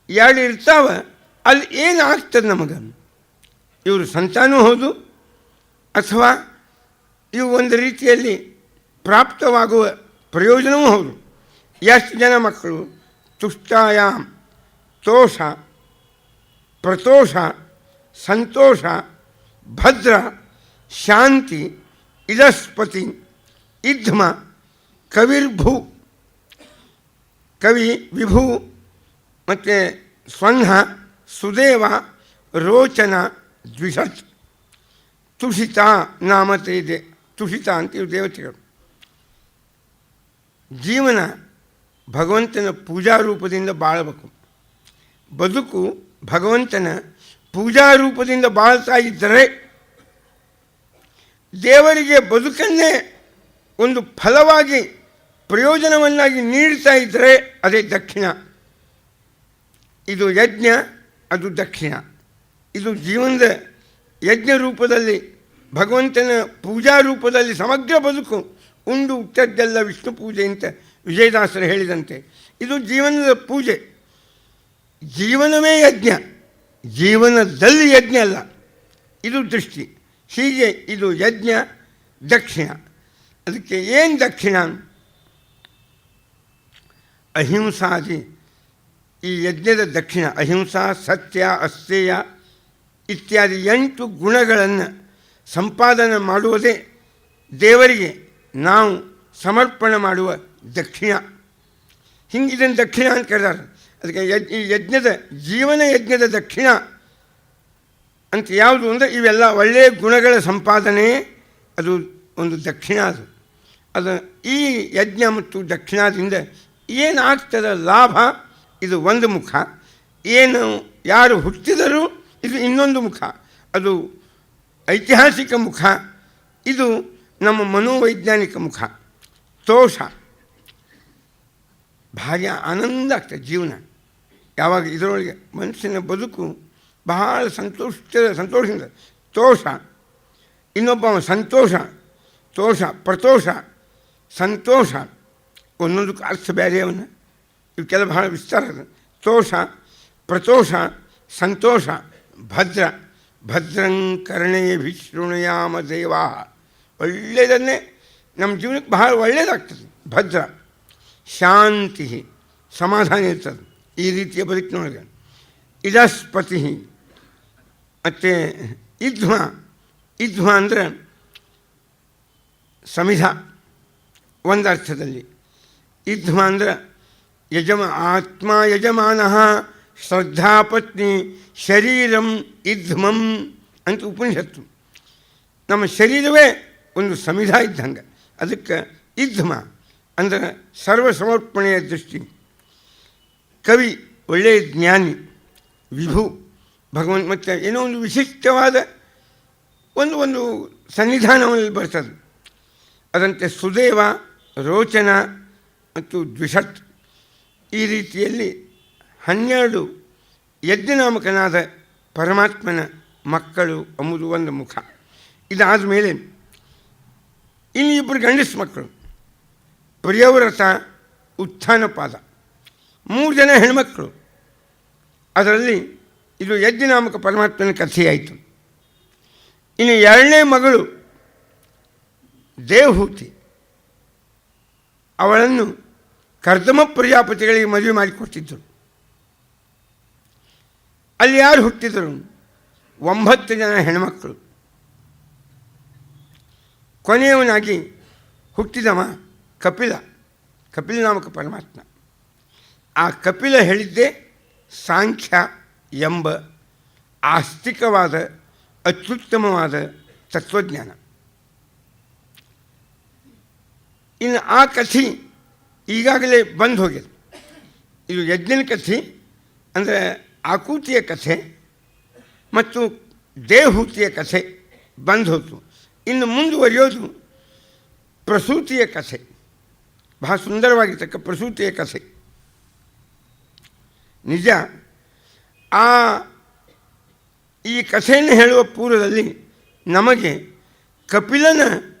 Speaker 2: ಎರಡು ಇರ್ತಾವ, ಅಲ್ಲಿ ಏನಾಗ್ತದೆ ನಮಗೆ? ಇವರು ಸಂತಾನವೂ ಹೌದು, ಅಥವಾ ಇವು ಒಂದು ರೀತಿಯಲ್ಲಿ ಪ್ರಾಪ್ತವಾಗುವ ಪ್ರಯೋಜನವೂ ಹೌದು. ಎಷ್ಟು ಜನ ಮಕ್ಕಳು? ತುಷ್ಟಾಯಾಮ್ ತೋಷ, ಪ್ರತೋಷ, ಸಂತೋಷ, ಭದ್ರ, ಶಾಂತಿ, ಇದಸ್ಪತಿ, ಇದ್ಮ, ಕವಿರ್ಭೂ, ಕವಿ, ವಿಭೂ, ಮತ್ತು ಸ್ವನ್ಹ, ಸುದೇವ, ರೋಚನ, ದ್ವಿಷತ್. ತುಷಿತ ನಾಮತೆ ಇದೆ. ತುಷಿತ ಅಂತ ಇವು ದೇವತೆಗಳು. ಜೀವನ ಭಗವಂತನ ಪೂಜಾರೂಪದಿಂದ ಬಾಳಬೇಕು. ಬದುಕು ಭಗವಂತನ ಪೂಜಾರೂಪದಿಂದ ಬಾಳ್ತಾ ಇದ್ದರೆ, ದೇವರಿಗೆ ಬದುಕನ್ನೇ ಒಂದು ಫಲವಾಗಿ ಪ್ರಯೋಜನವನ್ನಾಗಿ ನೀಡ್ತಾ ಇದ್ದರೆ ಅದೇ ದಕ್ಷಿಣ. ಇದು ಯಜ್ಞ, ಅದು ದಕ್ಷಿಣ. ಇದು ಜೀವನದ ಯಜ್ಞ ರೂಪದಲ್ಲಿ, ಭಗವಂತನ ಪೂಜಾ ರೂಪದಲ್ಲಿ ಸಮಗ್ರ ಬದುಕು. ಉಂಡು ಹುಟ್ಟದ್ದೆಲ್ಲ ವಿಷ್ಣು ಪೂಜೆ ಅಂತ ವಿಜಯದಾಸರು ಹೇಳಿದಂತೆ ಇದು ಜೀವನದ ಪೂಜೆ. ಜೀವನವೇ ಯಜ್ಞ, ಜೀವನದಲ್ಲಿ ಯಜ್ಞ ಅಲ್ಲ. ಇದು ದೃಷ್ಟಿ. ಹೀಗೆ ಇದು ಯಜ್ಞ, ದಕ್ಷಿಣ. ಅದಕ್ಕೆ ಏನು ದಕ್ಷಿಣ? ಅಹಿಂಸಾದಿ ಈ ಯಜ್ಞದ ದಕ್ಷಿಣ. ಅಹಿಂಸಾ, ಸತ್ಯ, ಅಸ್ಥೇಯ ಇತ್ಯಾದಿ 8 ಗುಣಗಳನ್ನು ಸಂಪಾದನೆ ಮಾಡುವುದೇ ದೇವರಿಗೆ ನಾವು ಸಮರ್ಪಣೆ ಮಾಡುವ ದಕ್ಷಿಣ. ಹಿಂಗೆ ಇದನ್ನು ದಕ್ಷಿಣ ಅಂತ ಕರೆದಾರೆ. ಅದಕ್ಕೆ ಈ ಯಜ್ಞದ ಜೀವನ ಯಜ್ಞದ ದಕ್ಷಿಣ ಅಂತ ಯಾವುದು ಅಂದರೆ ಇವೆಲ್ಲ ಒಳ್ಳೆಯ ಗುಣಗಳ ಸಂಪಾದನೆ, ಅದು ಒಂದು ದಕ್ಷಿಣ. ಅದು ಈ ಯಜ್ಞ ಮತ್ತು ದಕ್ಷಿಣದಿಂದ ಏನಾಗ್ತದೆ ಲಾಭ, ಇದು ಒಂದು ಮುಖ. ಏನು ಯಾರು ಹುಟ್ಟಿದರೂ ಇದು ಇನ್ನೊಂದು ಮುಖ. ಅದು ಐತಿಹಾಸಿಕ ಮುಖ, ಇದು ನಮ್ಮ ಮನೋವೈಜ್ಞಾನಿಕ ಮುಖ. ತೋಷ, ಭಾರಿ ಆನಂದ ಆಗ್ತದೆ ಜೀವನ ಯಾವಾಗ ಇದರೊಳಗೆ. ಮನುಷ್ಯನ ಬದುಕು ಬಹಳ ಸಂತೋಷದಿಂದ. ತೋಷ, ಇನ್ನೊಬ್ಬ ಸಂತೋಷ. ತೋಷ, ಪ್ರತೋಷ, ಸಂತೋಷ, ಒಂದೊಂದಕ್ಕೆ ಅರ್ಥ ಬೇರೆ ಅವನ್ನ. ಇವಕ್ಕೆಲ್ಲ ಬಹಳ ವಿಸ್ತಾರ ಅದ. ತೋಷ, ಪ್ರತೋಷ, ಸಂತೋಷ, ಭದ್ರ, ಭದ್ರಂ ಕರ್ಣೇಭಿ ಶೃಣುಯಾಮ ದೇವಾ. ಒಳ್ಳೆಯದನ್ನೇ ನಮ್ಮ ಜೀವನಕ್ಕೆ ಬಹಳ ಒಳ್ಳೆಯದಾಗ್ತದೆ. ಭದ್ರ, ಶಾಂತಿ, ಸಮಾಧಾನ ಇರ್ತದೆ ಈ ರೀತಿಯ ಬದುಕಿನೊಳಗೆ. ಇದಸ್ಪತಿ ಮತ್ತು ಇಧ್ಮ. ಇಧ್ಮ ಅಂದರೆ ಸಮಿಧ, ಒಂದು ಅರ್ಥದಲ್ಲಿ. ಇದ್ಮ ಅಂದ್ರೆ ಆತ್ಮ ಯಜಮಾನ ಶ್ರದ್ಧಾಪತ್ನಿ ಶರೀರಂ ಇದ್ಮಂ ಅಂತ ಉಪನಿಷತ್ತು. ನಮ್ಮ ಶರೀರವೇ ಒಂದು ಸಮಿಧ ಇದ್ದಂಗೆ. ಅದಕ್ಕೆ ಇದ್ಮ ಅಂದರೆ ಸರ್ವಸಮರ್ಪಣೆಯ ದೃಷ್ಟಿ. ಕವಿ ಒಳ್ಳೆಯ ಜ್ಞಾನಿ, ವಿಭು ಭಗವಂತ, ಮತ್ತು ಏನೋ ಒಂದು ವಿಶಿಷ್ಟವಾದ ಒಂದು ಸನ್ನಿಧಾನದಲ್ಲಿ ಬರ್ತದೆ. ಅದಂತೆ ಸುದೇವ, ರೋಚನ ಮತ್ತು ದ್ವಿಷಟ್ ಈ ರೀತಿಯಲ್ಲಿ 12 ಯಜ್ಞನಾಮಕನಾದ ಪರಮಾತ್ಮನ ಮಕ್ಕಳು ಎಂಬುದು ಒಂದು ಮುಖ. ಇದಾದ ಮೇಲೆ ಇನ್ನು 2 ಗಂಡಸು ಮಕ್ಕಳು, ಪ್ರಿಯವ್ರತ, ಉತ್ಥಾನಪಾದ. 3 ಜನ ಹೆಣ್ಮಕ್ಕಳು. ಅದರಲ್ಲಿ ಇದು ಯಜ್ಞನಾಮಕ ಪರಮಾತ್ಮನ ಕಥೆಯಾಯಿತು. ಇನ್ನು 2ನೇ ಮಗಳು ದೇವಹೂತಿ. ಅವಳನ್ನು ಕರ್ದಮ ಪ್ರಜಾಪತಿಗಳಿಗೆ ಮದುವೆ ಮಾಡಿಕೊಟ್ಟಿದ್ದರು. ಅಲ್ಲಿ ಯಾರು ಹುಟ್ಟಿದರು? 9 ಜನ ಹೆಣ್ಮಕ್ಕಳು. ಕೊನೆಯವನಾಗಿ ಹುಟ್ಟಿದವ ಕಪಿಲ ನಾಮಕ ಪರಮಾತ್ಮ. ಆ ಕಪಿಲ ಹೇಳಿದ್ದೇ ಸಾಂಖ್ಯ ಎಂಬ ಆಸ್ತಿಕವಾದ ಅತ್ಯುತ್ತಮವಾದ ತತ್ವಜ್ಞಾನ. ಇನ್ನು ಆ ಕಥೆ ಈಗಾಗಲೇ ಬಂದು ಹೋಗಿದೆ. ಇದು ಯಜ್ಞನ ಕಥೆ ಅಂದರೆ ಆಕೂತಿಯ ಕಥೆ ಮತ್ತು ದೇವಹೂತಿಯ ಕಥೆ ಬಂದು ಹೋಯಿತು. ಇನ್ನು ಮುಂದುವರಿಯೋದು ಪ್ರಸೂತಿಯ ಕಥೆ, ಬಹಳ ಸುಂದರವಾಗಿರ್ತಕ್ಕ ಪ್ರಸೂತಿಯ ಕಥೆ. ನಿಜ, ಈ ಕಥೆಯನ್ನು ಹೇಳುವ ಪೂರ್ವದಲ್ಲಿ ನಮಗೆ ಕಪಿಲನ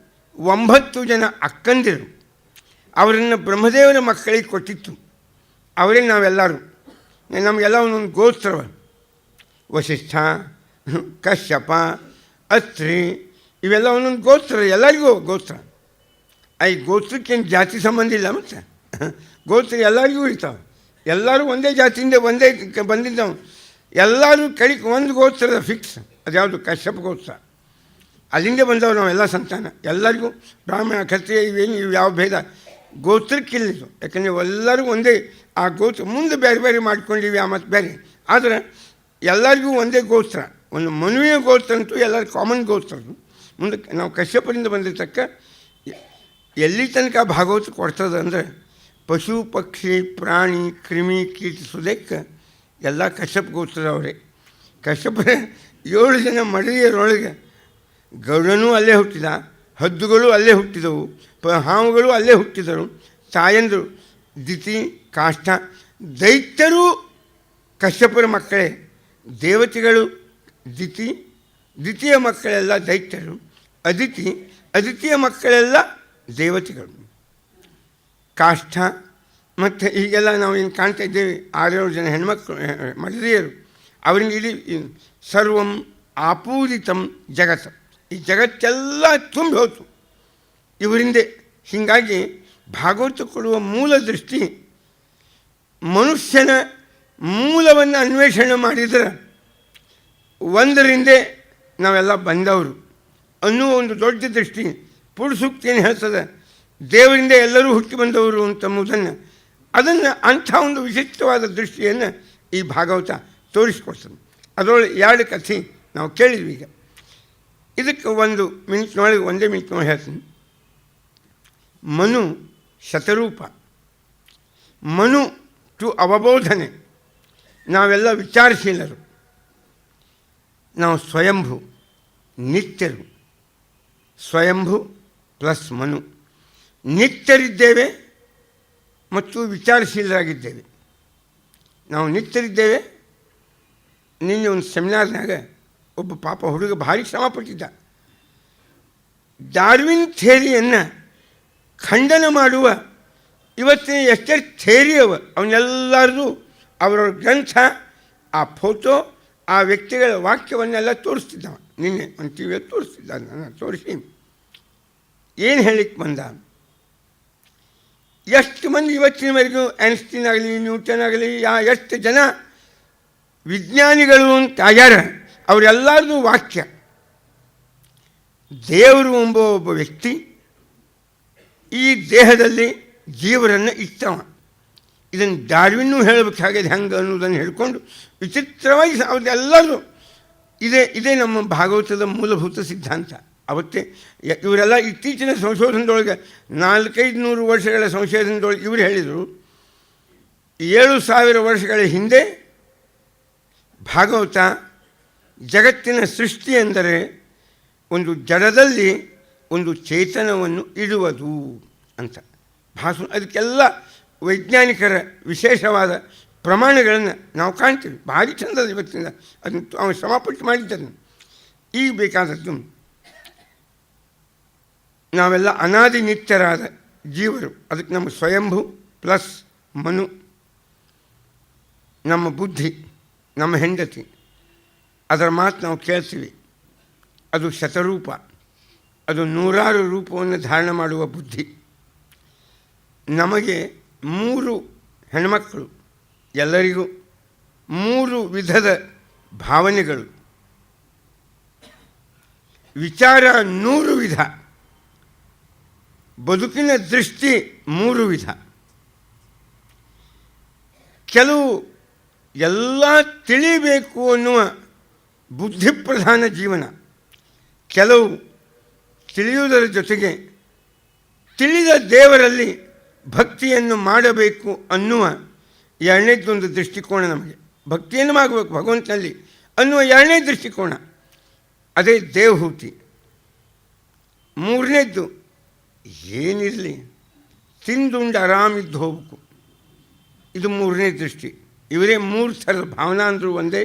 Speaker 2: 9 ಜನ ಅಕ್ಕಂದಿರು, ಅವರನ್ನು ಬ್ರಹ್ಮದೇವರ ಮಕ್ಕಳಿಗೆ ಕೊಟ್ಟಿತ್ತು. ಅವರೇ ನಾವೆಲ್ಲರೂ. ನಮಗೆಲ್ಲ ಒಂದೊಂದು ಗೋತ್ರವ. ವಸಿಷ್ಠ, ಕಶ್ಯಪ, ಅತ್ರಿ, ಇವೆಲ್ಲ ಒಂದೊಂದು ಗೋತ್ರ, ಎಲ್ಲರಿಗೂ ಗೋತ್ರ. ಈ ಗೋತ್ರಕ್ಕೇನು ಜಾತಿ ಸಂಬಂಧ ಇಲ್ಲ. ಮತ್ತು ಗೋತ್ರ ಎಲ್ಲರಿಗೂ ಇರ್ತಾವೆ. ಎಲ್ಲರೂ ಒಂದೇ ಜಾತಿಯಿಂದ ಒಂದೇ ಬಂದಿದ್ದವು. ಎಲ್ಲರೂ ಕಡಿಕೆ ಒಂದು ಗೋತ್ರದ ಫಿಕ್ಸ್. ಅದ್ಯಾವುದು? ಕಶ್ಯಪ ಗೋತ್ರ. ಅಲ್ಲಿಂದೇ ಬಂದವರು ನಾವೆಲ್ಲ ಸಂತಾನ. ಎಲ್ಲರಿಗೂ ಬ್ರಾಹ್ಮಣ, ಕ್ಷತ್ರಿಯ ಇವೇನು ಇವು ಯಾವ ಭೇದ ಗೋತ್ರಕ್ಕಿಲ್ಲಿದ್ದು. ಯಾಕಂದರೆ ಎಲ್ಲರೂ ಒಂದೇ ಆ ಗೋತ್ರ. ಮುಂದೆ ಬೇರೆ ಬೇರೆ ಮಾಡ್ಕೊಂಡಿವಿ ಮತ್ತು ಬೇರೆ. ಆದರೆ ಎಲ್ಲರಿಗೂ ಒಂದೇ ಗೋತ್ರ. ಒಂದು ಮನುವಿನ ಗೋತ್ರ ಅಂತೂ ಎಲ್ಲರೂ ಕಾಮನ್ ಗೋತ್ರ. ಮುಂದಕ್ಕೆ ನಾವು ಕಶ್ಯಪರಿಂದ ಬಂದಿರ್ತಕ್ಕ ಎಲ್ಲಿ ತನಕ ಭಾಗವತ ಕೊಡ್ತದೆ ಅಂದರೆ ಪಶು ಪಕ್ಷಿ ಪ್ರಾಣಿ ಕ್ರಿಮಿ ಕೀಟ ಸುದಕ್ಕೆ ಎಲ್ಲ ಕಶ್ಯಪ ಗೋತ್ರದವರೇ. ಕಶ್ಯಪರ 7 ಜನ ಮಡದಿಯರೊಳಗೆ ಗರುಡನೂ ಅಲ್ಲೇ ಹುಟ್ಟಿದ, ಹದ್ದುಗಳು ಅಲ್ಲೇ ಹುಟ್ಟಿದವು, ಹಾವುಗಳು ಅಲ್ಲೇ ಹುಟ್ಟಿದರು. ತಾಯಂದರು ದಿತಿ, ಕಾಷ್ಠ. ದೈತ್ಯರು ಕಶ್ಯಪರ ಮಕ್ಕಳೇ. ದೇವತೆಗಳು ದಿತಿಯ ಮಕ್ಕಳೆಲ್ಲ ದೈತ್ಯರು. ಅದಿತಿಯ ಮಕ್ಕಳೆಲ್ಲ ದೇವತೆಗಳು. ಕಾಷ್ಠ ಮತ್ತು ಹೀಗೆಲ್ಲ ನಾವು ಏನು ಕಾಣ್ತಾ ಇದ್ದೇವೆ, 6-7 ಜನ ಹೆಣ್ಮಕ್ಕಳು ಮಡದಿಯರು. ಅವರಿಂದ ಇಡೀ ಸರ್ವಂ ಆಪೂರಿತಂ ಜಗತ್ತು, ಈ ಜಗತ್ತೆಲ್ಲ ತುಂಬಿ ಹೋಯ್ತು ಇವರಿಂದೇ. ಹೀಗಾಗಿ ಭಾಗವತ ಕೊಡುವ ಮೂಲ ದೃಷ್ಟಿ ಮನುಷ್ಯನ ಮೂಲವನ್ನು ಅನ್ವೇಷಣೆ ಮಾಡಿದರೆ ಒಂದರಿಂದೇ ನಾವೆಲ್ಲ ಬಂದವರು ಅನ್ನುವ ಒಂದು ದೊಡ್ಡ ದೃಷ್ಟಿ. ಪುರುಸೂಕ್ತಿಯನ್ನು ಹೇಳ್ತದೆ, ದೇವರಿಂದ ಎಲ್ಲರೂ ಹುಟ್ಟಿ ಬಂದವರು ಅಂತಂಬುದನ್ನು. ಅಂಥ ಒಂದು ವಿಶಿಷ್ಟವಾದ ದೃಷ್ಟಿಯನ್ನು ಈ ಭಾಗವತ ತೋರಿಸ್ಕೊಡ್ತದೆ. ಅದರೊಳಗೆ 2 ಕಥೆ ನಾವು ಕೇಳಿದ್ವಿ. ಈಗ ಇದಕ್ಕೆ 1 ಮಿನಿಟ್ನೊಳಗೆ 1 ಮಿನಿಟ್ನೊಳಗೆ ಹೇಳ್ತೀನಿ. ಮನು ಶತರೂಪ. ಮನು ಟು ಅವಬೋಧನೆ. ನಾವೆಲ್ಲ ವಿಚಾರಶೀಲರು. ನಾವು ಸ್ವಯಂಭೂ ನಿತ್ಯರು. ಸ್ವಯಂಭೂ ಪ್ಲಸ್ ಮನು. ನಿತ್ಯರಿದ್ದೇವೆ ಮತ್ತು ವಿಚಾರಶೀಲರಾಗಿದ್ದೇವೆ. ನಾವು ನಿತ್ಯರಿದ್ದೇವೆ. ನಿನ್ನೆ ಒಂದು ಸೆಮಿನಾರ್ನಾಗ ಒಬ್ಬ ಪಾಪ ಹುಡುಗ ಭಾರಿ ಶ್ರಮಪಟ್ಟಿದ್ದ. ಡಾರ್ವಿನ್ ಥಿಯರಿಯನ್ನು ಖಂಡನ ಮಾಡುವ ಇವತ್ತಿನ ಎಷ್ಟೇ ಥಿಯರಿ ಅವನ್ನೆಲ್ಲರೂ ಅವರವ್ರ ಗ್ರಂಥ, ಆ ಫೋಟೋ, ಆ ವ್ಯಕ್ತಿಗಳ ವಾಕ್ಯವನ್ನೆಲ್ಲ ತೋರಿಸ್ತಿದ್ದವ. ನಿನ್ನೆ ಒಂದು ಟಿ ವಿಯಲ್ಲಿ ತೋರಿಸ್ತಿದ್ದ. ನಾನು ತೋರಿಸಿ ಏನು ಹೇಳಿಕ್ಕೆ ಬಂದ. ಎಷ್ಟು ಮಂದಿ ಇವತ್ತಿನವರೆಗೂ ಐನ್ಸ್ಟೀನ್ ಆಗಲಿ, ನ್ಯೂಟನ್ ಆಗಲಿ, ಎಷ್ಟು ಜನ ವಿಜ್ಞಾನಿಗಳು ಅಂತ ಆಗ್ಯಾರ, ಅವರೆಲ್ಲರದು ವಾಕ್ಯ ದೇವರು ಎಂಬ ಒಬ್ಬ ವ್ಯಕ್ತಿ ಈ ದೇಹದಲ್ಲಿ ಜೀವರನ್ನು ಇಟ್ಟವ. ಇದನ್ನು ಡಾರ್ವಿನ್ನೂ ಹೇಳಬೇಕಾಗಿದೆ ಹೆಂಗೆ ಅನ್ನೋದನ್ನು ಹೇಳ್ಕೊಂಡು ವಿಚಿತ್ರವಾಗಿ ಎಲ್ಲರೂ ಇದೇ ನಮ್ಮ ಭಾಗವತದ ಮೂಲಭೂತ ಸಿದ್ಧಾಂತ. ಅವತ್ತೇ ಇವರೆಲ್ಲ ಇತ್ತೀಚಿನ ಸಂಶೋಧನದೊಳಗೆ 400-500 ವರ್ಷಗಳ ಸಂಶೋಧನದೊಳಗೆ ಇವರು ಹೇಳಿದರು 7000 ವರ್ಷಗಳ ಹಿಂದೆ ಭಾಗವತ ಜಗತ್ತಿನ ಸೃಷ್ಟಿ ಎಂದರೆ ಒಂದು ಜಡದಲ್ಲಿ ಒಂದು ಚೇತನವನ್ನು ಇಡುವುದು ಅಂತ ಭಾಷಣ. ಅದಕ್ಕೆಲ್ಲ ವೈಜ್ಞಾನಿಕರ ವಿಶೇಷವಾದ ಪ್ರಮಾಣಗಳನ್ನು ನಾವು ಕಾಣ್ತೀವಿ. ಭಾರಿ ಚಂದದ ಇವತ್ತಿಂದ ಅದನ್ನು ಅವನು ಶ್ರಮಪಟ್ಟು ಮಾಡಿದ್ದನ್ನು. ಈಗ ಬೇಕಾದದ್ದು ನಾವೆಲ್ಲ ಅನಾದಿ ನಿತ್ಯರಾದ ಜೀವರು. ಅದಕ್ಕೆ ನಮ್ಮ ಸ್ವಯಂಭೂ ಪ್ಲಸ್ ಮನು, ನಮ್ಮ ಬುದ್ಧಿ, ನಮ್ಮ ಹೆಂಡತಿ, ಅದರ ಮಾತು ನಾವು ಕೇಳ್ತೀವಿ. ಅದು ಶತರೂಪ, ಅದು 100 ರೂಪವನ್ನು ಧಾರಣ ಮಾಡುವ ಬುದ್ಧಿ. ನಮಗೆ 3 ಹೆಣ್ಮಕ್ಕಳು, ಎಲ್ಲರಿಗೂ 3 ವಿಧದ ಭಾವನೆಗಳು, ವಿಚಾರ 100 ವಿಧ, ಬದುಕಿನ ದೃಷ್ಟಿ 3 ವಿಧ. ಕೆಲವು ಎಲ್ಲ ತಿಳಿಬೇಕು ಅನ್ನುವ ಬುದ್ಧಿಪ್ರಧಾನ ಜೀವನ, ಕೆಲವು ತಿಳಿಯುವುದರ ಜೊತೆಗೆ ತಿಳಿದ ದೇವರಲ್ಲಿ ಭಕ್ತಿಯನ್ನು ಮಾಡಬೇಕು ಅನ್ನುವ ಎರಡನೇದೊಂದು ದೃಷ್ಟಿಕೋನ. ನಮಗೆ ಭಕ್ತಿಯನ್ನು ಮಾಡಬೇಕು ಭಗವಂತನಲ್ಲಿ ಅನ್ನುವ ಎರಡನೇ ದೃಷ್ಟಿಕೋನ, ಅದೇ ದೇವಹೂತಿ. ಮೂರನೇದ್ದು ಏನಿರಲಿ ತಿಂದುಂಡು ಆರಾಮಿದ್ದು ಹೋಗ್ಬೇಕು, ಇದು ಮೂರನೇ ದೃಷ್ಟಿ. ಇವರೇ 3 ಥರದ ಭಾವನಾ ಅಂದರೂ ಒಂದೇ,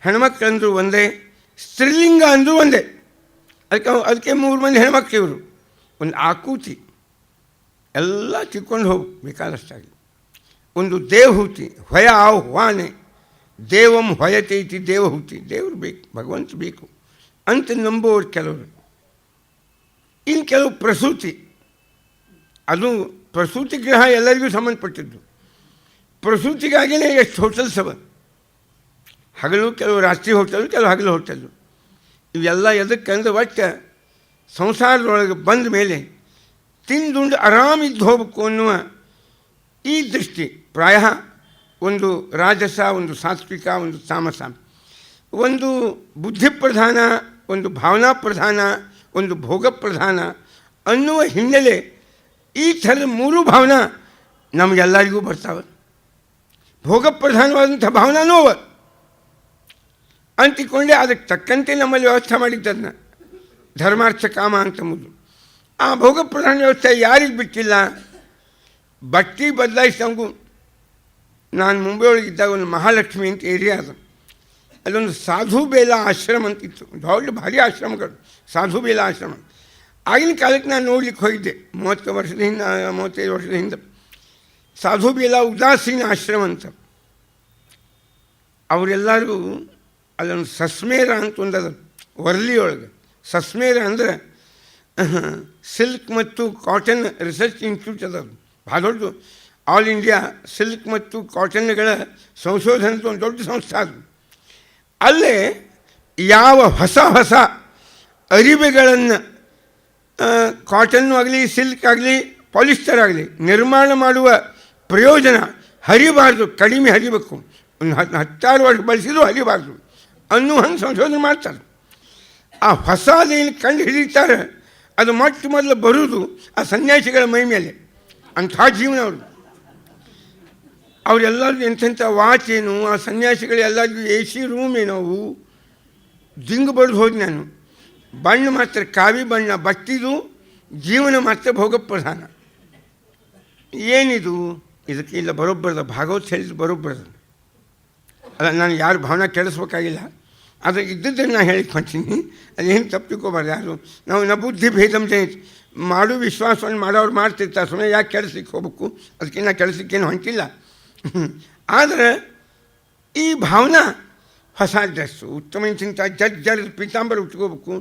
Speaker 2: ಹೆಣ್ಮಕ್ಳಂದ್ರೂ ಒಂದೇ, ಸ್ತ್ರೀಲಿಂಗ ಅಂದರೂ ಒಂದೇ. ಅದಕ್ಕೆ 3 ಮಂದಿ ಹೆಣ್ಮಕ್ಳು ಇವರು. ಒಂದು ಆಕೂತಿ, ಎಲ್ಲ ತಿಕ್ಕೊಂಡು ಹೋಗಿ ಬೇಕಾದಷ್ಟಾಗಿ. ಒಂದು ದೇವಹೂತಿ, ಹೊಯ ಆಹ್ವಾನೆ, ದೇವಂ ಹೊಯತೈತಿ ದೇವಹೂತಿ, ದೇವರು ಬೇಕು, ಭಗವಂತ ಬೇಕು ಅಂತ ನಂಬುವವರು ಕೆಲವರು. ಇನ್ನು ಕೆಲವು ಪ್ರಸೂತಿ, ಅದು ಪ್ರಸೂತಿ ಗೃಹ ಎಲ್ಲರಿಗೂ ಸಂಬಂಧಪಟ್ಟಿದ್ದು. ಪ್ರಸೂತಿಗಾಗಿಯೇ ಎಷ್ಟು ಹೋಟೆಲ್ಸ್ ಅವ, ಹಗಲು ಕೆಲವು ರಾತ್ರಿ ಹೋಟೆಲು, ಕೆಲವು ಹಗಲು ಹೋಟೆಲು. ಇವೆಲ್ಲ ಎದಕ್ಕಂದ್ರೆ ಒಟ್ಟು ಸಂಸಾರದೊಳಗೆ ಬಂದ ಮೇಲೆ ತಿಂದುಂಡು ಆರಾಮಿದ್ದು ಹೋಗ್ಬೇಕು ಅನ್ನುವ ಈ ದೃಷ್ಟಿ. ಪ್ರಾಯ ಒಂದು ರಾಜಸ, ಒಂದು ಸಾತ್ವಿಕ, ಒಂದು ತಾಮಸ, ಒಂದು ಬುದ್ಧಿಪ್ರಧಾನ, ಒಂದು ಭಾವನಾ ಪ್ರಧಾನ, ಒಂದು ಭೋಗ ಪ್ರಧಾನ ಅನ್ನುವ ಹಿನ್ನೆಲೆ ಈ ಥರದ 3 ಭಾವನಾ ನಮಗೆಲ್ಲರಿಗೂ ಬರ್ತಾವೆ. ಭೋಗಪ್ರಧಾನವಾದಂಥ ಭಾವನಾನೂ ಅವ ಅಂತಿಕೊಂಡೆ. ಅದಕ್ಕೆ ತಕ್ಕಂತೆ ನಮ್ಮಲ್ಲಿ ವ್ಯವಸ್ಥೆ ಮಾಡಿದ್ದದನ್ನ ಧರ್ಮಾರ್ಥ ಕಾಮ ಅಂತ ಮೊದಲು. ಆ ಭೋಗಪ್ರಧಾನ ವ್ಯವಸ್ಥೆ ಯಾರಿಗೆ ಬಿಟ್ಟಿಲ್ಲ? ಬಟ್ಟೆ ಬದಲಾಯಿಸಿದಂಗೂ. ನಾನು ಮುಂಬೈ ಒಳಗಿದ್ದಾಗ ಒಂದು ಮಹಾಲಕ್ಷ್ಮಿ ಅಂತ ಏರಿಯಾ ಅದು, ಅಲ್ಲೊಂದು ಸಾಧು ಬೇಲ ಆಶ್ರಮ ಅಂತಿತ್ತು. ದೊಡ್ಡ ಭಾರಿ ಆಶ್ರಮಗಳು, ಸಾಧು ಬೇಲ ಆಶ್ರಮ. ಆಗಿನ ಕಾಲಕ್ಕೆ ನಾನು ನೋಡ್ಲಿಕ್ಕೆ ಹೋಗಿದ್ದೆ 30 ವರ್ಷದ ಹಿಂದೆ, 35 ವರ್ಷದ ಹಿಂದೆ. ಸಾಧು ಬೇಲ ಉದಾಸೀನ ಆಶ್ರಮ ಅಂತ. ಅವರೆಲ್ಲರೂ ಅಲ್ಲೊಂದು ಸಸ್ಮೇರ ಅಂತ ಒಂದದ ವರ್ಲಿಯೊಳಗೆ. ಸಸ್ಮೇರ ಅಂದರೆ ಸಿಲ್ಕ್ ಮತ್ತು ಕಾಟನ್ ರಿಸರ್ಚ್ ಇನ್ಸ್ಟಿಟ್ಯೂಟ್ ಅದ. ಭಾಳ ದೊಡ್ಡದು. ಆಲ್ ಇಂಡಿಯಾ ಸಿಲ್ಕ್ ಮತ್ತು ಕಾಟನ್ಗಳ ಸಂಶೋಧನೆದು ಒಂದು ದೊಡ್ಡ ಸಂಸ್ಥೆ ಅದು. ಅಲ್ಲೇ ಯಾವ ಹೊಸ ಹೊಸ ಅರಿವೆಗಳನ್ನು, ಕಾಟನ್ನು ಆಗಲಿ, ಸಿಲ್ಕ್ ಆಗಲಿ, ಪಾಲಿಸ್ಟರ್ ಆಗಲಿ ನಿರ್ಮಾಣ ಮಾಡುವ ಪ್ರಯೋಜನ ಹರಿಬಾರ್ದು, ಕಡಿಮೆ ಹರಿಬೇಕು, ಒಂದು 10 ವರ್ಷ ಬಳಸಿದ್ರು ಹರಿಬಾರ್ದು ಅನ್ನೋ ಹಂಗೆ ಸಂಶೋಧನೆ ಮಾಡ್ತಾರೆ. ಆ ಹೊಸದೇನು ಕಂಡು ಹಿಡಿತಾರೆ ಅದು ಮೊಟ್ಟ ಮೊದಲು ಬರುವುದು ಆ ಸನ್ಯಾಸಿಗಳ ಮೈ ಮೇಲೆ. ಅಂಥ ಜೀವನ ಅವರು. ಅವರೆಲ್ಲರಿಗೂ ಎಂಥೆಂಥ ವಾಚ್ ಏನು, ಆ ಸನ್ಯಾಸಿಗಳು ಎಲ್ಲರಿಗೂ AC ರೂಮ್ ಏನವು, ದಿಂಗು ಬಡ್ದು ಹೋಗಿ ನಾನು. ಬಣ್ಣ ಮಾತ್ರ ಕಾವಿ ಬಣ್ಣ, ಬಟ್ಟಿದು ಜೀವನ ಮಾತ್ರ ಭೋಗಪ್ರಧಾನ. ಏನಿದು? ಇದಕ್ಕೆ ಇಲ್ಲ ಬರೋಬ್ಬರದ. ಭಾಗವತ್ ಹೇಳಿದ್ದು ಬರೋಬ್ಬರದ. ಅಲ್ಲ, ನಾನು ಯಾರು ಭಾವನಾ ಕೆಡಿಸ್ಬೇಕಾಗಿಲ್ಲ, ಆದರೆ ಇದ್ದದ್ದನ್ನು ನಾನು ಹೇಳಿಕೊಳ್ತೀನಿ. ಅದೇನು ತಪ್ಪಿಕೋಬಾರ್ದು ಯಾರು. ನಾವು ಬುದ್ಧಿ ಭೇದಂ ಜನಿತ ಮಾಡು ವಿಶ್ವಾಸವನ್ನು ಮಾಡೋರು ಮಾಡ್ತಿರ್ತಾರೆ. ಸುಮ್ಮನೆ ಯಾಕೆ ಕೆಡಿಸ್ಲಿಕ್ಕೆ ಹೋಗ್ಬೇಕು? ಅದಕ್ಕಿಂತ ಕೆಡಿಸ್ಲಿಕ್ಕೇನು ಹೊಂಟಿಲ್ಲ. ಆದರೆ ಈ ಭಾವನಾ ಹೊಸ ಡ್ರೆಸ್ಸು, ಉತ್ತಮ ಇಂಥ ಜಡ್ ಪೀತಾಂಬರ ಉಟ್ಕೋಬೇಕು,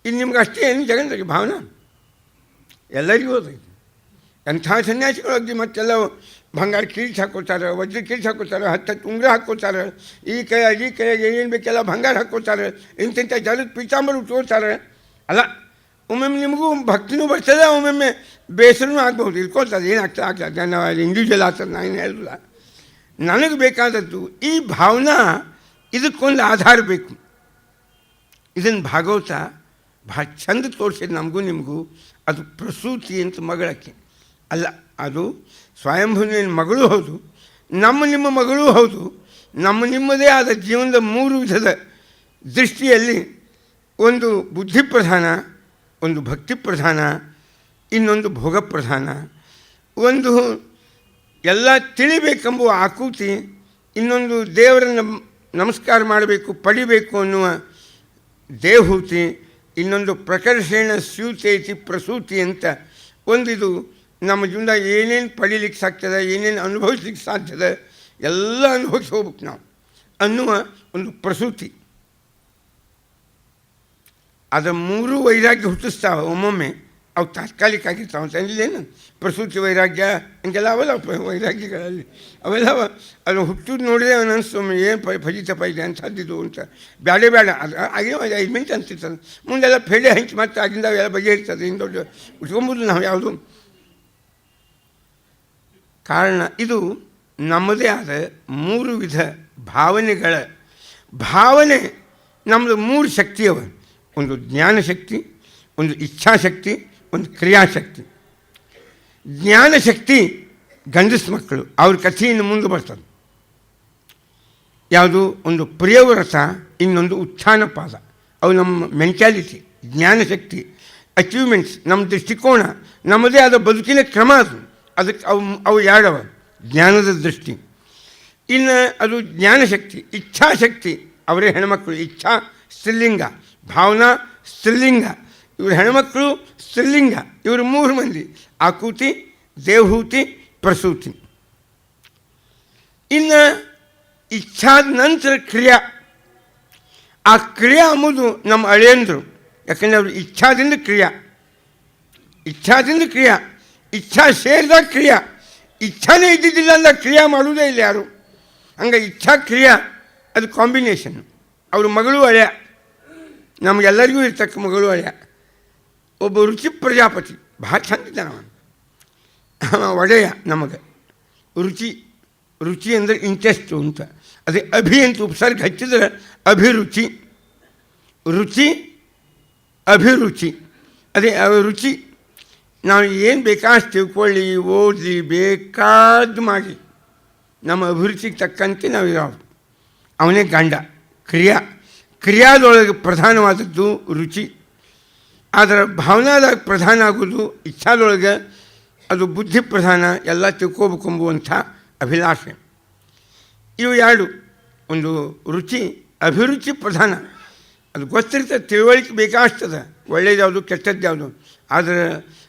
Speaker 2: ಇದು ನಿಮ್ಗೆ ಅಷ್ಟೇ ಏನು ಜಗತ್ತಿಗೆ ಭಾವನಾ? ಎಲ್ಲರಿಗೂ ಅದು. ಎಂಥ ಸನ್ಯಾಸಿಗಳಾಗಿ ಮತ್ತೆಲ್ಲ ಬಂಗಾರ ಕಿರೀಟ ಹಾಕ್ಕೋತಾರೆ, ವಜ್ರ ಕಿರೀಟ ಹಾಕ್ಕೋತಾರೆ, 10 ಉಂಗುರ ಹಾಕ್ಕೋತಾರೆ, ಈ ಕೈಯಾಗಿ ಏನೇನು ಬೇಕೆಲ್ಲ ಬಂಗಾರ ಹಾಕ್ಕೋತಾರೆ, ಇಂಥ ಜಲದ ಪೀತಾಂಬರ ಉಟ್ಕೋತಾರೆ. ಅಲ್ಲ, ಒಮ್ಮೊಮ್ಮೆ ನಿಮಗೂ ಭಕ್ತಿನೂ ಬರ್ತದೆ, ಒಮ್ಮೊಮ್ಮೆ ಬೇಸರನೂ ಆಗ್ಬೋದು, ಇಟ್ಕೊಳ್ತದೆ, ಏನಾಗ್ತದೆ ಆಗ್ತದೆ, ನಾವು ಇಂಡಿವಿಜುವಲ್ ಆಗ್ತದೆ, ನಾನು ಹೇಳಲ್ಲ. ನನಗೆ ಬೇಕಾದದ್ದು ಈ ಭಾವನಾ, ಇದಕ್ಕೊಂದು ಆಧಾರ ಬೇಕು. ಇದನ್ನು ಭಾಗವತ ಭಾಳ ಚಂದ ತೋರಿಸಿದ್ದು ನಮಗೂ ನಿಮಗೂ. ಅದು ಪ್ರಸೂತಿ ಅಂತ ಮಗಳಕ್ಕೆ ಅಲ್ಲ, ಅದು ಸ್ವಯಂಭುವಿನ ಮಗಳೂ ಹೌದು, ನಿಮ್ಮ ಮಗಳೂ ಹೌದು. ನಿಮ್ಮದೇ ಆದ ಜೀವನದ 3 ವಿಧದ ದೃಷ್ಟಿಯಲ್ಲಿ ಒಂದು ಬುದ್ಧಿ ಪ್ರಧಾನ, ಒಂದು ಭಕ್ತಿ ಪ್ರಧಾನ, ಇನ್ನೊಂದು ಭೋಗ ಪ್ರಧಾನ, ಒಂದು ಎಲ್ಲ ತಿಳಿಬೇಕೆಂಬುವ ಆಕೂತಿ, ಇನ್ನೊಂದು ದೇವರನ್ನು ನಮಸ್ಕಾರ ಮಾಡಬೇಕು ಪಡಿಬೇಕು ಅನ್ನುವ ದೇವಹೂತಿ, ಇನ್ನೊಂದು ಪ್ರಕರ್ಷೇಣ ಸ್ಯೂತೈತಿ ಪ್ರಸೂತಿ ಅಂತ ಒಂದಿದು ನಮ್ಮ ಜೀವನದಾಗ ಏನೇನು ಪಡೀಲಿಕ್ಕೆ ಸಾಧ್ತದೆ, ಏನೇನು ಅನುಭವಿಸ್ಲಿಕ್ಕೆ ಸಾಧ್ಯದ ಎಲ್ಲ ಅನುಭವಿಸಿ ಹೋಗ್ಬೇಕು ನಾವು ಅನ್ನುವ ಒಂದು ಪ್ರಸೂತಿ. ಅದರ 3 ವೈರಾಗ್ಯ ಹುಟ್ಟಿಸ್ತಾವೆ ಒಮ್ಮೊಮ್ಮೆ. ಅವು ತಾತ್ಕಾಲಿಕ ಆಗಿರ್ತಾವೆ ಅಂತ ಅಂದಿಲ್ಲೇನು, ಪ್ರಸೂತಿ ವೈರಾಗ್ಯ ಹಿಂಗೆಲ್ಲ ಅವೆಲ್ಲ ವೈರಾಗ್ಯಗಳಲ್ಲಿ ಅವೆಲ್ಲ ಅದು ಹುಟ್ಟುದು ನೋಡಿದ್ರೆ ಅವನು ಅನಿಸ್ತೊಮ್ಮೆ ಏನು ಫಜಿತಪ್ಪ ಇದೆ ಅಂಥದ್ದಿದ್ದು ಅಂತ. ಬೇಡ ಅದು ಹಾಗೆ 5 ಮಿನಿಟ್ ಅನಿಸ್ತದೆ, ಮುಂದೆಲ್ಲ ಫೇಡೆ ಹಂಚಿ ಮತ್ತೆ ಆಗಿಂದ ಎಲ್ಲ ಬಗೆಹರಿತದೆ. ಇನ್ನು ದೊಡ್ಡ ಉಟ್ಕೊಂಬೋದು ನಾವು ಯಾವುದು ಕಾರಣ. ಇದು ನಮ್ಮದೇ ಆದ 3 ವಿಧ ಭಾವನೆಗಳ ಭಾವನೆ. ನಮ್ಮದು 3 ಶಕ್ತಿ ಅವ, ಒಂದು ಜ್ಞಾನಶಕ್ತಿ, ಒಂದು ಇಚ್ಛಾಶಕ್ತಿ, ಒಂದು ಕ್ರಿಯಾಶಕ್ತಿ. ಜ್ಞಾನಶಕ್ತಿ ಗಂಡಸ ಮಕ್ಕಳು, ಅವ್ರ ಕಥೆಯನ್ನು ಮುಂದೆ ಬರ್ತದೆ. ಯಾವುದು ಒಂದು ಪ್ರಿಯವ್ರತ, ಇನ್ನೊಂದು ಉತ್ಥಾನ ಪಾದ. ಅವು ನಮ್ಮ ಮೆಂಟ್ಯಾಲಿಟಿ, ಜ್ಞಾನಶಕ್ತಿ, ಅಚೀವ್ಮೆಂಟ್ಸ್, ನಮ್ಮ ದೃಷ್ಟಿಕೋನ, ನಮ್ಮದೇ ಆದ ಬದುಕಿನ ಕ್ರಮ. ಅದಕ್ಕೆ ಅವು ಎರಡವ, ಜ್ಞಾನದ ದೃಷ್ಟಿ. ಇನ್ನು ಅದು ಜ್ಞಾನಶಕ್ತಿ. ಇಚ್ಛಾಶಕ್ತಿ ಅವರೇ ಹೆಣ್ಮಕ್ಕಳು, ಇಚ್ಛಾ ಸ್ತ್ರೀಲಿಂಗ, ಭಾವನಾ ಸ್ತ್ರೀಲಿಂಗ, ಇವರು ಹೆಣ್ಮಕ್ಕಳು ಸ್ತ್ರೀಲಿಂಗ. ಇವರು 3 ಮಂದಿ, ಆಕೂತಿ, ದೇವಹೂತಿ, ಪ್ರಸೂತಿ. ಇನ್ನು ಇಚ್ಛಾದ ನಂತರ ಕ್ರಿಯಾ. ಆ ಕ್ರಿಯಾ ಎಂಬುದು ನಮ್ಮ ಅಳಿಯಂದರು, ಯಾಕಂದರೆ ಅವರು ಇಚ್ಛಾದಿಂದ ಕ್ರಿಯಾ, ಇಚ್ಛಾ ಸೇರಿದಾಗ ಕ್ರಿಯಾ. ಇಚ್ಛಾನೇ ಇದ್ದಿದ್ದಿಲ್ಲ ಅಂದಾಗ ಕ್ರಿಯಾ ಮಾಡುವುದೇ ಇಲ್ಲ ಯಾರು. ಹಂಗೆ ಇಚ್ಛಾ ಕ್ರಿಯಾ ಅದು ಕಾಂಬಿನೇಷನ್. ಅವರು ಮಗಳು ಅಳಿಯ, ನಮಗೆಲ್ಲರಿಗೂ ಇರ್ತಕ್ಕ ಮಗಳು ಅಳಿಯ. ಒಬ್ಬ ರುಚಿ ಪ್ರಜಾಪತಿ ಭಾಳ ಚಂದಿದ್ದಾನ ಒಡೆಯ. ನಮಗೆ ರುಚಿ ಅಂದರೆ ಇಂಟ್ರೆಸ್ಟು ಅಂತ. ಅದೇ ಅಭಿ ಅಂತ ಉಪಸರ್ಗ ಹಚ್ಚಿದ್ರೆ ಅಭಿರುಚಿ, ಅಭಿರುಚಿ. ಅದೇ ರುಚಿ. ನಾವು ಏನು ಬೇಕಾಷ್ಟು ತಿಳ್ಕೊಳ್ಳಿ, ಓದಲಿ, ಬೇಕಾದ್ದು ಮಾಡಿ, ನಮ್ಮ ಅಭಿರುಚಿಗೆ ತಕ್ಕಂತೆ ನಾವು ಇರೋದು. ಅವನೇ ಗಂಡ. ಕ್ರಿಯಾದೊಳಗೆ ಪ್ರಧಾನವಾದದ್ದು ರುಚಿ. ಆದರೆ ಭಾವನಾದಾಗ ಪ್ರಧಾನ ಆಗೋದು ಇಚ್ಛಾದೊಳಗೆ, ಅದು ಬುದ್ಧಿ ಪ್ರಧಾನ, ಎಲ್ಲ ತಿಳ್ಕೋಬೇಕೆಂಬುವಂಥ ಅಭಿಲಾಷೆ. ಇವು 2, ಒಂದು ರುಚಿ, ಅಭಿರುಚಿ ಪ್ರಧಾನ. ಅದು ಗೊತ್ತಿರ್ತದೆ, ತಿಳುವಳಿಕೆ ಬೇಕಾಗ್ತದೆ, ಒಳ್ಳೆಯದು ಯಾವುದು ಕೆಟ್ಟದ್ದು ಯಾವುದು. ಆದರೆ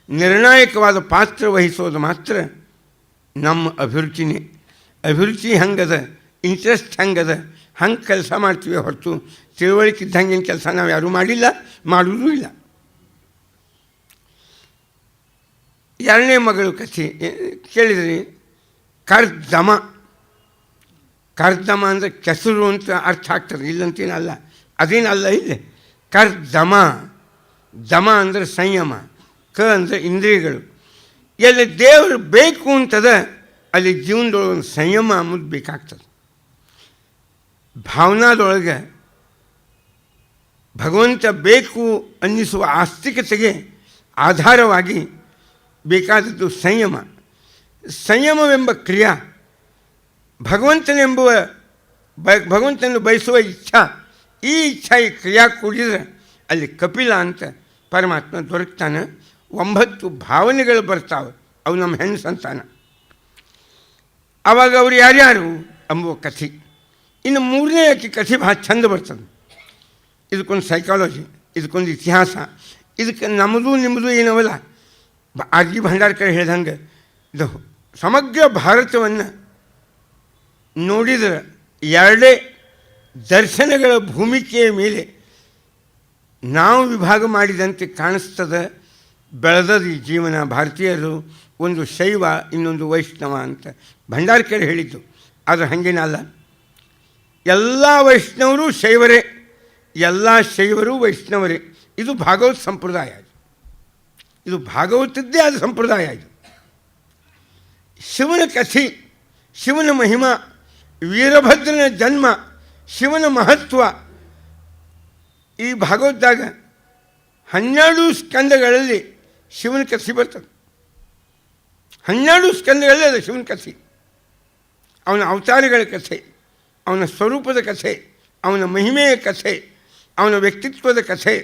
Speaker 2: ನಿರ್ಣಾಯಕವಾದ ಪಾತ್ರ ವಹಿಸೋದು ಮಾತ್ರ ನಮ್ಮ ಅಭಿರುಚಿನೇ. ಅಭಿರುಚಿ ಹೆಂಗದ, ಇಂಟ್ರೆಸ್ಟ್ ಹೆಂಗದ, ಹಂಗೆ ಕೆಲಸ ಮಾಡ್ತೀವಿ ಹೊರತು ತಿಳುವಳಿಕೆ ಇದ್ದಂಗಿನ ಕೆಲಸ ನಾವು ಯಾರೂ ಮಾಡಿಲ್ಲ, ಮಾಡೋದೂ ಇಲ್ಲ. 2ನೇ ಮಗಳು ಕಥೆ ಕೇಳಿದ್ರಿ. ಕರ್ದಮ ಅಂದರೆ ಕೆಸರು ಅಂತ ಅರ್ಥ ಆಗ್ತದೆ, ಇಲ್ಲಂತೇನಲ್ಲ, ಅದೇನಲ್ಲ. ಇಲ್ಲಿ ಕರ್ದಮ, ದಮ ಅಂದರೆ ಸಂಯಮ, ಕ ಅಂದರೆ ಇಂದ್ರಿಯಗಳು. ಎಲ್ಲಿ ದೇವರು ಬೇಕು ಅಂತದ ಅಲ್ಲಿ ಜೀವನದೊಳಗೆ ಒಂದು ಸಂಯಮ ಅನ್ನೋದು ಬೇಕಾಗ್ತದೆ. ಭಾವನಾದೊಳಗೆ ಭಗವಂತ ಬೇಕು ಅನ್ನಿಸುವ ಆಸ್ತಿಕತೆಗೆ ಆಧಾರವಾಗಿ ಬೇಕಾದದ್ದು ಸಂಯಮ. ಸಂಯಮವೆಂಬ ಕ್ರಿಯಾ, ಭಗವಂತನನ್ನು ಬಯಸುವ ಇಚ್ಛಾ, ಈ ಇಚ್ಛಾ ಈ ಕ್ರಿಯಾ ಕೂಡಿದರೆ ಅಲ್ಲಿ ಕಪಿಲ ಅಂತ ಪರಮಾತ್ಮ ದೊರಕ್ತಾನೆ. 9 ಭಾವನೆಗಳು ಬರ್ತಾವೆ, ಅವು ನಮ್ಮ ಹೆಣ್ಣು ಸಂತಾನ. ಆವಾಗ ಅವರು ಯಾರ್ಯಾರು ಎಂಬುವ ಕಥೆ. ಇನ್ನು 3ನೇ ಕಥೆ ಭಾಳ ಚಂದ ಬರ್ತದೆ. ಇದಕ್ಕೊಂದು ಸೈಕಾಲಜಿ, ಇದಕ್ಕೊಂದು ಇತಿಹಾಸ, ಇದಕ್ಕೆ ನಮ್ಮದು ನಿಮ್ಮದು ಏನವಲ್ಲ. ಆರ್ ಜಿ ಭಂಡಾರ್ಕರ್ ಹೇಳ್ದಂಗೆ ಇದು ಸಮಗ್ರ ಭಾರತವನ್ನು ನೋಡಿದರೆ 2 ದರ್ಶನಗಳ ಭೂಮಿಕೆಯ ಮೇಲೆ ನಾವು ವಿಭಾಗ ಮಾಡಿದಂತೆ ಕಾಣಿಸ್ತದೆ. ಬೆಳೆದದ ಈ ಜೀವನ ಭಾರತೀಯರು, ಒಂದು ಶೈವ, ಇನ್ನೊಂದು ವೈಷ್ಣವ ಅಂತ ಭಂಡಾರ್ಕರ್ ಹೇಳಿದ್ದು. ಆದರೆ ಹಾಗೇನಲ್ಲ, ಎಲ್ಲ ವೈಷ್ಣವರು ಶೈವರೇ, ಎಲ್ಲ ಶೈವರು ವೈಷ್ಣವರೇ. ಇದು ಭಾಗವತ ಸಂಪ್ರದಾಯ. ಇದು ಭಾಗವತದ್ದೇ ಆದ ಸಂಪ್ರದಾಯ. ಇದು ಶಿವನ ಕಥೆ, ಶಿವನ ಮಹಿಮಾ, ವೀರಭದ್ರನ ಜನ್ಮ, ಶಿವನ ಮಹತ್ವ ಈ ಭಾಗವತದಾಗ 12 ಸ್ಕಂದಗಳಲ್ಲಿ ಶಿವನ ಕಥೆ ಬರ್ತದೆ. 12 ಸ್ಕಂದಗಳಲ್ಲಿ ಅದು ಶಿವನ ಕಥೆ, ಅವನ ಅವತಾರಗಳ ಕಥೆ, ಅವನ ಸ್ವರೂಪದ ಕಥೆ, ಅವನ ಮಹಿಮೆಯ ಕಥೆ, ಅವನ ವ್ಯಕ್ತಿತ್ವದ ಕಥೆ,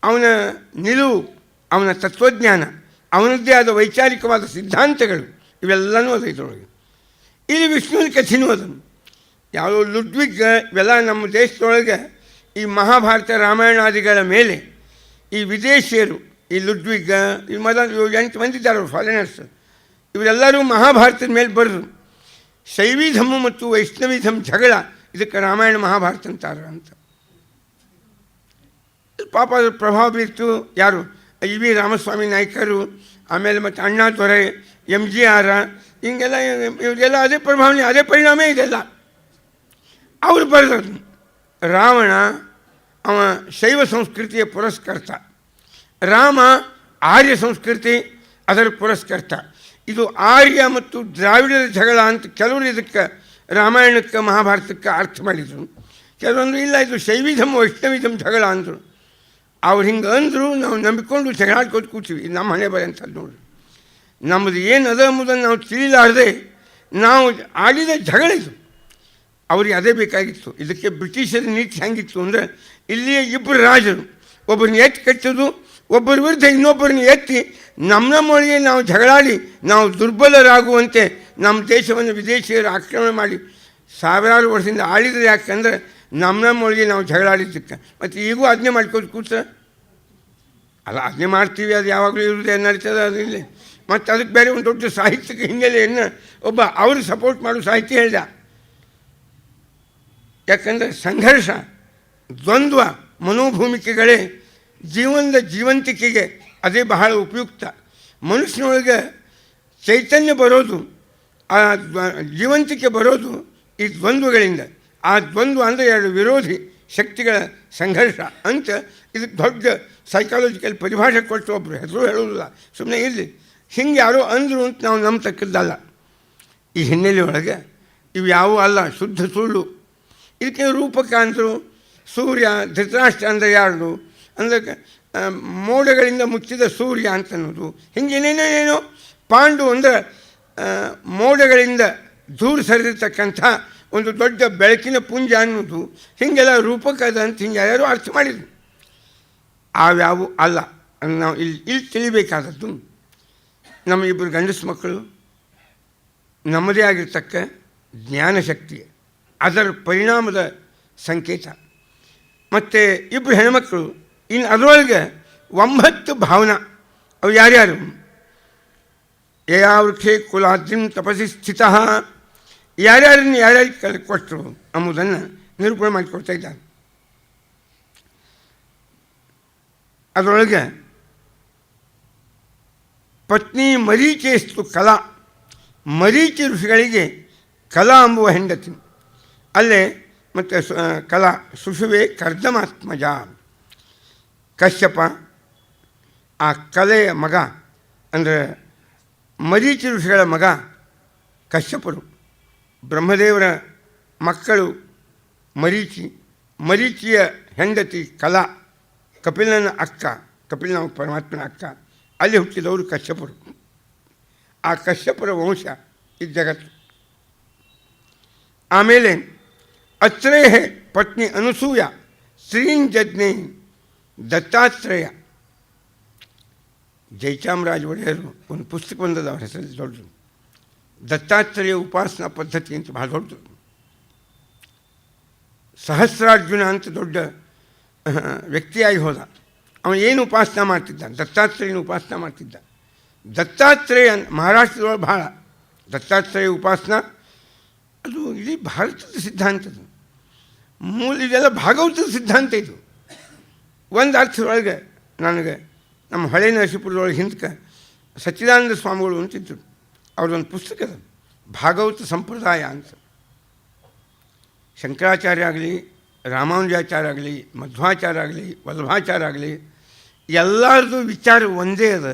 Speaker 2: ಅವನ ನಿಲುವು, ಅವನ ತತ್ವಜ್ಞಾನ, ಅವನದ್ದೇ ಆದ ವೈಚಾರಿಕವಾದ ಸಿದ್ಧಾಂತಗಳು, ಇವೆಲ್ಲನೂ ಅದು ಇದರೊಳಗೆ. ಇಲ್ಲಿ ವಿಷ್ಣುವಿನ ಕಥೆನೂ ಅದನ್ನು ಯಾವುದೋ ಲುಡ್ವಿಗ್ ಇವೆಲ್ಲ ನಮ್ಮ ದೇಶದೊಳಗೆ ಈ ಮಹಾಭಾರತ ರಾಮಾಯಣಾದಿಗಳ ಮೇಲೆ ಈ ವಿದೇಶಿಯರು, ಈ ಲುಡ್ವಿಗ್, ಈ 8 ಮಂದಿ ಇದ್ದಾರೆ ಅವರು ಫಾರಿನರ್ಸ್, ಇವರೆಲ್ಲರೂ ಮಹಾಭಾರತದ ಮೇಲೆ ಬರೆದರು. ಶೈವಿ ಧರ್ಮ ಮತ್ತು ವೈಷ್ಣವಿ ಧರ್ಮ ಜಗಳ, ಇದಕ್ಕೆ ರಾಮಾಯಣ ಮಹಾಭಾರತ ಅಂತಾರ ಅಂತ. ಪಾಪ ಅದ್ರ ಪ್ರಭಾವ ಬೀರ್ತು ಯಾರು, ವಿ ರಾಮಸ್ವಾಮಿ ನಾಯ್ಕರು, ಆಮೇಲೆ ಮತ್ತು ಅಣ್ಣಾ ದೊರೆ, MGR, ಹಿಂಗೆಲ್ಲ ಇವರಿಗೆಲ್ಲ ಅದೇ ಪ್ರಭಾವನೆ, ಅದೇ ಪರಿಣಾಮ ಇದೆಲ್ಲ. ಅವರು ಬರೆದದ್ದು ರಾವಣ ಅವ ಶೈವ ಸಂಸ್ಕೃತಿಯ ಪುರಸ್ಕರ್ತ, ರಾಮ ಆರ್ಯ ಸಂಸ್ಕೃತಿ ಅದರ ಪುರಸ್ಕರ್ತ. ಇದು ಆರ್ಯ ಮತ್ತು ದ್ರಾವಿಡರ ಜಗಳ ಅಂತ ಕೆಲವರು ಇದಕ್ಕೆ ರಾಮಾಯಣಕ್ಕೆ ಮಹಾಭಾರತಕ್ಕೆ ಅರ್ಥ ಮಾಡಿದರು. ಕೆಲವೊಂದು ಇಲ್ಲ, ಇದು ಶೈವಿಧಮ್ ವೈಷ್ಣವಿಧಮ್ ಜಗಳ ಅಂದರು. ಅವ್ರು ಹಿಂಗೆ ಅಂದರು, ನಾವು ನಂಬಿಕೊಂಡು ಜಗಳಾಡ್ಕೋತ ಕೂತೀವಿ. ಇದು ನಮ್ಮ ಹಣೆ ಬರೆ ಅಂತ ನೋಡ್ರಿ. ನಮ್ಮದು ಏನು ಅದ ಎಂಬುದನ್ನು ನಾವು ತಿಳಿಲಾರದೆ ನಾವು ಆಡಿದ ಜಗಳ ಇದು. ಅವ್ರಿಗೆ ಅದೇ ಬೇಕಾಗಿತ್ತು. ಇದಕ್ಕೆ ಬ್ರಿಟಿಷರ ನೀತಿ ಹೆಂಗಿತ್ತು ಅಂದರೆ, ಇಲ್ಲಿಯ ಇಬ್ಬರು ರಾಜರು ಒಬ್ಬರನ್ನ ಎತ್ತಿ ಕಟ್ಟೋದು, ಒಬ್ಬರ ವಿರುದ್ಧ ಇನ್ನೊಬ್ಬರನ್ನ ಎತ್ತಿ ನಮ್ಮೊಳಗೆ ನಾವು ಜಗಳಾಡಿ ನಾವು ದುರ್ಬಲರಾಗುವಂತೆ ನಮ್ಮ ದೇಶವನ್ನು ವಿದೇಶಿಯರು ಆಕ್ರಮಣ ಮಾಡಿ ಸಾವಿರಾರು ವರ್ಷದಿಂದ ಆಳಿದ್ರೆ. ಯಾಕಂದರೆ ನಮ್ಮೊಳಗೆ ನಾವು ಜಗಳಾಡಿದ್ದಕ್ಕೆ. ಮತ್ತು ಈಗೂ ಆಜ್ಞೆ ಮಾಡ್ಕೊಂಡು ಕೂತ ಅಲ್ಲ, ಆಜ್ಞೆ ಮಾಡ್ತೀವಿ, ಅದು ಯಾವಾಗಲೂ ಇರುವುದೇ ನಡೀತದೆ, ಅದು ಇಲ್ಲಿ. ಮತ್ತು ಅದಕ್ಕೆ ಬೇರೆ ಒಂದು ದೊಡ್ಡ ಸಾಹಿತ್ಯಿಕ ಹಿನ್ನೆಲೆಯನ್ನು ಒಬ್ಬ ಅವ್ರಿಗೆ ಸಪೋರ್ಟ್ ಮಾಡೋ ಸಾಹಿತ್ಯ ಹೇಳಿದ. ಯಾಕಂದರೆ ಸಂಘರ್ಷ, ದ್ವಂದ್ವ ಮನೋಭೂಮಿಕೆಗಳೇ ಜೀವನದ ಜೀವಂತಿಕೆಗೆ ಅದೇ ಬಹಳ ಉಪಯುಕ್ತ. ಮನುಷ್ಯನೊಳಗೆ ಚೈತನ್ಯ ಬರೋದು, ಆ ಜೀವಂತಿಕೆ ಬರೋದು ಈ ದ್ವಂದ್ವಗಳಿಂದ. ಆ ದ್ವಂದ್ವ ಅಂದರೆ 2 ವಿರೋಧಿ ಶಕ್ತಿಗಳ ಸಂಘರ್ಷ ಅಂತ. ಇದಕ್ಕೆ ದೊಡ್ಡ ಸೈಕಾಲಜಿಕಲ್ ಪರಿಭಾಷೆ ಕೊಟ್ಟು ಒಬ್ಬರು ಹೆಸರು ಹೇಳೋದಿಲ್ಲ, ಸುಮ್ಮನೆ ಇರಲಿ, ಹಿಂಗೆ ಯಾರೋ ಅಂದರು ಅಂತ ನಾವು ನಂಬತಕ್ಕದ್ದಲ್ಲ. ಈ ಹಿನ್ನೆಲೆಯೊಳಗೆ ಇವು ಯಾವುವೂ ಅಲ್ಲ, ಶುದ್ಧ ಸುಳ್ಳು. ಇದಕ್ಕೆ ರೂಪಕ ಅಂದರು. ಸೂರ್ಯ, ಧೃತರಾಷ್ಟ್ರ ಅಂದರೆ ಯಾರು ಅಂದರೆ ಮೋಡಗಳಿಂದ ಮುಚ್ಚಿದ ಸೂರ್ಯ ಅಂತ ಅನ್ನೋದು. ಹಿಂಗೇನೇನೇನೋ. ಪಾಂಡು ಅಂದರೆ ಮೋಡಗಳಿಂದ ದೂರ ಸರಿದಿರ್ತಕ್ಕಂಥ ಒಂದು ದೊಡ್ಡ ಬೆಳಕಿನ ಪುಂಜ ಅನ್ನೋದು. ಹೀಗೆಲ್ಲ ರೂಪಕದ ಅಂತ ಹಿಂಗೆ ಯಾರು ಅರ್ಥ ಮಾಡಿದರು. ಅವ್ಯಾವು ಅಲ್ಲ. ನಾವು ಇಲ್ಲಿ ತಿಳಿಬೇಕಾದದ್ದು, ನಮ್ಮ ಇಬ್ಬರು ಗಂಡಸು ಮಕ್ಕಳು ನಮ್ಮದೇ ಆಗಿರ್ತಕ್ಕ ಜ್ಞಾನಶಕ್ತಿ, ಅದರ ಪರಿಣಾಮದ ಸಂಕೇತ. ಮತ್ತು ಇಬ್ಬರು ಹೆಣ್ಮಕ್ಕಳು, ಇನ್ನು ಅದರೊಳಗೆ 9 ಭಾವನಾ. ಅವು ಯಾರ್ಯಾರು? ಯಯಾವೃಕ್ಷೇ ಕುಲಾದ್ರಿಂ ತಪಸ್ಸಿ ಸ್ಥಿತ, ಯಾರ್ಯಾರನ್ನು ಯಾರ್ಯಾರಿಗೆ ಕೊಟ್ಟರು ಎಂಬುದನ್ನು ನಿರೂಪಣೆ ಮಾಡಿಕೊಡ್ತಾ ಇದ್ದಾರೆ. ಅದರೊಳಗೆ ಪತ್ನಿ ಮರೀಚಿಯಸ್ತು ಕಲಾ, ಮರೀಚಿ ಋಷಿಗಳಿಗೆ ಕಲಾ ಎಂಬುವ ಹೆಂಡತಿ. ಅಲ್ಲೇ ಮತ್ತು ಕಲಾ ಸುಷುವೆ ಕರ್ದಮಾತ್ಮಜ. ಕಶ್ಯಪ ಆ ಕಲೆಯ ಮಗ, ಅಂದರೆ ಮರೀಚಿ ಋಷಿಗಳ ಮಗ ಕಶ್ಯಪರು. ಬ್ರಹ್ಮದೇವರ ಮಕ್ಕಳು ಮರೀಚಿ, ಮರೀಚಿಯ ಹೆಂಡತಿ ಕಲಾ, ಕಪಿಲನ ಅಕ್ಕ, ಕಪಿಲನ ಪರಮಾತ್ಮನ ಅಕ್ಕ. ಅಲ್ಲಿ ಹುಟ್ಟಿದವರು ಕಶ್ಯಪರು. ಆ ಕಶ್ಯಪರ ವಂಶ ಈ ಜಗತ್ತು. ಆಮೇಲೆ ಅತ್ರೇಯ ಪತ್ನಿ ಅನಸೂಯ, ಶ್ರೀಂಜಜ್ಞೆ ದತ್ತಾತ್ರೇಯ. ಜಯಚಾಮರಾಜ ಒಡೆಯರು ಒಂದು ಪುಸ್ತಕ ಬಂದದ ಅವ್ರ ಹೆಸರಲ್ಲಿ ದೊಡ್ಡದು, ದತ್ತಾತ್ರೇಯ ಉಪಾಸನಾ ಪದ್ಧತಿ ಅಂತ ಭಾಳ ದೊಡ್ಡದು. ಸಹಸ್ರಾರ್ಜುನ ಅಂತ ದೊಡ್ಡ ವ್ಯಕ್ತಿಯಾಗಿ ಹೋದ. ಅವನು ಏನು ಉಪಾಸನಾ ಮಾಡ್ತಿದ್ದ? ದತ್ತಾತ್ರೇಯನ ಉಪಾಸನಾ ಮಾಡ್ತಿದ್ದ. ದತ್ತಾತ್ರೇಯ ಮಹಾರಾಷ್ಟ್ರದೊಳಗೆ ಭಾಳ ದತ್ತಾತ್ರೇಯ ಉಪಾಸನಾ, ಅದು ಇಡೀ ಭಾರತದ ಸಿದ್ಧಾಂತದ ಮೂಲ. ಇದೆಲ್ಲ ಭಾಗವತದ ಸಿದ್ಧಾಂತ. ಇದು ಒಂದು ಅರ್ಥದೊಳಗೆ ನನಗೆ ನಮ್ಮ ಹಳೆ ನರಸೀಪುರದೊಳಗೆ ಹಿಂದಕ್ಕೆ ಸಚ್ಚಿದಾನಂದ ಸ್ವಾಮಿಗಳು ಅಂತಿದ್ದರು. ಅವ್ರದ್ದೊಂದು ಪುಸ್ತಕದ ಭಾಗವತ ಸಂಪ್ರದಾಯ ಅಂತ. ಶಂಕರಾಚಾರ್ಯ ಆಗಲಿ, ರಾಮಾನುಜಾಚಾರ್ಯ ಆಗಲಿ, ಮಧ್ವಾಚಾರ್ಯ ಆಗಲಿ, ವಲ್ಲಭಾಚಾರ್ಯ ಆಗಲಿ, ಎಲ್ಲರದು ವಿಚಾರ ಒಂದೇ ಅದ.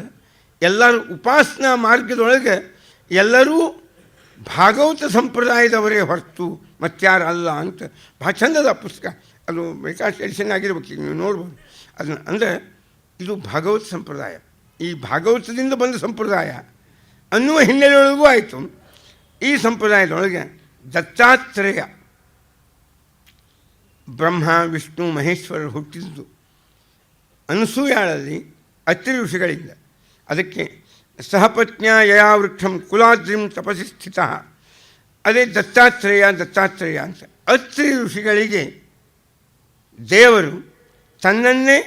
Speaker 2: ಎಲ್ಲರೂ ಉಪಾಸನಾ ಮಾರ್ಗದೊಳಗೆ ಎಲ್ಲರೂ ಭಾಗವತ ಸಂಪ್ರದಾಯದವರೇ ಹೊರತು ಮತ್ತಾರು ಅಲ್ಲ ಅಂತ ಭಾಳ ಚಂದದ ಪುಸ್ತಕ. ಅದು ಬೇಕಾದಷ್ಟು ಎಡಿಷನ್ ಆಗಿರ್ಬೇಕು, ಈಗ ನೀವು ನೋಡ್ಬೋದು ಅದನ್ನು. ಅಂದರೆ ಇದು ಭಾಗವತ ಸಂಪ್ರದಾಯ, ಈ ಭಾಗವತದಿಂದ ಬಂದ ಸಂಪ್ರದಾಯ ಅನ್ನುವ ಹಿನ್ನೆಲೆಯೊಳಗೂ ಆಯಿತು. ಈ ಸಂಪ್ರದಾಯದೊಳಗೆ ದತ್ತಾತ್ರೇಯ, ಬ್ರಹ್ಮ ವಿಷ್ಣು ಮಹೇಶ್ವರರು ಹುಟ್ಟಿದ್ದು ಅನಸೂಯಾಳಲ್ಲಿ ಅತ್ರಿ ಋಷಿಗಳಿಂದ. ಅದಕ್ಕೆ ಸಹಪತ್ನ್ಯ ಯಯಾವೃಕ್ಷಂ ಕುಲಾದ್ರಿಂ ತಪಸಿ ಸ್ಥಿತ, ಅದೇ ದತ್ತಾತ್ರೇಯ ದತ್ತಾತ್ರೇಯ ಅಂತ. ಅತ್ರಿ ಋಷಿಗಳಿಗೆ ದೇವರು ತನ್ನನ್ನೇ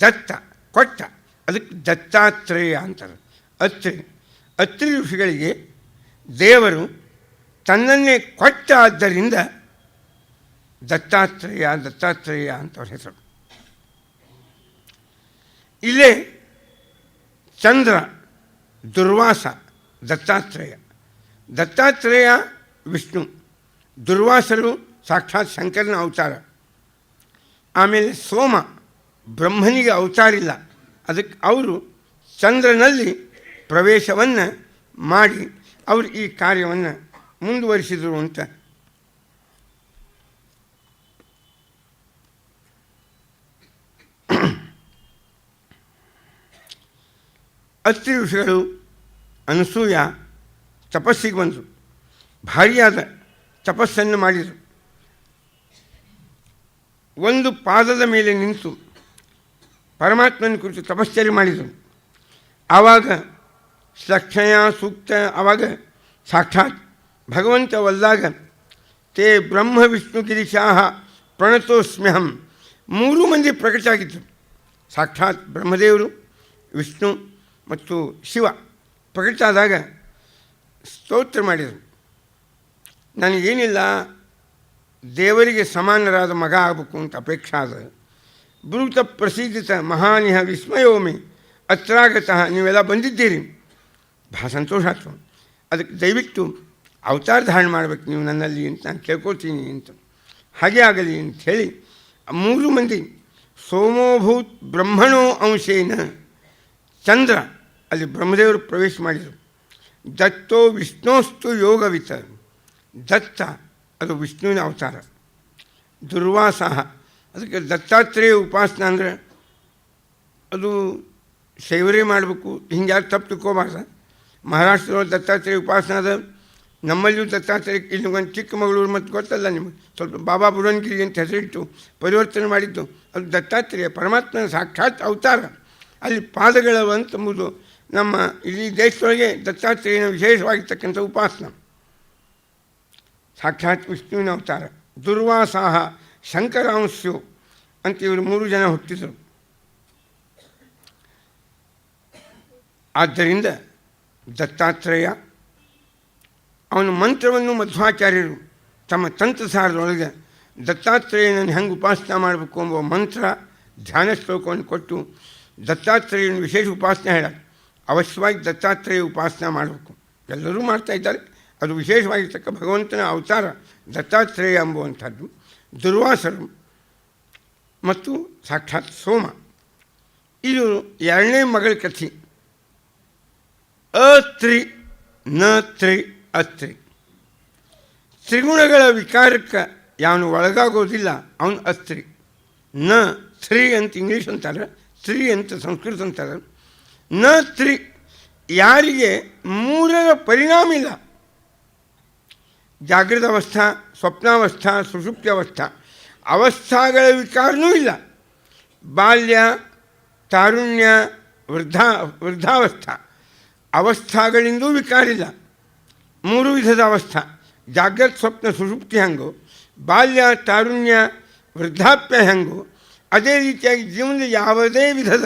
Speaker 2: ದತ್ತ ಕೊಟ್ಟ, ಅದಕ್ಕೆ ದತ್ತಾತ್ರೇಯ ಅಂತಾರೆ. ಅತ್ರಿ ಋಷಿಗಳಿಗೆ ದೇವರು ತನ್ನನ್ನೇ ಕೊಟ್ಟ, ಆದ್ದರಿಂದ ದತ್ತಾತ್ರೇಯ ದತ್ತಾತ್ರೇಯ ಅಂತ ಅವ್ರ ಹೆಸರು. ಇಲ್ಲೇ ಚಂದ್ರ ದುರ್ವಾಸ ದತ್ತಾತ್ರೇಯ. ದತ್ತಾತ್ರೇಯ ವಿಷ್ಣು, ದುರ್ವಾಸರು ಸಾಕ್ಷಾತ್ ಶಂಕರನ ಅವತಾರ. ಆಮೇಲೆ ಸೋಮ ಬ್ರಹ್ಮನಿಗೆ ಅವತಾರ ಇಲ್ಲ, ಅದಕ್ಕೆ ಅವರು ಚಂದ್ರನಲ್ಲಿ ಪ್ರವೇಶವನ್ನು ಮಾಡಿ ಅವರು ಈ ಕಾರ್ಯವನ್ನು ಮುಂದುವರಿಸಿದರು ಅಂತ. ಅತ್ರಿ ಋಷಿಗಳು ಅನಸೂಯ ತಪಸ್ಸಿಗೆ ಬಂದರು, ಭಾರಿಯಾದ ತಪಸ್ಸನ್ನು ಮಾಡಿದರು. ಒಂದು ಪಾದದ ಮೇಲೆ ನಿಂತು ಪರಮಾತ್ಮನ ಕುರಿತು ತಪಶ್ಚರ್ಯ ಮಾಡಿದರು. ಆವಾಗ ಲಕ್ಷಣ ಸೂಕ್ತ, ಆವಾಗ ಸಾಕ್ಷಾತ್ ಭಗವಂತವಲ್ಲಾಗ ತೇ ಬ್ರಹ್ಮ ವಿಷ್ಣು ಗಿರಿಶಾಹ ಪ್ರಣತೋಸ್ಮ್ಯಹಂ, 3 ಮಂದಿ ಪ್ರಕಟ ಆಗಿದ್ದರು. ಸಾಕ್ಷಾತ್ ಬ್ರಹ್ಮದೇವರು, ವಿಷ್ಣು ಮತ್ತು ಶಿವ ಪ್ರಕಟ ಆದಾಗ ಸ್ತೋತ್ರ ಮಾಡಿದರು. ನನಗೇನಿಲ್ಲ, ದೇವರಿಗೆ ಸಮಾನರಾದ ಮಗ ಆಗಬೇಕು ಅಂತ ಅಪೇಕ್ಷೆ ಆದ. ಬ್ರೂತ ಪ್ರಸಿದ್ಧಿತ ಮಹಾನಿಹ ವಿಸ್ಮಯೋಮಿ ಅತ್ರಾಗತಃ, ನೀವೆಲ್ಲ ಬಂದಿದ್ದೀರಿ, ಭಾಳ ಸಂತೋಷ ಆಯ್ತು. ಅದಕ್ಕೆ ದಯವಿಟ್ಟು ಅವತಾರ ಧಾರಣೆ ಮಾಡಬೇಕು ನೀವು ನನ್ನಲ್ಲಿ ಅಂತ ನಾನು ಕೇಳ್ಕೊಳ್ತೀನಿ ಅಂತ. ಹಾಗೆ ಆಗಲಿ ಅಂಥೇಳಿ 3 ಮಂದಿ ಸೋಮೋಭೂತ್ ಬ್ರಹ್ಮಣೋ ಅಂಶೇನ, ಚಂದ್ರ ಅಲ್ಲಿ ಬ್ರಹ್ಮದೇವರು ಪ್ರವೇಶ ಮಾಡಿದರು. ದತ್ತೋ ವಿಷ್ಣೋಸ್ತು ಯೋಗವಿತ, ದತ್ತ ಅದು ವಿಷ್ಣುವಿನ ಅವತಾರ. ದುರ್ವಾಸಃ, ಅದಕ್ಕೆ ದತ್ತಾತ್ರೇಯ ಉಪಾಸನ ಅಂದರೆ ಅದು ಶೈವರೇ ಮಾಡಬೇಕು, ಹಿಂಗೆ ಯಾರು ತಪ್ಪು ತಿಳ್ಕೋಬಾರ್ದು. ಮಹಾರಾಷ್ಟ್ರದೊಳಗೆ ದತ್ತಾತ್ರೇಯ ಉಪಾಸನ ಅದ, ನಮ್ಮಲ್ಲಿಯೂ ದತ್ತಾತ್ರೇಯ. ಇಲ್ಲಿ ಒಂದು ಚಿಕ್ಕಮಗಳೂರು ಮತ್ತು ಗೊತ್ತಲ್ಲ ನಿಮಗೆ, ಸ್ವಲ್ಪ ಬಾಬಾ ಬುಡನ್ಗಿರಿ ಅಂತ ಹೆಸರಿಟ್ಟು ಪರಿವರ್ತನೆ ಮಾಡಿದ್ದು, ಅದು ದತ್ತಾತ್ರೇಯ ಪರಮಾತ್ಮನ ಸಾಕ್ಷಾತ್ ಅವತಾರ. ಅಲ್ಲಿ ಪಾದಗಳವಂತಂಬುದು ನಮ್ಮ ಇಡೀ ದೇಶದೊಳಗೆ ದತ್ತಾತ್ರೇಯನ ವಿಶೇಷವಾಗಿರ್ತಕ್ಕಂಥ ಉಪಾಸನ, ಸಾಕ್ಷಾತ್ ವಿಷ್ಣುವಿನ ಅವತಾರ. ದುರ್ವಾಸಾಹ ಶಂಕರಾಂಶು ಅಂತ ಇವರು 3 ಜನ ಹುಟ್ಟಿದರು. ಆದ್ದರಿಂದ ದತ್ತಾತ್ರೇಯ ಅವನ ಮಂತ್ರವನ್ನು ಮಧ್ವಾಚಾರ್ಯರು ತಮ್ಮ ತಂತ್ರಸಾರದೊಳಗೆ ದತ್ತಾತ್ರೇಯನನ್ನು ಹೆಂಗೆ ಉಪಾಸನೆ ಮಾಡಬೇಕು ಎಂಬ ಮಂತ್ರ ಧ್ಯಾನ ಶ್ಲೋಕವನ್ನು ಕೊಟ್ಟು ದತ್ತಾತ್ರೇಯನ ವಿಶೇಷ ಉಪಾಸನೆ ಹೇಳ. ಅವಶ್ಯವಾಗಿ ದತ್ತಾತ್ರೇಯ ಉಪಾಸನೆ ಮಾಡಬೇಕು, ಎಲ್ಲರೂ ಮಾಡ್ತಾಯಿದ್ದಾರೆ. ಅದು ವಿಶೇಷವಾಗಿರ್ತಕ್ಕ ಭಗವಂತನ ಅವತಾರ ದತ್ತಾತ್ರೇಯ ಎಂಬುವಂಥದ್ದು. ದುರ್ವಾಸರು ಮತ್ತು ಸಾಕ್ಷಾತ್ ಸೋಮ, ಇದು 2ನೇ ಮಗಳ ಕಥೆ. ಅತ್ರಿ ನ ತ್ರಿ ಅತ್ರಿ, ತ್ರಿಗುಣಗಳ ವಿಕಾರಕ್ಕೆ ಯಾವನು ಒಳಗಾಗೋದಿಲ್ಲ ಅವನು ಅತ್ರಿ. ನ ತ್ರಿ ಅಂತ ಇಂಗ್ಲೀಷ್ ಅಂತಾರೆ, ತ್ರಿ ಅಂತ ಸಂಸ್ಕೃತ ಅಂತಾರೆ. ನ ತ್ರಿ, ಯಾರಿಗೆ 3ರ ಪರಿಣಾಮ ಇಲ್ಲ, ಜಾಗೃತ ಅವಸ್ಥಾ, ಸ್ವಪ್ನಾವಸ್ಥಾ, ಸುಷುಪ್ತಿ ಅವಸ್ಥಾ, ಅವಸ್ಥಾಗಳ ವಿಕಾರನೂ ಇಲ್ಲ. ಬಾಲ್ಯ, ತಾರುಣ್ಯ, ವೃದ್ಧಾವಸ್ಥಾ ಅವಸ್ಥಾಗಳಿಂದೂ ವಿಕಾರಿಲ್ಲ. 3 ವಿಧದ ಅವಸ್ಥಾ, ಜಾಗ್ರತ್ ಸ್ವಪ್ನ ಸುಷುಪ್ತಿ ಹೆಂಗೋ, ಬಾಲ್ಯ ತಾರುಣ್ಯ ವೃದ್ಧಾಪ್ಯ ಹೆಂಗೋ, ಅದೇ ರೀತಿಯಾಗಿ ಜೀವನದ ಯಾವುದೇ ವಿಧದ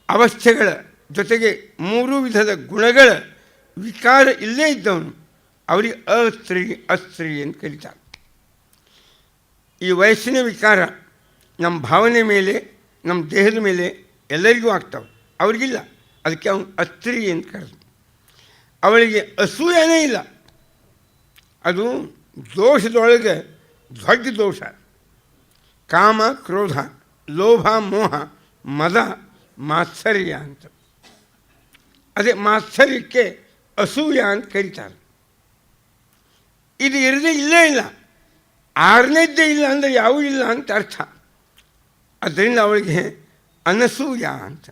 Speaker 2: ಅವಸ್ಥೆಗಳ ಜೊತೆಗೆ 3 ವಿಧದ ಗುಣಗಳ ವಿಕಾರ ಇಲ್ಲೇ ಇದ್ದವನು ಅವರಿಗೆ ಅಸ್ತ್ರೀ ಅಂತ ಕರೀತಾರೆ. ಈ ವಯಸ್ಸಿನ ವಿಕಾರ ನಮ್ಮ ಭಾವನೆ ಮೇಲೆ, ನಮ್ಮ ದೇಹದ ಮೇಲೆ ಎಲ್ಲರಿಗೂ ಆಗ್ತಾವೆ, ಅವ್ರಿಗಿಲ್ಲ. ಅದಕ್ಕೆ ಅವನು ಅಸ್ತ್ರೀ ಅಂತ ಕರೆದು. ಅವಳಿಗೆ ಅಸೂಯನೇ ಇಲ್ಲ, ಅದು ದೋಷದೊಳಗೆ ದೊಡ್ಡ ದೋಷ. ಕಾಮ, ಕ್ರೋಧ, ಲೋಭ, ಮೋಹ, ಮದ, ಮಾತ್ಸರ್ಯ ಅಂತ ಅದೇ ಮಾತ್ಸರ್ಯಕ್ಕೆ ಅಸೂಯ ಅಂತ ಕರೀತಾರೆ. ಇದು ಇರದೇ ಇಲ್ಲೇ ಇಲ್ಲ, ಆರನೇದ್ದೇ ಇಲ್ಲ ಅಂದರೆ ಯಾವೂ ಇಲ್ಲ ಅಂತ ಅರ್ಥ. ಅದರಿಂದ ಅವಳಿಗೆ ಅನಸೂಯ ಅಂತ.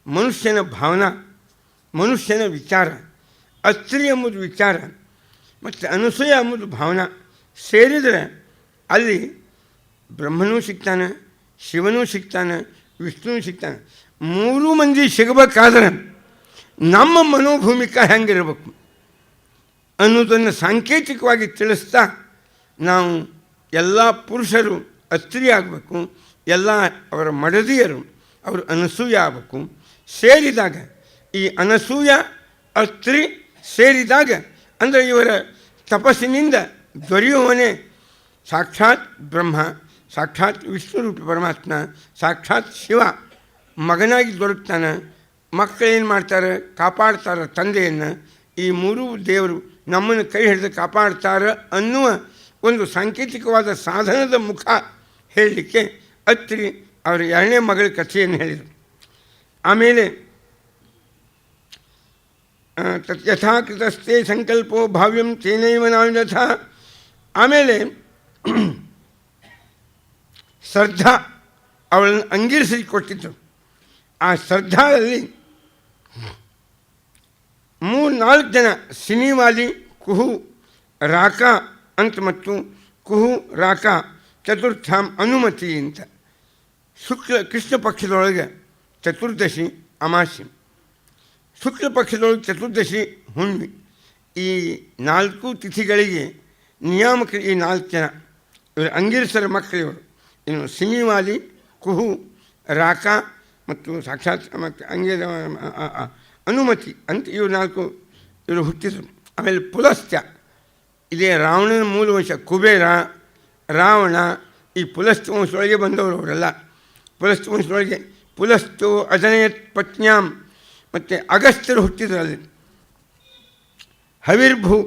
Speaker 2: ಮನುಷ್ಯನ ಭಾವನಾ, ಮನುಷ್ಯನ ವಿಚಾರ, ಅತ್ರಿ ಎಂಬುದು ವಿಚಾರ ಮತ್ತು ಅನಸೂಯ ಎಂಬುದು ಭಾವನಾ ಸೇರಿದರೆ ಅಲ್ಲಿ ಬ್ರಹ್ಮನೂ ಸಿಗ್ತಾನೆ, ಶಿವನೂ ಸಿಗ್ತಾನೆ, ವಿಷ್ಣುವೂ ಸಿಗ್ತಾನೆ. ಮೂರೂ ಮಂದಿ ಸಿಗಬೇಕಾದ್ರೆ ನಮ್ಮ ಮನೋಭೂಮಿಕ ಹೆಂಗಿರಬೇಕು ಅನ್ನೋದನ್ನು ಸಾಂಕೇತಿಕವಾಗಿ ತಿಳಿಸ್ತಾ ನಾವು ಎಲ್ಲ ಪುರುಷರು ಅತ್ರಿ ಆಗಬೇಕು, ಎಲ್ಲ ಅವರ ಮಡದಿಯರು ಅವರು ಅನಸೂಯ ಆಗಬೇಕು. ಸೇರಿದಾಗ ಈ ಅನಸೂಯ ಅತ್ರಿ ಸೇರಿದಾಗ ಅಂದರೆ ಇವರ ತಪಸ್ಸಿನಿಂದ ದೊರೆಯುವವನೇ ಸಾಕ್ಷಾತ್ ಬ್ರಹ್ಮ, ಸಾಕ್ಷಾತ್ ವಿಷ್ಣುರೂಪಿ ಪರಮಾತ್ಮ, ಸಾಕ್ಷಾತ್ ಶಿವ ಮಗನಾಗಿ ದೊರಕ್ತಾನೆ. ಮಕ್ಕಳೇನು ಮಾಡ್ತಾರೆ? ಕಾಪಾಡ್ತಾರೆ ತಂದೆಯನ್ನು. ಈ ಮೂರೂ ದೇವರು ನಮ್ಮನ್ನು ಕೈ ಹಿಡಿದು ಕಾಪಾಡ್ತಾರೆ ಅನ್ನುವ ಒಂದು ಸಾಂಕೇತಿಕವಾದ ಸಾಧನದ ಮುಖ ಹೇಳಲಿಕ್ಕೆ ಅತ್ರಿ ಅವರ ಎರಡನೇ ಮಗಳ ಕಥೆಯನ್ನು ಹೇಳಿದರು. ಆಮೇಲೆ ಯಥಾಕೃತಸ್ಥೆ ಸಂಕಲ್ಪೋ ಭಾವ್ಯಂ ತೇನೈವ ನಾವ್ಯಥ. ಆಮೇಲೆ ಶ್ರದ್ಧಾ ಅವಳನ್ನು ಅಂಗೀರಿಸಿ ಕೊಟ್ಟಿದ್ದರು. ಆ ಶ್ರದ್ಧಾದಲ್ಲಿ 3-4 ಜನ ಸಿನಿವಾಲಿ, ಕುಹು, ರಾಕ ಅಂತ ಮತ್ತು ಕುಹು ರಾಕ ಚತುರ್ಥಾಂ ಅನುಮತಿ ಅಂತ. ಕೃಷ್ಣ ಪಕ್ಷದೊಳಗೆ ಚತುರ್ದಶಿ ಅಮಾಸಿ, ಶುಕ್ಲ ಪಕ್ಷದೊಳಗೆ ಚತುರ್ದಶಿ ಹುಣ್ಣಿಮೆ. ಈ 4 ತಿಥಿಗಳಿಗೆ ನಿಯಾಮಕರು ಈ 4 ಜನ ಇವರು ಅಂಗಿರಸರ ಮಕ್ಕಳಿವರು. ಇನ್ನು ಸಿನಿವಾಲಿ, ಕುಹು, ರಾಕ ಮತ್ತು ಸಾಕ್ಷಾತ್ ಮತ್ತು ಅಂಗೇದ ಅನುಮತಿ ಅಂತ ಇವರು 4 ಇವರು ಹುಟ್ಟಿದರು. ಆಮೇಲೆ ಪುಲಸ್ತ್ಯ, ಇದೇ ರಾವಣನ ಮೂಲ ವಂಶ. ಕುಬೇರ, ರಾವಣ ಈ ಪುಲಸ್ತ್ಯ ವಂಶದೊಳಗೆ ಬಂದವರು ಅವರೆಲ್ಲ. ಪುಲಸ್ತ್ಯ ವಂಶದೊಳಗೆ ಪುಲಸ್ತು ಅಜನಯತ್ ಪತ್ನ್ಯಾಂ ಮತ್ತು ಅಗಸ್ತ್ಯರು ಹುಟ್ಟಿದ್ರಲ್ಲಿ. ಹವಿರ್ಭೂ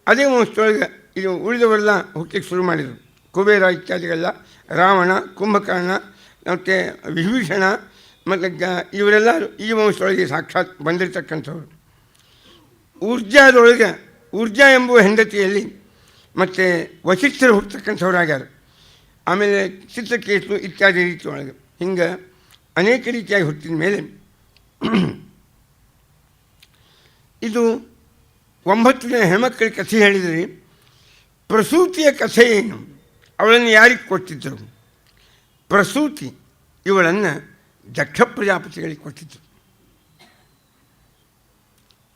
Speaker 2: ಅದೇ ವಂಶದೊಳಗೆ ಇದು ಉಳಿದವರೆಲ್ಲ ಹುಟ್ಟಲಿಕ್ಕೆ ಶುರು ಮಾಡಿದರು. ಕುಬೇರ ಇತ್ಯಾದಿಗಳೆಲ್ಲ, ರಾವಣ, ಕುಂಭಕರ್ಣ ಮತ್ತು ವಿಭೀಷಣ ಮತ್ತು ಇವರೆಲ್ಲ ಈ ವಂಶದೊಳಗೆ ಸಾಕ್ಷಾತ್ ಬಂದಿರತಕ್ಕಂಥವ್ರು. ಊರ್ಜಾದೊಳಗೆ ಊರ್ಜಾ ಎಂಬುವ ಹೆಂಡತಿಯಲ್ಲಿ ಮತ್ತು ವಶಿಷ್ಠರು ಹುಟ್ಟತಕ್ಕಂಥವ್ರಾಗ್ಯಾರ. ಆಮೇಲೆ ಚಿತ್ರಕೇತು ಇತ್ಯಾದಿ ರೀತಿ ಒಳಗೆ ಹಿಂಗೆ ಅನೇಕ ರೀತಿಯಾಗಿ ಹುಟ್ಟಿದ ಮೇಲೆ ಇದು 9 ಜನ ಹೆಣ್ಮಕ್ಕಳ ಕಥೆ ಹೇಳಿದ್ರಿ. ಪ್ರಸೂತಿಯ ಕಥೆ ಏನು? ಅವಳನ್ನು ಯಾರಿಗೆ ಕೊಟ್ಟಿದ್ದರು? ಪ್ರಸೂತಿ ಇವಳನ್ನು ದಕ್ಷ ಪ್ರಜಾಪತಿಗಳಿಗೆ ಕೊಟ್ಟಿದ್ದರು.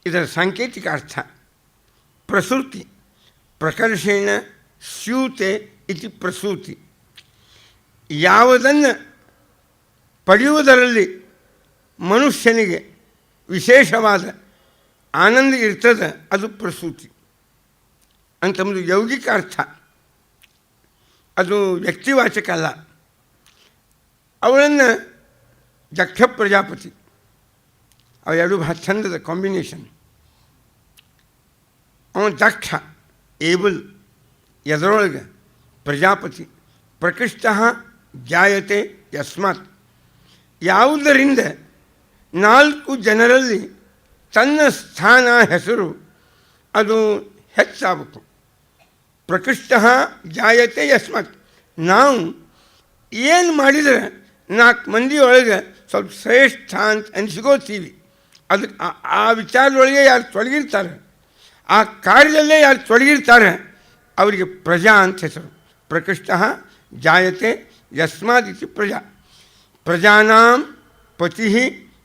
Speaker 2: ಇದರ ಸಾಂಕೇತಿಕ ಅರ್ಥ ಪ್ರಸೂತಿ ಪ್ರಕರ್ಷೇಣ ಸ್ಯೂತೆ ಇತಿ ಪ್ರಸೂತಿ. ಯಾವುದನ್ನು ಪಡೆಯುವುದರಲ್ಲಿ ಮನುಷ್ಯನಿಗೆ ವಿಶೇಷವಾದ ಆನಂದ ಇರ್ತದೆ ಅದು ಪ್ರಸೂತಿ ಅಂತಂದು ಯೌಗಿಕ ಅರ್ಥ. ಅದು ವ್ಯಕ್ತಿವಾಚಕ ಅಲ್ಲ. ಅವಳನ್ನು ದಕ್ಷ ಪ್ರಜಾಪತಿ ಅವೆರಡು ಬಹಳ ಚಂದದ ಕಾಂಬಿನೇಷನ್. ಅವನು ದಕ್ಷ ಏಬಲ್, ಎದರೊಳಗೆ ಪ್ರಜಾಪತಿ. ಪ್ರಕೃಷ್ಟ ಜಾಯತೆ ಯಸ್ಮಾತ್, ಯಾವುದರಿಂದ 4 ಜನರಲ್ಲಿ ತನ್ನ ಸ್ಥಾನ ಹೆಸರು ಅದು ಹೆಚ್ಚಾಗಬೇಕು. ಪ್ರಕೃಷ್ಟ ಜಾಯತೆ ಯಸ್ಮಾತ್, ನಾವು ಏನು ಮಾಡಿದರೆ 4 ಮಂದಿಯೊಳಗೆ ಸ್ವಲ್ಪ ಶ್ರೇಷ್ಠ ಅಂತ ಅನಿಸ್ಕೋತೀವಿ. ಅದಕ್ಕೆ ಆ ವಿಚಾರದೊಳಗೆ ಯಾರು ತೊಡಗಿರ್ತಾರೆ, ಆ ಕಾರ್ಯದಲ್ಲೇ ಯಾರು ತೊಡಗಿರ್ತಾರೆ ಅವರಿಗೆ ಪ್ರಜಾ ಅಂತ ಹೆಸರು. ಪ್ರಕೃಷ್ಟ ಜಾಯತೆ ಯಸ್ಮಾದಿತಿ ಪ್ರಜಾ. ಪ್ರಜಾನಾಂ ಪತಿ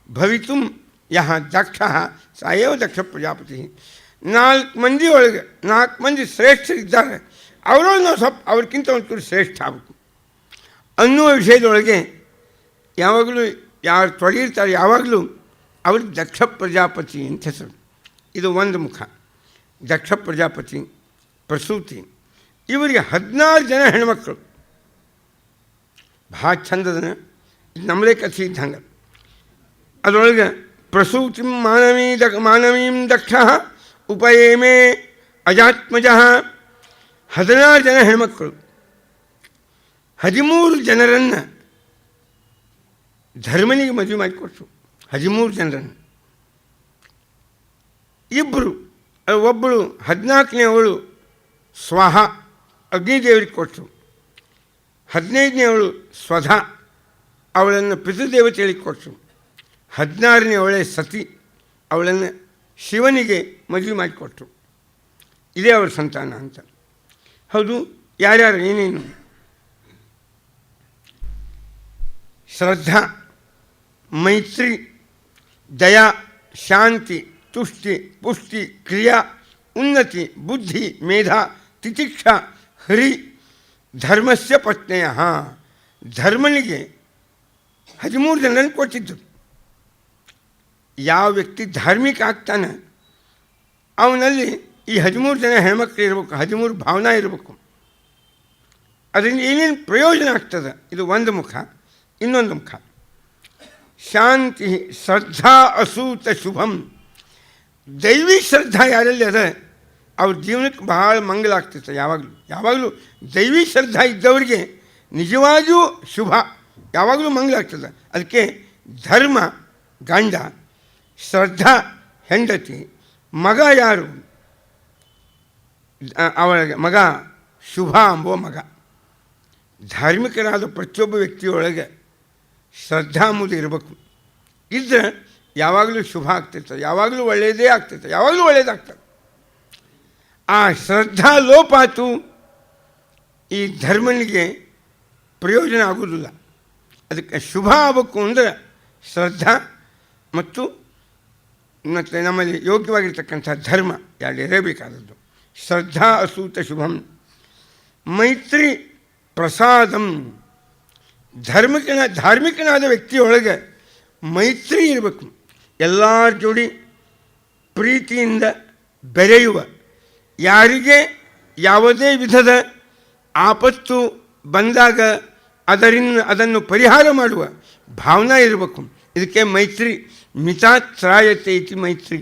Speaker 2: ಭವಿತು ಯಹ ದಕ್ಷ ಸಾಯವ ದಕ್ಷ ಪ್ರಜಾಪತಿ. 4 ಮಂದಿಯೊಳಗೆ 4 ಮಂದಿ ಶ್ರೇಷ್ಠರಿದ್ದಾರೆ, ಅವರೊಳಗೆ ನಾವು ಸ್ವಲ್ಪ ಅವ್ರಿಗಿಂತ ಒಂಚೂರು ಶ್ರೇಷ್ಠ ಆಗಬೇಕು ಅನ್ನುವ ವಿಷಯದೊಳಗೆ ಯಾವಾಗಲೂ ಯಾರು ತೊಡಗಿರ್ತಾರೆ ಯಾವಾಗಲೂ ಅವ್ರಿಗೆ ದಕ್ಷ ಪ್ರಜಾಪತಿ ಅಂತ ಹೆಸರು. ಇದು ಒಂದು ಮುಖ. ದಕ್ಷ ಪ್ರಜಾಪತಿ, ಪ್ರಸೂತಿ, ಇವರಿಗೆ 16 ಜನ ಹೆಣ್ಮಕ್ಕಳು. ಭಾಳ ಚಂದದನ ಇದು ನಮ್ಮದೇ ಕಥೆ ಇದ್ದಂಗೆ. ಅದರೊಳಗೆ ಪ್ರಸೂತಿ ಮಾನವೀಂ ದಕ್ಷ ಉಪಯೇಮೆ ಅಜಾತ್ಮಜ. 16 ಜನ ಹೆಣ್ಮಕ್ಕಳು. 13 ಜನರನ್ನು ಧರ್ಮನಿಗೆ ಮದುವೆ ಮಾಡಿಕೊಟ್ರು. 13 ಜನರನ್ನು ಇಬ್ಬರು, ಒಬ್ಬಳು 14ನೇವಳು ಸ್ವಾಹ ಅಗ್ನಿದೇವರಿಗೆ ಕೊಟ್ಟರು, 15ನೇವಳು ಸ್ವಧಾ ಅವಳನ್ನು ಪಿತೃದೇವತೆಗಳಿಗೆ ಕೊಟ್ಟರು, 16ನೇವಳೆ ಸತಿ ಅವಳನ್ನು ಶಿವನಿಗೆ ಮದುವೆ ಮಾಡಿಕೊಟ್ರು. ಇದೇ ಅವರ ಸಂತಾನ ಅಂತ. ಹೌದು, ಯಾರ್ಯಾರು ಏನೇನು? ಶ್ರದ್ಧಾ, ಮೈತ್ರಿ, ದಯಾ, ಶಾಂತಿ, ತುಷ್ಟಿ, ಪುಷ್ಟಿ, ಕ್ರಿಯಾ, ಉನ್ನತಿ, ಬುದ್ಧಿ, ಮೇಧಾ, ತಿತಿಕ್ಷಾ, ಹರಿ, ಧರ್ಮಸ್ಯ ಪತ್ನೆಯ. ಧರ್ಮನಿಗೆ 13 ಜನರನ್ನು ಕೊಟ್ಟಿದ್ದರು. ಯಾವ ವ್ಯಕ್ತಿ ಧಾರ್ಮಿಕ ಆಗ್ತಾನೆ ಅವನಲ್ಲಿ ಈ 13 ಜನ ಹೆಣ್ಮಕ್ಳು ಇರಬೇಕು, 13 ಭಾವನಾ ಇರಬೇಕು. ಅದರಿಂದ ಏನೇನು ಪ್ರಯೋಜನ ಆಗ್ತದೆ, ಇದು ಒಂದು ಮುಖ. ಇನ್ನೊಂದು ಮುಖ ಶಾಂತಿ, ಶ್ರದ್ಧಾ, ಅಸೂತ, ಶುಭಂ. ದೈವಿ ಶ್ರದ್ಧಾ ಯಾರಲ್ಲಿ ಅದ ಅವ್ರ ಜೀವನಕ್ಕೆ ಬಹಳ ಮಂಗಲ ಆಗ್ತೈತೆ. ಯಾವಾಗಲೂ ದೈವಿ ಶ್ರದ್ಧಾ ಇದ್ದವರಿಗೆ ನಿಜವಾಗಿಯೂ ಶುಭ, ಯಾವಾಗಲೂ ಮಂಗಲ ಆಗ್ತದೆ. ಅದಕ್ಕೆ ಧರ್ಮ ಗಂಡ, ಶ್ರದ್ಧಾ ಹೆಂಡತಿ, ಮಗ ಯಾರು? ಅವಳಿಗೆ ಮಗ ಶುಭ ಎಂಬುವ ಮಗ. ಧಾರ್ಮಿಕರಾದ ಪ್ರತಿಯೊಬ್ಬ ವ್ಯಕ್ತಿಯೊಳಗೆ ಶ್ರದ್ಧಾ ಎಂಬುದು ಇರಬೇಕು. ಇದ್ರೆ ಯಾವಾಗಲೂ ಶುಭ ಆಗ್ತೈತೆ, ಯಾವಾಗಲೂ ಒಳ್ಳೆಯದೇ ಆಗ್ತೈತೆ, ಯಾವಾಗಲೂ ಒಳ್ಳೆಯದಾಗ್ತದೆ. ಆ ಶ್ರದ್ಧಾ ಲೋಪಾತು ಈ ಧರ್ಮನಿಗೆ ಪ್ರಯೋಜನ ಆಗೋದಿಲ್ಲ. ಅದಕ್ಕೆ ಶುಭ ಆಗಬೇಕು ಅಂದರೆ ಶ್ರದ್ಧಾ ಮತ್ತು ನಮ್ಮಲ್ಲಿ ಯೋಗ್ಯವಾಗಿರ್ತಕ್ಕಂಥ ಧರ್ಮ ಎರಡು ಇರಬೇಕಾದದ್ದು. ಶ್ರದ್ಧಾ ಅಸೂತ ಶುಭಂ. ಮೈತ್ರಿ ಪ್ರಸಾದಂ. ಧಾರ್ಮಿಕನಾದ ವ್ಯಕ್ತಿಯೊಳಗೆ ಮೈತ್ರಿ ಇರಬೇಕು. ಎಲ್ಲರ ಜೋಡಿ ಪ್ರೀತಿಯಿಂದ ಬೆರೆಯುವ, ಯಾರಿಗೆ ಯಾವುದೇ ವಿಧದ ಆಪತ್ತು ಬಂದಾಗ ಅದನ್ನು ಪರಿಹಾರ ಮಾಡುವ ಭಾವನಾ ಇರಬೇಕು. ಇದಕ್ಕೆ ಮೈತ್ರಿ. ಮಿತಾತ್ರಾಯತೆ ಇತಿ ಮೈತ್ರಿ.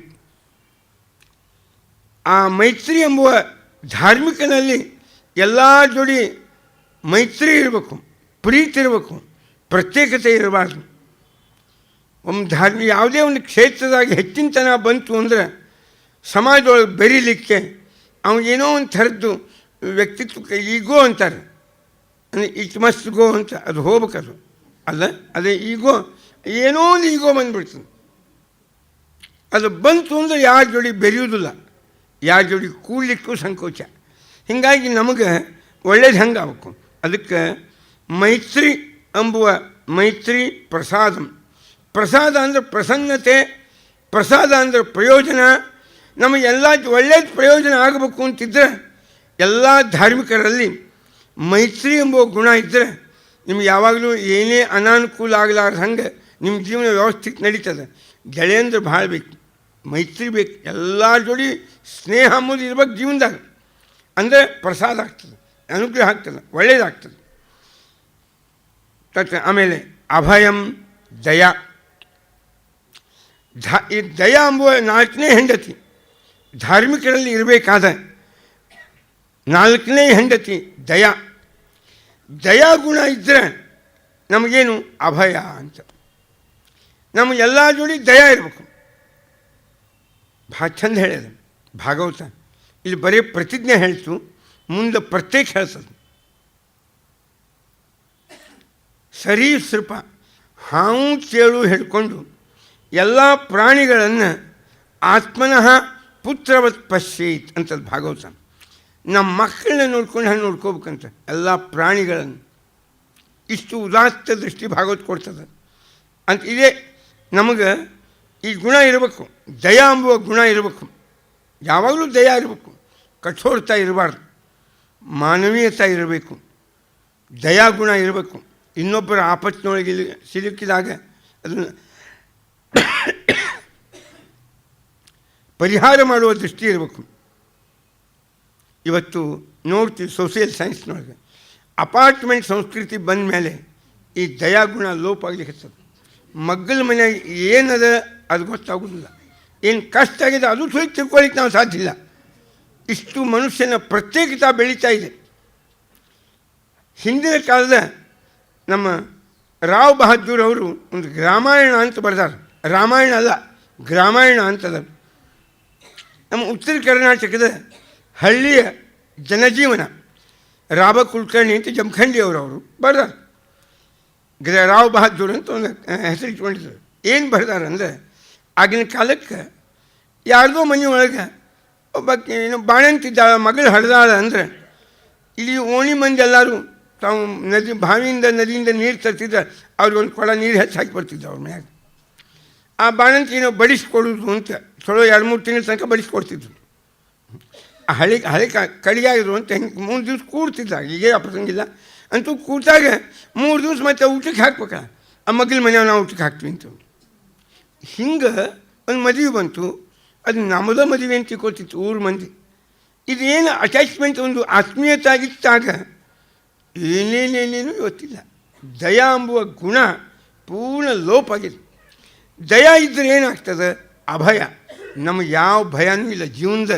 Speaker 2: ಆ ಮೈತ್ರಿ ಎಂಬುವ ಧಾರ್ಮಿಕನಲ್ಲಿ ಎಲ್ಲ ಜೋಡಿ ಮೈತ್ರಿ ಇರಬೇಕು, ಪ್ರೀತಿ ಇರಬೇಕು, ಪ್ರತ್ಯೇಕತೆ ಇರಬಾರ್ದು. ಯಾವುದೇ ಒಂದು ಕ್ಷೇತ್ರದಾಗ ಹೆಚ್ಚಿನತನ ಬಂತು ಅಂದರೆ ಸಮಾಜದೊಳಗೆ ಬೆರೀಲಿಕ್ಕೆ ಅವನಿಗೇನೋ ಒಂದು ಥರದ್ದು ವ್ಯಕ್ತಿತ್ವಕ್ಕೆ ಈಗೋ ಅಂತಾರೆ. ಇಟ್ ಮಸ್ಟ್ ಗೋ ಅಂತ, ಅದು ಹೋಗ್ಬೇಕದು ಅಲ್ಲ, ಅದೇ ಈಗೋ, ಏನೋ ಒಂದು ಈಗೋ ಬಂದುಬಿಡ್ತದೆ. ಅದು ಬಂತು ಅಂದರೆ ಯಾರ ಜೋಡಿ ಬೆರೆಯೋದಿಲ್ಲ, ಯಾರ ಜೋಡಿ ಕೂಡಲಿಕ್ಕೂ ಸಂಕೋಚ. ಹೀಗಾಗಿ ನಮಗೆ ಒಳ್ಳೇದು ಹೆಂಗೆ ಆಗಬೇಕು? ಅದಕ್ಕೆ ಮೈತ್ರಿ ಎಂಬುವ ಮೈತ್ರಿ ಪ್ರಸಾದಂ. ಪ್ರಸಾದ ಅಂದರೆ ಪ್ರಸನ್ನತೆ, ಪ್ರಸಾದ ಅಂದರೆ ಪ್ರಯೋಜನ. ನಮಗೆಲ್ಲ ಒಳ್ಳೆಯದು ಪ್ರಯೋಜನ ಆಗಬೇಕು ಅಂತಿದ್ದರೆ ಎಲ್ಲ ಧಾರ್ಮಿಕರಲ್ಲಿ ಮೈತ್ರಿ ಎಂಬುವ ಗುಣ ಇದ್ದರೆ ನಿಮ್ಗೆ ಯಾವಾಗಲೂ ಏನೇ ಅನಾನುಕೂಲ ಆಗಲಾರ್ದು ಹಂಗೆ ನಿಮ್ಮ ಜೀವನ ವ್ಯವಸ್ಥಿತ ನಡೀತದೆ. ಗೆಳೆಯಂದ್ರೆ ಭಾಳ ಬೇಕು, ಮೈತ್ರಿ ಬೇಕು, ಎಲ್ಲರ ಜೋಡಿ ಸ್ನೇಹ ಅಂಬುದು ಇರ್ಬೇಕು ಜೀವನದಾಗ. ಅಂದರೆ ಪ್ರಸಾದ ಆಗ್ತದೆ, ಅನುಗ್ರಹ ಆಗ್ತದೆ, ಒಳ್ಳೆಯದಾಗ್ತದೆ. ಆಮೇಲೆ ಅಭಯಂ ದಯಾ. ಈ ದಯಾ ಎಂಬುವ 4ನೇ ಹೆಂಡತಿ ಧಾರ್ಮಿಕರಲ್ಲಿ ಇರಬೇಕಾದ 4ನೇ ಹೆಂಡತಿ ದಯಾ. ದಯಾ ಗುಣ ಇದ್ದರೆ ನಮಗೇನು ಅಭಯ ಅಂತ. ನಮಗೆಲ್ಲ ಜೋಡಿ ದಯಾ ಇರಬೇಕು. ಭಾಳ ಚಂದ ಹೇಳ್ಯದ ಭಾಗವತ. ಇಲ್ಲಿ ಬರೀ ಪ್ರತಿಜ್ಞೆ ಹೇಳ್ತು, ಮುಂದೆ ಪ್ರತ್ಯೇಕ ಹೇಳ್ತದೆ. ಸರೀಸೃಪ, ಹಾವು ಚೇಳು ಹಿಡ್ಕೊಂಡು ಎಲ್ಲ ಪ್ರಾಣಿಗಳನ್ನು ಆತ್ಮನಃ ಪುತ್ರವತ್ ಪಶ್ಯೇತ್ ಅಂತದ್ದು ಭಾಗವತ. ನಮ್ಮ ಮಕ್ಕಳನ್ನ ನೋಡ್ಕೊಂಡು ಹಂಗೆ ನೋಡ್ಕೋಬೇಕಂತ ಎಲ್ಲ ಪ್ರಾಣಿಗಳನ್ನು. ಇಷ್ಟು ಉದಾತ್ತ ದೃಷ್ಟಿ ಭಾಗವತ ಕೊಡ್ತದೆ ಅಂತ. ಇದೇ ನಮಗೆ ಈ ಗುಣ ಇರಬೇಕು, ದಯಾ ಎಂಬುವ ಗುಣ ಇರಬೇಕು. ಯಾವಾಗಲೂ ದಯಾ ಇರಬೇಕು, ಕಠೋರತಾ ಇರಬಾರ್ದು, ಮಾನವೀಯತೆ ಇರಬೇಕು, ದಯಾ ಗುಣ ಇರಬೇಕು. ಇನ್ನೊಬ್ಬರ ಆಪತ್ತಿನೊಳಗೆ ಸಿಲುಕಿದಾಗ ಅದನ್ನು ಪರಿಹಾರ ಮಾಡುವ ದೃಷ್ಟಿ ಇರಬೇಕು. ಇವತ್ತು ನೋಡ್ತೀವಿ ಸೋಷಿಯಲ್ ಸೈನ್ಸ್ನೊಳಗೆ ಅಪಾರ್ಟ್ಮೆಂಟ್ ಸಂಸ್ಕೃತಿ ಬಂದ ಮೇಲೆ ಈ ದಯಾಗುಣ ಲೋಪ ಆಗಲಿಕ್ಕೆ ಮಗ್ಗಲ ಮನೆಯಾಗ ಏನದ ಅದು ಗೊತ್ತಾಗೋದಿಲ್ಲ. ಏನು ಕಷ್ಟ ಆಗಿದೆ ಅದು ಸುಳಿ ತಿಳ್ಕೊಳ್ಳಿಕ್ಕೆ ನಾವು ಸಾಧ್ಯ ಇಲ್ಲ. ಇಷ್ಟು ಮನುಷ್ಯನ ಪ್ರತ್ಯೇಕತೆ ಬೆಳೀತಾ ಇದೆ. ಹಿಂದಿನ ಕಾಲದ ನಮ್ಮ ರಾವ್ ಬಹದ್ದೂರ್ ಅವರು ಒಂದು ಗ್ರಾಮಾಯಣ ಅಂತ ಬರೆದಾರೆ. ರಾಮಾಯಣ ಅಲ್ಲ, ಗ್ರಾಮಾಯಣ ಅಂತದ. ನಮ್ಮ ಉತ್ತರ ಕರ್ನಾಟಕದ ಹಳ್ಳಿಯ ಜನಜೀವನ ರಾಬ ಕುಲಕರ್ಣಿ ಅಂತ ಜಮಖಂಡಿ ಅವರು ಬರ್ದಾರ. ರಾವ್ ಬಹದ್ದೂರ್ ಅಂತ ಒಂದು ಹೆಸರು ಇಟ್ಕೊಂಡಿದ್ರು. ಏನು ಬರ್ದಾರಂದ್ರೆ, ಆಗಿನ ಕಾಲಕ್ಕೆ ಯಾರ್ದೋ ಮನೆಯೊಳಗೆ ಒಬ್ಬ ಏನು ಬಾಣಂತಿದ್ದ ಮಗಳು ಹಡ್ದಾಳ ಅಂದರೆ ಇಲ್ಲಿ ಓಣಿ ಮಂದಿ ಎಲ್ಲರೂ ತಾವು ನದಿಯಿಂದ ನೀರು ತರ್ತಿದ್ರೆ ಅವ್ರಿಗೊಂದು ಕೊಡ ನೀರು ಹೆಚ್ಚು ಹಾಕಿ ಬರ್ತಿದ್ದ ಅವ್ರ ಮನ್ಯಾಗ. ಆ ಬಾಣಂತಿನ ಬಡಿಸ್ಕೊಡೋದು ಅಂತ ಚಲೋ 2-3 ತಿಂಗಳ ತನಕ ಬಡಿಸ್ಕೊಡ್ತಿದ್ರು. ಆ ಹಳೆ ಕಡಿಯಾಗಿದ್ರು ಅಂತ ಹೆಂಗೆ 3 ದಿವ್ಸ ಕೂಡ್ತಿದ್ದ. ಈಗೇ ಪ್ರಸಂಗಿಲ್ಲ ಅಂತೂ ಕೂತಾಗ 3 ದಿವ್ಸ ಮತ್ತೆ ಊಟಕ್ಕೆ ಹಾಕ್ಬೇಕಲ್ಲ, ಆ ಮಗ್ಳ ಮನೆಯವ ನಾವು ಊಟಕ್ಕೆ ಹಾಕ್ತೀವಿ ಅಂತ. ಹಿಂಗೆ ಒಂದು ಮದುವೆ ಬಂತು. ಅದು ನಮ್ಮದ ಮದುವೆ ಅಂತ ತಿಳ್ಕೊತಿತ್ತು ಊರು ಮಂದಿ. ಇದೇನು ಅಟ್ಯಾಚ್ಮೆಂಟ್, ಒಂದು ಆತ್ಮೀಯತೆ ಆಗಿತ್ತಾಗ ಏನೇನೇನೇನು ಗೊತ್ತಿಲ್ಲ. ದಯಾ ಎಂಬುವ ಗುಣ ಪೂರ್ಣ ಲೋಪ ಆಗಿದೆ. ದಯಾ ಇದ್ದರೆ ಏನಾಗ್ತದೆ? ಅಭಯ. ನಮಗೆ ಯಾವ ಭಯನೂ ಇಲ್ಲ. ಜೀವನದ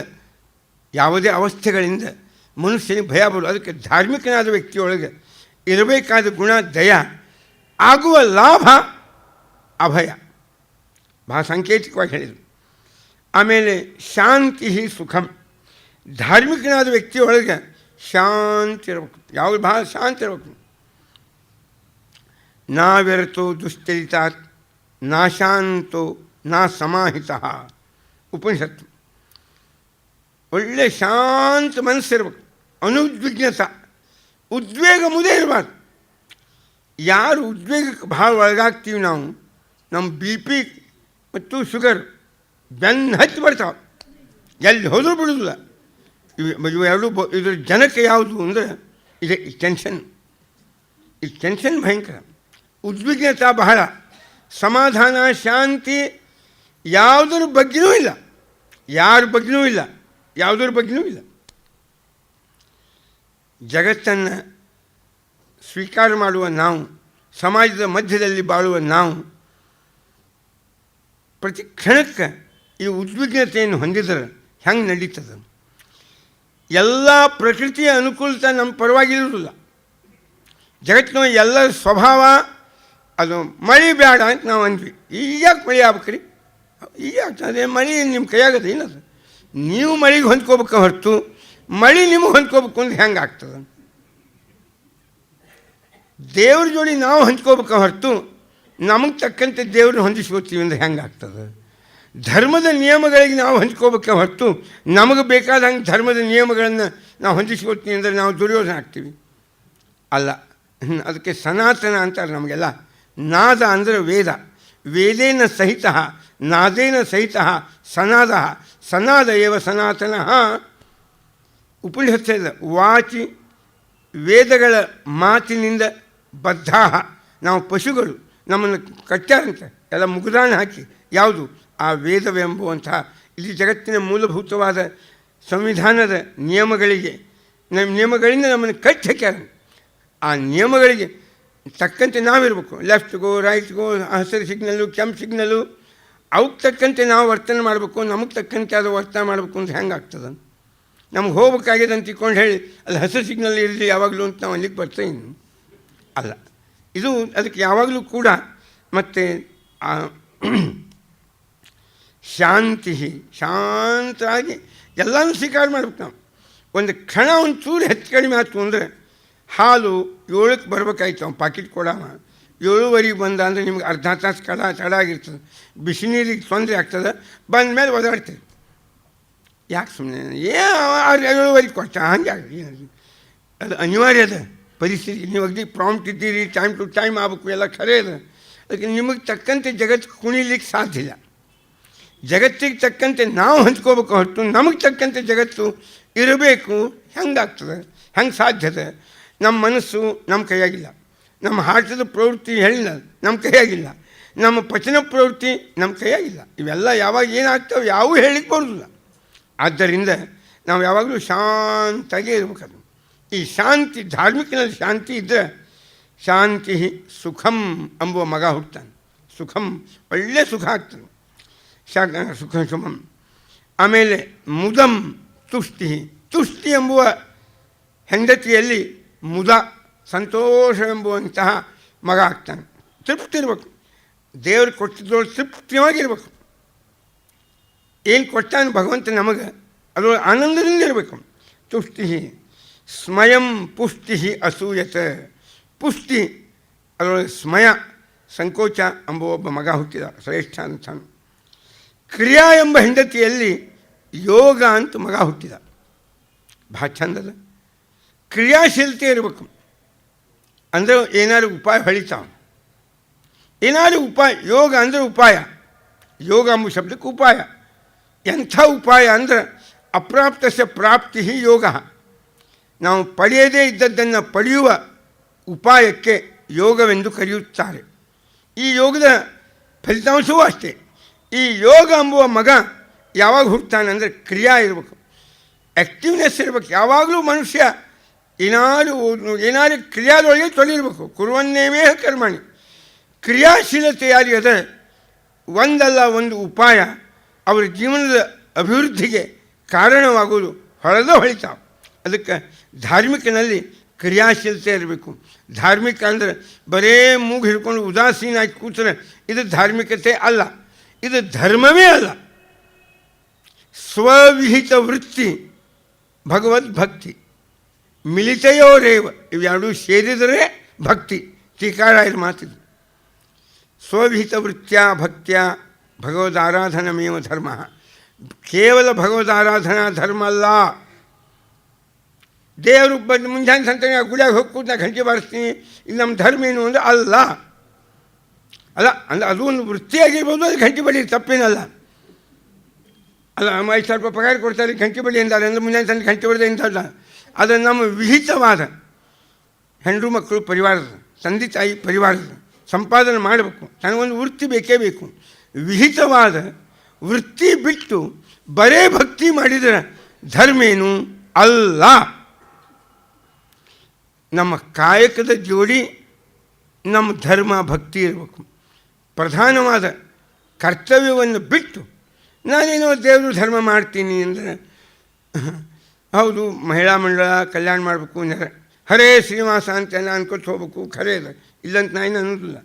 Speaker 2: ಯಾವುದೇ ಅವಸ್ಥೆಗಳಿಂದ ಮನುಷ್ಯನಿಗೆ ಭಯ ಬರೋದು. ಅದಕ್ಕೆ ಧಾರ್ಮಿಕನಾದ ವ್ಯಕ್ತಿಯೊಳಗೆ ಇರಬೇಕಾದ ಗುಣ ದಯ. ಆಗುವ ಲಾಭ ಅಭಯ. ಭಾಳ ಸಾಂಕೇತಿಕವಾಗಿ ಹೇಳಿದರು. ಆಮೇಲೆ ಶಾಂತಿ ಸುಖಂ. ಧಾರ್ಮಿಕನಾದ ವ್ಯಕ್ತಿಯೊಳಗೆ ಶಾಂತಿ ಇರಬೇಕು. ಯಾವಾಗ ಭಾಳ ಶಾಂತಿ ಇರಬೇಕು. ನಾವ್ಯರತೋ ದುಶ್ಚರಿತಾತ್ ನಾ ಶಾಂತೋ ನಾ ಸಮಾಹಿತ. ಉಪನಿಷತ್ತು. ಒಳ್ಳೆ ಶಾಂತ ಮನಸ್ಸಿರ್ಬೇಕು. ಅನುದ್ವಿಗ್ನತ, ಉದ್ವೇಗ ಮುದೇ ಇರಬಾರ್ದು. ಯಾರು ಉದ್ವೇಗಕ್ಕೆ ಭಾಳ ಒಳಗಾಗ್ತೀವಿ ನಾವು, ನಮ್ಮ BP ಮತ್ತು ಶುಗರ್ ಬೆನ್ನು ಹತ್ತಿ ಬರ್ತಾವೆ. ಎಲ್ಲಿ ಹೋದರೂ ಬಿಡೋದಿಲ್ಲ. ಇವು ಎರಡು ಇದ್ರ ಜನಕ್ಕೆ ಯಾವುದು ಅಂದರೆ ಇದೆ ಈ ಟೆನ್ಷನ್. ಈ ಟೆನ್ಷನ್ ಭಯಂಕರ. ಉದ್ವಿಗ್ನತ ಬಹಳ. ಸಮಾಧಾನ ಶಾಂತಿ ಯಾವುದರ ಬಗ್ಗೆನೂ ಇಲ್ಲ. ಯಾರ ಬಗ್ಗೆನೂ ಇಲ್ಲ. ಯಾವುದರ ಬಗ್ಗೆನೂ ಇಲ್ಲ. ಜಗತ್ತನ್ನು ಸ್ವೀಕಾರ ಮಾಡುವ ನಾವು, ಸಮಾಜದ ಮಧ್ಯದಲ್ಲಿ ಬಾಳುವ ನಾವು ಪ್ರತಿ ಕ್ಷಣಕ್ಕೆ ಈ ಉದ್ವಿಗ್ನತೆಯನ್ನು ಹೊಂದಿದರೆ ಹೆಂಗೆ ನಡೀತದೆ? ಎಲ್ಲ ಪ್ರಕೃತಿಯ ಅನುಕೂಲತೆ ನಮ್ಮ ಪರವಾಗಿರೋದಿಲ್ಲ. ಜಗತ್ತಿನ ಎಲ್ಲ ಸ್ವಭಾವ ಅದು ಮಳೆ ಬೇಡ ಅಂತ ನಾವು ಅಂದ್ವಿ. ಈಗ ಯಾಕೆ ಮಳೆ ಆಗ್ಬೇಕ್ರಿ? ಈಗ ಅದೇ ಮಳೆ ನಿಮ್ಮ ಕೈಯಾಗದ ಏನದು? ನೀವು ಮಳೆಗೆ ಹೊಂದ್ಕೋಬೇಕು ಹೊರತು ಮಳೆ ನಿಮಗೆ ಹೊಂದ್ಕೋಬೇಕು ಅಂದ್ರೆ ಹೆಂಗೆ ಆಗ್ತದೆ? ದೇವ್ರ ಜೋಡಿ ನಾವು ಹೊಂದ್ಕೋಬೇಕು ಹೊರತು ನಮಗೆ ತಕ್ಕಂತೆ ದೇವ್ರನ್ನ ಹೊಂದಿಸ್ಕೋತೀವಿ ಅಂದರೆ ಹೆಂಗೆ ಆಗ್ತದೆ? ಧರ್ಮದ ನಿಯಮಗಳಿಗೆ ನಾವು ಹೊಂದ್ಕೋಬೇಕು ಹೊರತು ನಮಗೆ ಬೇಕಾದ ಹಂಗೆ ಧರ್ಮದ ನಿಯಮಗಳನ್ನು ನಾವು ಹೊಂದಿಸ್ಕೋತೀವಿ ಅಂದರೆ ನಾವು ದುರ್ಯೋಧನ ಆಗ್ತೀವಿ ಅಲ್ಲ. ಅದಕ್ಕೆ ಸನಾತನ ಅಂತಾರೆ ನಮಗೆಲ್ಲ. ನಾದ ಅಂದರೆ ವೇದ. ವೇದೇನ ಸಹಿತ ನಾದೇನ ಸಹಿತ ಸನಾದ. ಸನಾದ ಏವ ಸನಾತನ. ಉಪನಿಷತ್ತು ವಾಚಿ ವೇದಗಳ ಮಾತಿನಿಂದ ಬದ್ಧಾ. ನಾವು ಪಶುಗಳು, ನಮ್ಮನ್ನು ಕಟ್ಟಾರಂತೆ ಎಲ್ಲ ಮುಗುದಾಣ ಹಾಕಿ. ಯಾವುದು? ಆ ವೇದವೆಂಬುವಂತಹ ಇಲ್ಲಿ ಜಗತ್ತಿನ ಮೂಲಭೂತವಾದ ಸಂವಿಧಾನದ ನಿಯಮಗಳಿಂದ ನಮ್ಮನ್ನು ಕಟ್ಟಿ ಹಾಕ್ಯಾರ. ಆ ನಿಯಮಗಳಿಗೆ ತಕ್ಕಂತೆ ನಾವಿರಬೇಕು. ಲೆಫ್ಟ್ಗೋ ರೈಟ್ಗೋ, ಹಸಿರು ಸಿಗ್ನಲ್ಲು ಕೆಂಪು ಸಿಗ್ನಲ್ಲು, ಅವಕ್ಕೆ ತಕ್ಕಂತೆ ನಾವು ವರ್ತನೆ ಮಾಡಬೇಕು. ನಮಗೆ ತಕ್ಕಂತೆ ಅದು ವರ್ತನೆ ಮಾಡಬೇಕು ಅಂತ ಹೆಂಗೆ ಆಗ್ತದೆ? ನಮ್ಗೆ ಹೋಗ್ಬೇಕಾಗಿದೆ ಅಂತ ತಿಳ್ಕೊಂಡು ಹೇಳಿ ಅಲ್ಲಿ ಹಸಿರು ಸಿಗ್ನಲ್ ಇರಲಿ ಯಾವಾಗಲೂ ಅಂತ ನಾವು ಅಲ್ಲಿಗೆ ಬರ್ತೀವಿ ಅಲ್ಲ. ಇದು ಅದಕ್ಕೆ ಯಾವಾಗಲೂ ಕೂಡ ಮತ್ತು ಶಾಂತಿ, ಶಾಂತರಾಗಿ ಎಲ್ಲನೂ ಸ್ವೀಕಾರ ಮಾಡ್ಬೇಕು ನಾವು. ಒಂದು ಕ್ಷಣ ಒಂಚೂರು ಹೆಚ್ಚು ಕಡಿಮೆ ಆಯ್ತು ಅಂದರೆ, ಹಾಲು 7ಕ್ಕೆ ಬರ್ಬೇಕಾಯ್ತು, ಅವ್ನು ಪಾಕಿಟ್ ಕೊಡವ 7:15 ಬಂದ ಅಂದರೆ ನಿಮ್ಗೆ ಅರ್ಧ ತಾಸು ತಡ ಆಗಿರ್ತದೆ. ಬಿಸಿ ನೀರಿಗೆ ತೊಂದರೆ ಆಗ್ತದೆ. ಬಂದ ಮೇಲೆ ಒದಾಡ್ತೀವಿ. ಯಾಕೆ ಸುಮ್ಮನೆ 7:15 ಕೊಟ್ಟ ಹಂಗೆ ಆಗಲಿ. ಅದು ಅನಿವಾರ್ಯ ಅದ ಪರಿಸ್ಥಿತಿ. ನೀವು ಅಗದಿ ಪ್ರಾಂಪ್ಟ್ ಇದ್ದೀರಿ, ಟೈಮ್ ಟು ಟೈಮ್ ಆಗಬೇಕು, ಎಲ್ಲ ಖರೆ ಅದ. ಅದಕ್ಕೆ ನಿಮಗೆ ತಕ್ಕಂತೆ ಜಗತ್ತು ಕುಣಿಲಿಕ್ಕೆ ಸಾಧ್ಯ ಇಲ್ಲ. ಜಗತ್ತಿಗೆ ತಕ್ಕಂತೆ ನಾವು ಹಂಚ್ಕೋಬೇಕು ಹೊರತು ನಮಗೆ ತಕ್ಕಂತೆ ಜಗತ್ತು ಇರಬೇಕು ಹೆಂಗಾಗ್ತದೆ? ಹೆಂಗೆ ಸಾಧ್ಯತೆ? ನಮ್ಮ ಮನಸ್ಸು ನಮ್ಮ ಕೈಯಾಗಿಲ್ಲ. ನಮ್ಮ ಹಾರ್ಟದ ಪ್ರವೃತ್ತಿ ಹೇಳಿಲ್ಲ ನಮ್ಮ ಕೈಯಾಗಿಲ್ಲ. ನಮ್ಮ ಪಚನ ಪ್ರವೃತ್ತಿ ನಮ್ಮ ಕೈಯಾಗಿಲ್ಲ. ಇವೆಲ್ಲ ಯಾವಾಗ ಏನಾಗ್ತವೆ ಯಾವೂ ಹೇಳಿಕ್ಕೆ ಬರೋದಿಲ್ಲ. ಆದ್ದರಿಂದ ನಾವು ಯಾವಾಗಲೂ ಶಾಂತಾಗೇ ಇರಬೇಕದು. ಈ ಶಾಂತಿ, ಧಾರ್ಮಿಕನಲ್ಲಿ ಶಾಂತಿ ಇದ್ದರೆ ಶಾಂತಿ ಸುಖಂ ಎಂಬುವ ಮಗ ಹುಡ್ತಾನೆ. ಸುಖಂ, ಒಳ್ಳೆಯ ಸುಖ ಆಗ್ತಾನೆ. ಸುಖ ಶುಭಂ. ಆಮೇಲೆ ಮುದಂ ತುಷ್ಟಿ. ತುಷ್ಟಿ ಎಂಬುವ ಹೆಂಡತಿಯಲ್ಲಿ ಮುದ, ಸಂತೋಷವೆಂಬುವಂತಹ ಮಗ ಆಗ್ತಾನೆ. ತೃಪ್ತಿ ಇರಬೇಕು. ದೇವರು ಕೊಟ್ಟಿದ್ದೋಳು ತೃಪ್ತಿಯಾಗಿರ್ಬೇಕು. ಏನು ಕೊಟ್ಟಾನ ಭಗವಂತ ನಮಗೆ ಅದರೊಳಗೆ ಆನಂದದಿಂದ ಇರಬೇಕು. ತುಷ್ಟಿ ಸ್ಮಯಂ ಪುಷ್ಟಿ ಅಸೂಯತ. ಪುಷ್ಟಿ ಅದರೊಳಗೆ ಸ್ಮಯ ಸಂಕೋಚ ಎಂಬ ಒಬ್ಬ ಮಗ ಹುಟ್ಟಿದ, ಶ್ರೇಷ್ಠ ಅಂತಾನು. ಕ್ರಿಯಾ ಎಂಬ ಹೆಂಡತಿಯಲ್ಲಿ ಯೋಗ ಅಂತ ಮಗ ಹುಟ್ಟಿದ, ಭಾಳ ಚಂದದ. ಕ್ರಿಯಾಶೀಲತೆ ಇರಬೇಕು ಅಂದರೆ ಏನಾದ್ರು ಉಪಾಯ ಹೊಳಿತಾವ, ಏನಾದರೂ ಉಪಾಯ. ಯೋಗ ಅಂದರೆ ಉಪಾಯ, ಯೋಗ ಎಂಬ ಶಬ್ದಕ್ಕೆ ಉಪಾಯ. ಎಂಥ ಉಪಾಯ ಅಂದರೆ ಅಪ್ರಾಪ್ತಸ್ಯ ಪ್ರಾಪ್ತಿ ಯೋಗ. ನಾವು ಪಡೆಯದೇ ಇದ್ದದ್ದನ್ನು ಪಡೆಯುವ ಉಪಾಯಕ್ಕೆ ಯೋಗವೆಂದು ಕರೆಯುತ್ತಾರೆ. ಈ ಯೋಗದ ಫಲಿತಾಂಶವೂ ಅಷ್ಟೇ. ಈ ಯೋಗ ಎಂಬುವ ಮಗ ಯಾವಾಗ ಹುಡ್ತಾನೆ ಅಂದರೆ ಕ್ರಿಯಾ ಇರಬೇಕು, ಆ್ಯಕ್ಟಿವ್ನೆಸ್ ಇರಬೇಕು. ಯಾವಾಗಲೂ ಮನುಷ್ಯ ಏನಾದರೂ ಕ್ರಿಯಾದೊಳಗೆ ತೊಡಗಿರಬೇಕು. ಕುರುವನ್ನೇವೇ ಕರ್ಮಾಣಿ. ಕ್ರಿಯಾಶೀಲತೆ ಯಾರಿಗದ ಒಂದಲ್ಲ ಒಂದು ಉಪಾಯ ಅವರ ಜೀವನದ ಅಭಿವೃದ್ಧಿಗೆ ಕಾರಣವಾಗುವುದು ಹೊಳಿತಾವೆ. ಅದಕ್ಕೆ ಧಾರ್ಮಿಕನಲ್ಲಿ ಕ್ರಿಯಾಶೀಲತೆ ಇರಬೇಕು. ಧಾರ್ಮಿಕ ಅಂದರೆ ಬರೇ ಮೂಗು ಹಿಡ್ಕೊಂಡು ಉದಾಸೀನ ಆಗಿ ಕೂತರೆ ಇದು ಧಾರ್ಮಿಕತೆ ಅಲ್ಲ, ಇದು ಧರ್ಮವೇ ಅಲ್ಲ. ಸ್ವವಿಹಿತ ವೃತ್ತಿ ಭಗವದ್ಭಕ್ತಿ ಮಿಲಿತೆಯೋರೇವ, ಇವೆರಡೂ ಸೇರಿದರೆ ಭಕ್ತಿ. ಟೀಕಾರಾಯರ ಮಾತಿದು. ಸ್ವವಿಹಿತ ವೃತ್ತ್ಯಾ ಭಕ್ತ್ಯಾ ಭಗವದಾರಾಧನಮೇವ ಧರ್ಮ. ಕೇವಲ ಭಗವದಾರಾಧನಾ ಧರ್ಮ ಅಲ್ಲ. ದೇವರು ಬಂದು ಮುಂಜಾನೆ ಸಂತಾನೆ ಗುಡಿಯಾಗ ಹೋಗಿ ಕೂತು ನಾ ಗಂಟೆ ಬಾರಿಸ್ತೀನಿ, ಇದು ನಮ್ಮ ಧರ್ಮ ಏನು ಅಂದರೆ ಅಲ್ಲ. ಅಂದರೆ ಅದು ಒಂದು ವೃತ್ತಿಯಾಗಿರ್ಬೋದು, ಅದು ಗಂಟೆ ಬಡಿ ತಪ್ಪೇನಲ್ಲ. ಅಲ್ಲ, 5,000 ರೂಪಾಯಿ ಪಗಾರ ಕೊಡ್ತಾರೆ, ಗಂಟೆ ಬಡಿ ಎಂದಾರೆ ಅಂದರೆ ಮುಂಜಾನೆ ಸಂಜೆ ಗಂಟೆ ಬಡಿದೆ ಎಂದಲ್ಲ. ಅದು ನಮ್ಮ ವಿಹಿತವಾದ ಹೆಣ್ಣು ಮಕ್ಕಳು ಪರಿವಾರದ, ತಂದೆ ತಾಯಿ ಪರಿವಾರದ ಸಂಪಾದನೆ ಮಾಡಬೇಕು. ನನಗೊಂದು ವೃತ್ತಿ ಬೇಕೇ ಬೇಕು. ವಿಹಿತವಾದ ವೃತ್ತಿ ಬಿಟ್ಟು ಬರೇ ಭಕ್ತಿ ಮಾಡಿದರೆ ಧರ್ಮೇನು ಅಲ್ಲ. ನಮ್ಮ ಕಾಯಕದ ಜೋಡಿ ನಮ್ಮ ಧರ್ಮ ಭಕ್ತಿ ಇರಬೇಕು. ಪ್ರಧಾನವಾದ ಕರ್ತವ್ಯವನ್ನು ಬಿಟ್ಟು ನಾನೇನೋ ದೇವರು ಧರ್ಮ ಮಾಡ್ತೀನಿ ಅಂದರೆ, ಹೌದು ಮಹಿಳಾ ಮಂಡಳ ಕಲ್ಯಾಣ ಮಾಡಬೇಕು ಅಂದರೆ ಹರೇ ಶ್ರೀನಿವಾಸ ಅಂತೆಲ್ಲ ಅನ್ಕೊತ ಹೋಗ್ಬೇಕು, ಖರೇ ಇದೆ, ಇಲ್ಲಂತ ನಾನು ಅನ್ನೋದಿಲ್ಲ.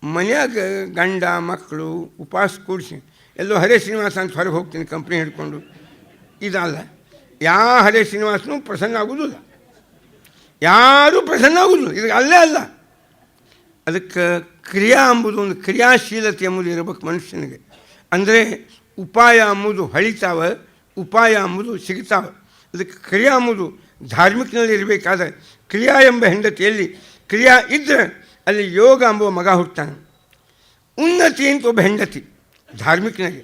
Speaker 2: ಮನೆಯಾಗ ಗಂಡ ಮಕ್ಕಳು ಉಪವಾಸ ಕೂಡಿಸಿ ಎಲ್ಲೋ ಹರೇ ಶ್ರೀನಿವಾಸ ಅಂತ ಹೊರಗೆ ಹೋಗ್ತೀನಿ ಕಂಪ್ನಿ ಹಿಡ್ಕೊಂಡು, ಇದಲ್ಲ. ಯಾವ ಹರೇ ಶ್ರೀನಿವಾಸನೂ ಪ್ರಸನ್ನ ಆಗೋದಿಲ್ಲ, ಯಾರೂ ಪ್ರಸನ್ನ ಆಗೋದಿಲ್ಲ. ಇದು ಅಲ್ಲೇ ಅಲ್ಲ. ಅದಕ್ಕೆ ಕ್ರಿಯಾ ಎಂಬುದು ಒಂದು ಕ್ರಿಯಾಶೀಲತೆ ಎಂಬುದು ಇರಬೇಕು ಮನುಷ್ಯನಿಗೆ. ಅಂದರೆ ಉಪಾಯ ಎಂಬುದು ಹೊಳಿತಾವ, ಉಪಾಯ ಎಂಬುದು ಸಿಗ್ತಾವ. ಅದಕ್ಕೆ ಕ್ರಿಯಾ ಎಂಬುದು ಧಾರ್ಮಿಕನಲ್ಲಿ ಇರಬೇಕಾದ್ರೆ ಕ್ರಿಯಾ ಎಂಬ ಹೆಂಡತಿಯಲ್ಲಿ ಕ್ರಿಯಾ ಇದ್ದರೆ ಅಲ್ಲಿ ಯೋಗ ಎಂಬುವ ಮಗ ಹುಡ್ತಾನೆ. ಉನ್ನತಿ ಅಂತ ಒಬ್ಬ ಹೆಂಡತಿ ಧಾರ್ಮಿಕನಿಗೆ.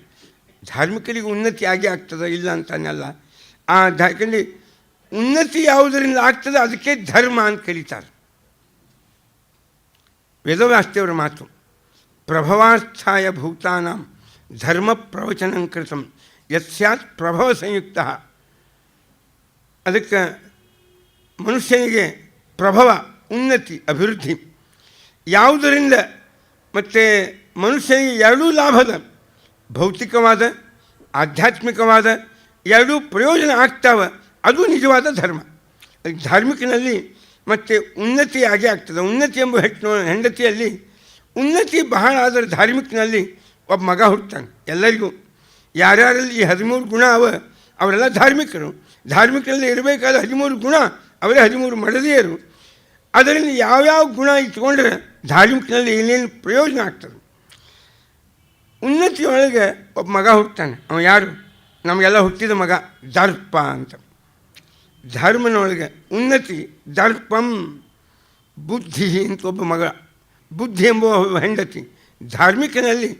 Speaker 2: ಧಾರ್ಮಿಕರಿಗೆ ಉನ್ನತಿ ಆಗೇ ಆಗ್ತದೆ, ಇಲ್ಲ ಅಂತಾನಲ್ಲ. ಯಾಕಂದರೆ ಉನ್ನತಿ ಯಾವುದರಿಂದ ಆಗ್ತದೆ ಅದಕ್ಕೆ ಧರ್ಮ ಅಂತ ಕರೀತಾರೆ. ವೇದವ್ಯಾಸದೇವರ ಮಾತು, ಪ್ರಭವಾರ್ಥಾಯ ಭೂತಾನಾಂ ಧರ್ಮ ಪ್ರವಚನಂ ಕೃತಂ ಯತ್ಸ್ಯಾತ್ ಪ್ರಭವ ಸಂಯುಕ್ತ. ಅದಕ್ಕೆ ಮನುಷ್ಯನಿಗೆ ಪ್ರಭವ, ಉನ್ನತಿ, ಅಭಿವೃದ್ಧಿ ಯಾವುದರಿಂದ ಮತ್ತು ಮನುಷ್ಯನಿಗೆ ಎರಡೂ ಲಾಭದ, ಭೌತಿಕವಾದ ಆಧ್ಯಾತ್ಮಿಕವಾದ ಎರಡೂ ಪ್ರಯೋಜನ ಆಗ್ತಾವೆ, ಅದು ನಿಜವಾದ ಧರ್ಮ. ಧಾರ್ಮಿಕನಲ್ಲಿ ಮತ್ತು ಉನ್ನತಿ ಆಗೇ ಆಗ್ತದೆ. ಉನ್ನತಿ ಎಂಬ ಹೆಂಡತಿಯಲ್ಲಿ ಉನ್ನತಿ ಬಹಳ ಆದರೆ ಧಾರ್ಮಿಕನಲ್ಲಿ ಒಬ್ಬ ಮಗ ಹುಡ್ತಾನೆ. ಎಲ್ಲರಿಗೂ ಯಾರ್ಯಾರಲ್ಲಿ ಈ 13 ಗುಣ ಅವರೆಲ್ಲ ಧಾರ್ಮಿಕರು. ಧಾರ್ಮಿಕರಲ್ಲಿ ಇರಬೇಕಾದ 13 ಗುಣ, ಅವರೇ 13 ಮಡದಿಯರು. ಅದರಿಂದ ಯಾವ್ಯಾವ ಗುಣ ಇಟ್ಕೊಂಡ್ರೆ ಧಾರ್ಮಿಕನಲ್ಲಿ ಏನೇನು ಪ್ರಯೋಜನ ಆಗ್ತದೆ. ಉನ್ನತಿಯೊಳಗೆ ಒಬ್ಬ ಮಗ ಹುಡ್ತಾನೆ. ಅವ ಯಾರು? ನಮಗೆಲ್ಲ ಹುಟ್ಟಿದ ಮಗ ದರ್ಪ ಅಂತ. ಧರ್ಮನೊಳಗೆ ಉನ್ನತಿ ದರ್ಪಂ. ಬುದ್ಧಿ ಅಂತ ಒಬ್ಬ ಮಗ, ಬುದ್ಧಿ ಎಂಬ ಹೆಂಡತಿ. ಧಾರ್ಮಿಕನಲ್ಲಿ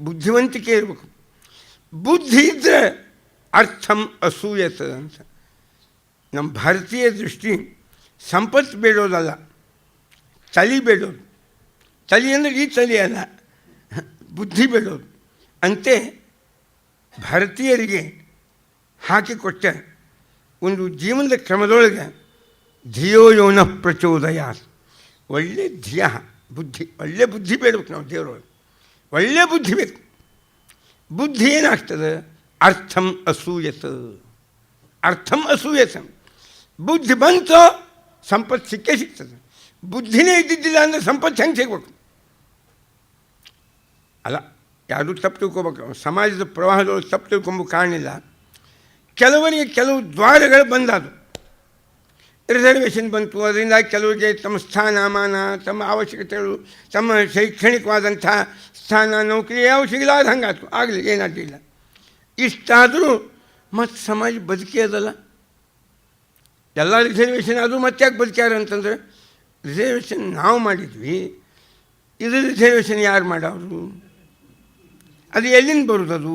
Speaker 2: ಬುದ್ಧಿವಂತಿಕೆ ಇರಬೇಕು. ಬುದ್ಧಿ ಇದ್ದರೆ ಅರ್ಥಂ ಅಸೂಯತ ಅಂತ. ನಮ್ಮ ಭಾರತೀಯ ದೃಷ್ಟಿ ಸಂಪತ್ತು ಬೇಡೋದಲ್ಲ, ತಲೆ ಬೇಡೋದು. ತಲೆ ಅಂದರೆ ಈ ತಲೆ ಅಲ್ಲ, ಬುದ್ಧಿ ಬೇಡೋದು. ಅಂತೆ ಭಾರತೀಯರಿಗೆ ಹಾಕಿಕೊಟ್ಟ ಒಂದು ಜೀವನದ ಕ್ರಮದೊಳಗೆ ಧಿಯೋ ಯೋನ ಪ್ರಚೋದಯ. ಒಳ್ಳೆ ಧಿಯ ಬುದ್ಧಿ, ಒಳ್ಳೆ ಬುದ್ಧಿ ಬೇಡಬೇಕು ನಾವು ದೇವರೊಳಗೆ. ಒಳ್ಳೆ ಬುದ್ಧಿ ಬೇಕು. ಬುದ್ಧಿ ಏನಾಗ್ತದೆ? ಅರ್ಥಂ ಅಸೂಯತ. ಅರ್ಥಂ ಅಸೂಯತ. ಬುದ್ಧಿ ಬಂತೋ ಸಂಪತ್ತು ಸಿಕ್ಕೇ ಸಿಗ್ತದೆ. ಬುದ್ಧಿನೇ ಇದ್ದಿದ್ದಿಲ್ಲ ಅಂದರೆ ಸಂಪತ್ತು ಹೆಂಗೆ ಸಿಗ್ಬೇಕು? ಅಲ್ಲ, ಯಾರೂ ತಪ್ಪು ತಿಳ್ಕೊಬೇಕು, ಸಮಾಜದ ಪ್ರವಾಹದೊಳಗೆ ತಪ್ಪು ತಿಳ್ಕೊಂಬ ಕಾರಣಿಲ್ಲ. ಕೆಲವರಿಗೆ ಕೆಲವು ದ್ವಾರಗಳು ಬಂದದು, ರಿಸರ್ವೇಷನ್ ಬಂತು, ಅದರಿಂದ ಕೆಲವರಿಗೆ ತಮ್ಮ ಸ್ಥಾನಮಾನ, ತಮ್ಮ ಅವಶ್ಯಕತೆಗಳು, ತಮ್ಮ ಶೈಕ್ಷಣಿಕವಾದಂಥ ಸ್ಥಾನ, ನೌಕರಿ ಯಾವ ಸಿಗಲಾದ ಹಂಗಾಯ್ತು, ಆಗಲಿ, ಏನಾಗಲಿಲ್ಲ. ಇಷ್ಟಾದರೂ ಮತ್ತು ಸಮಾಜ ಬದುಕಿ ಅದಲ್ಲ. ಎಲ್ಲ ರಿಸರ್ವೇಷನ್ ಆದರೂ ಮತ್ತೆ ಯಾಕೆ ಬದುಕ್ಯಾರ ಅಂತಂದ್ರೆ, ರಿಸರ್ವೇಷನ್ ನಾವು ಮಾಡಿದ್ವಿ, ಇದು ರಿಸರ್ವೇಷನ್ ಯಾರು ಮಾಡೋರು? ಅದು ಎಲ್ಲಿಂದ ಬರೋದು? ಅದು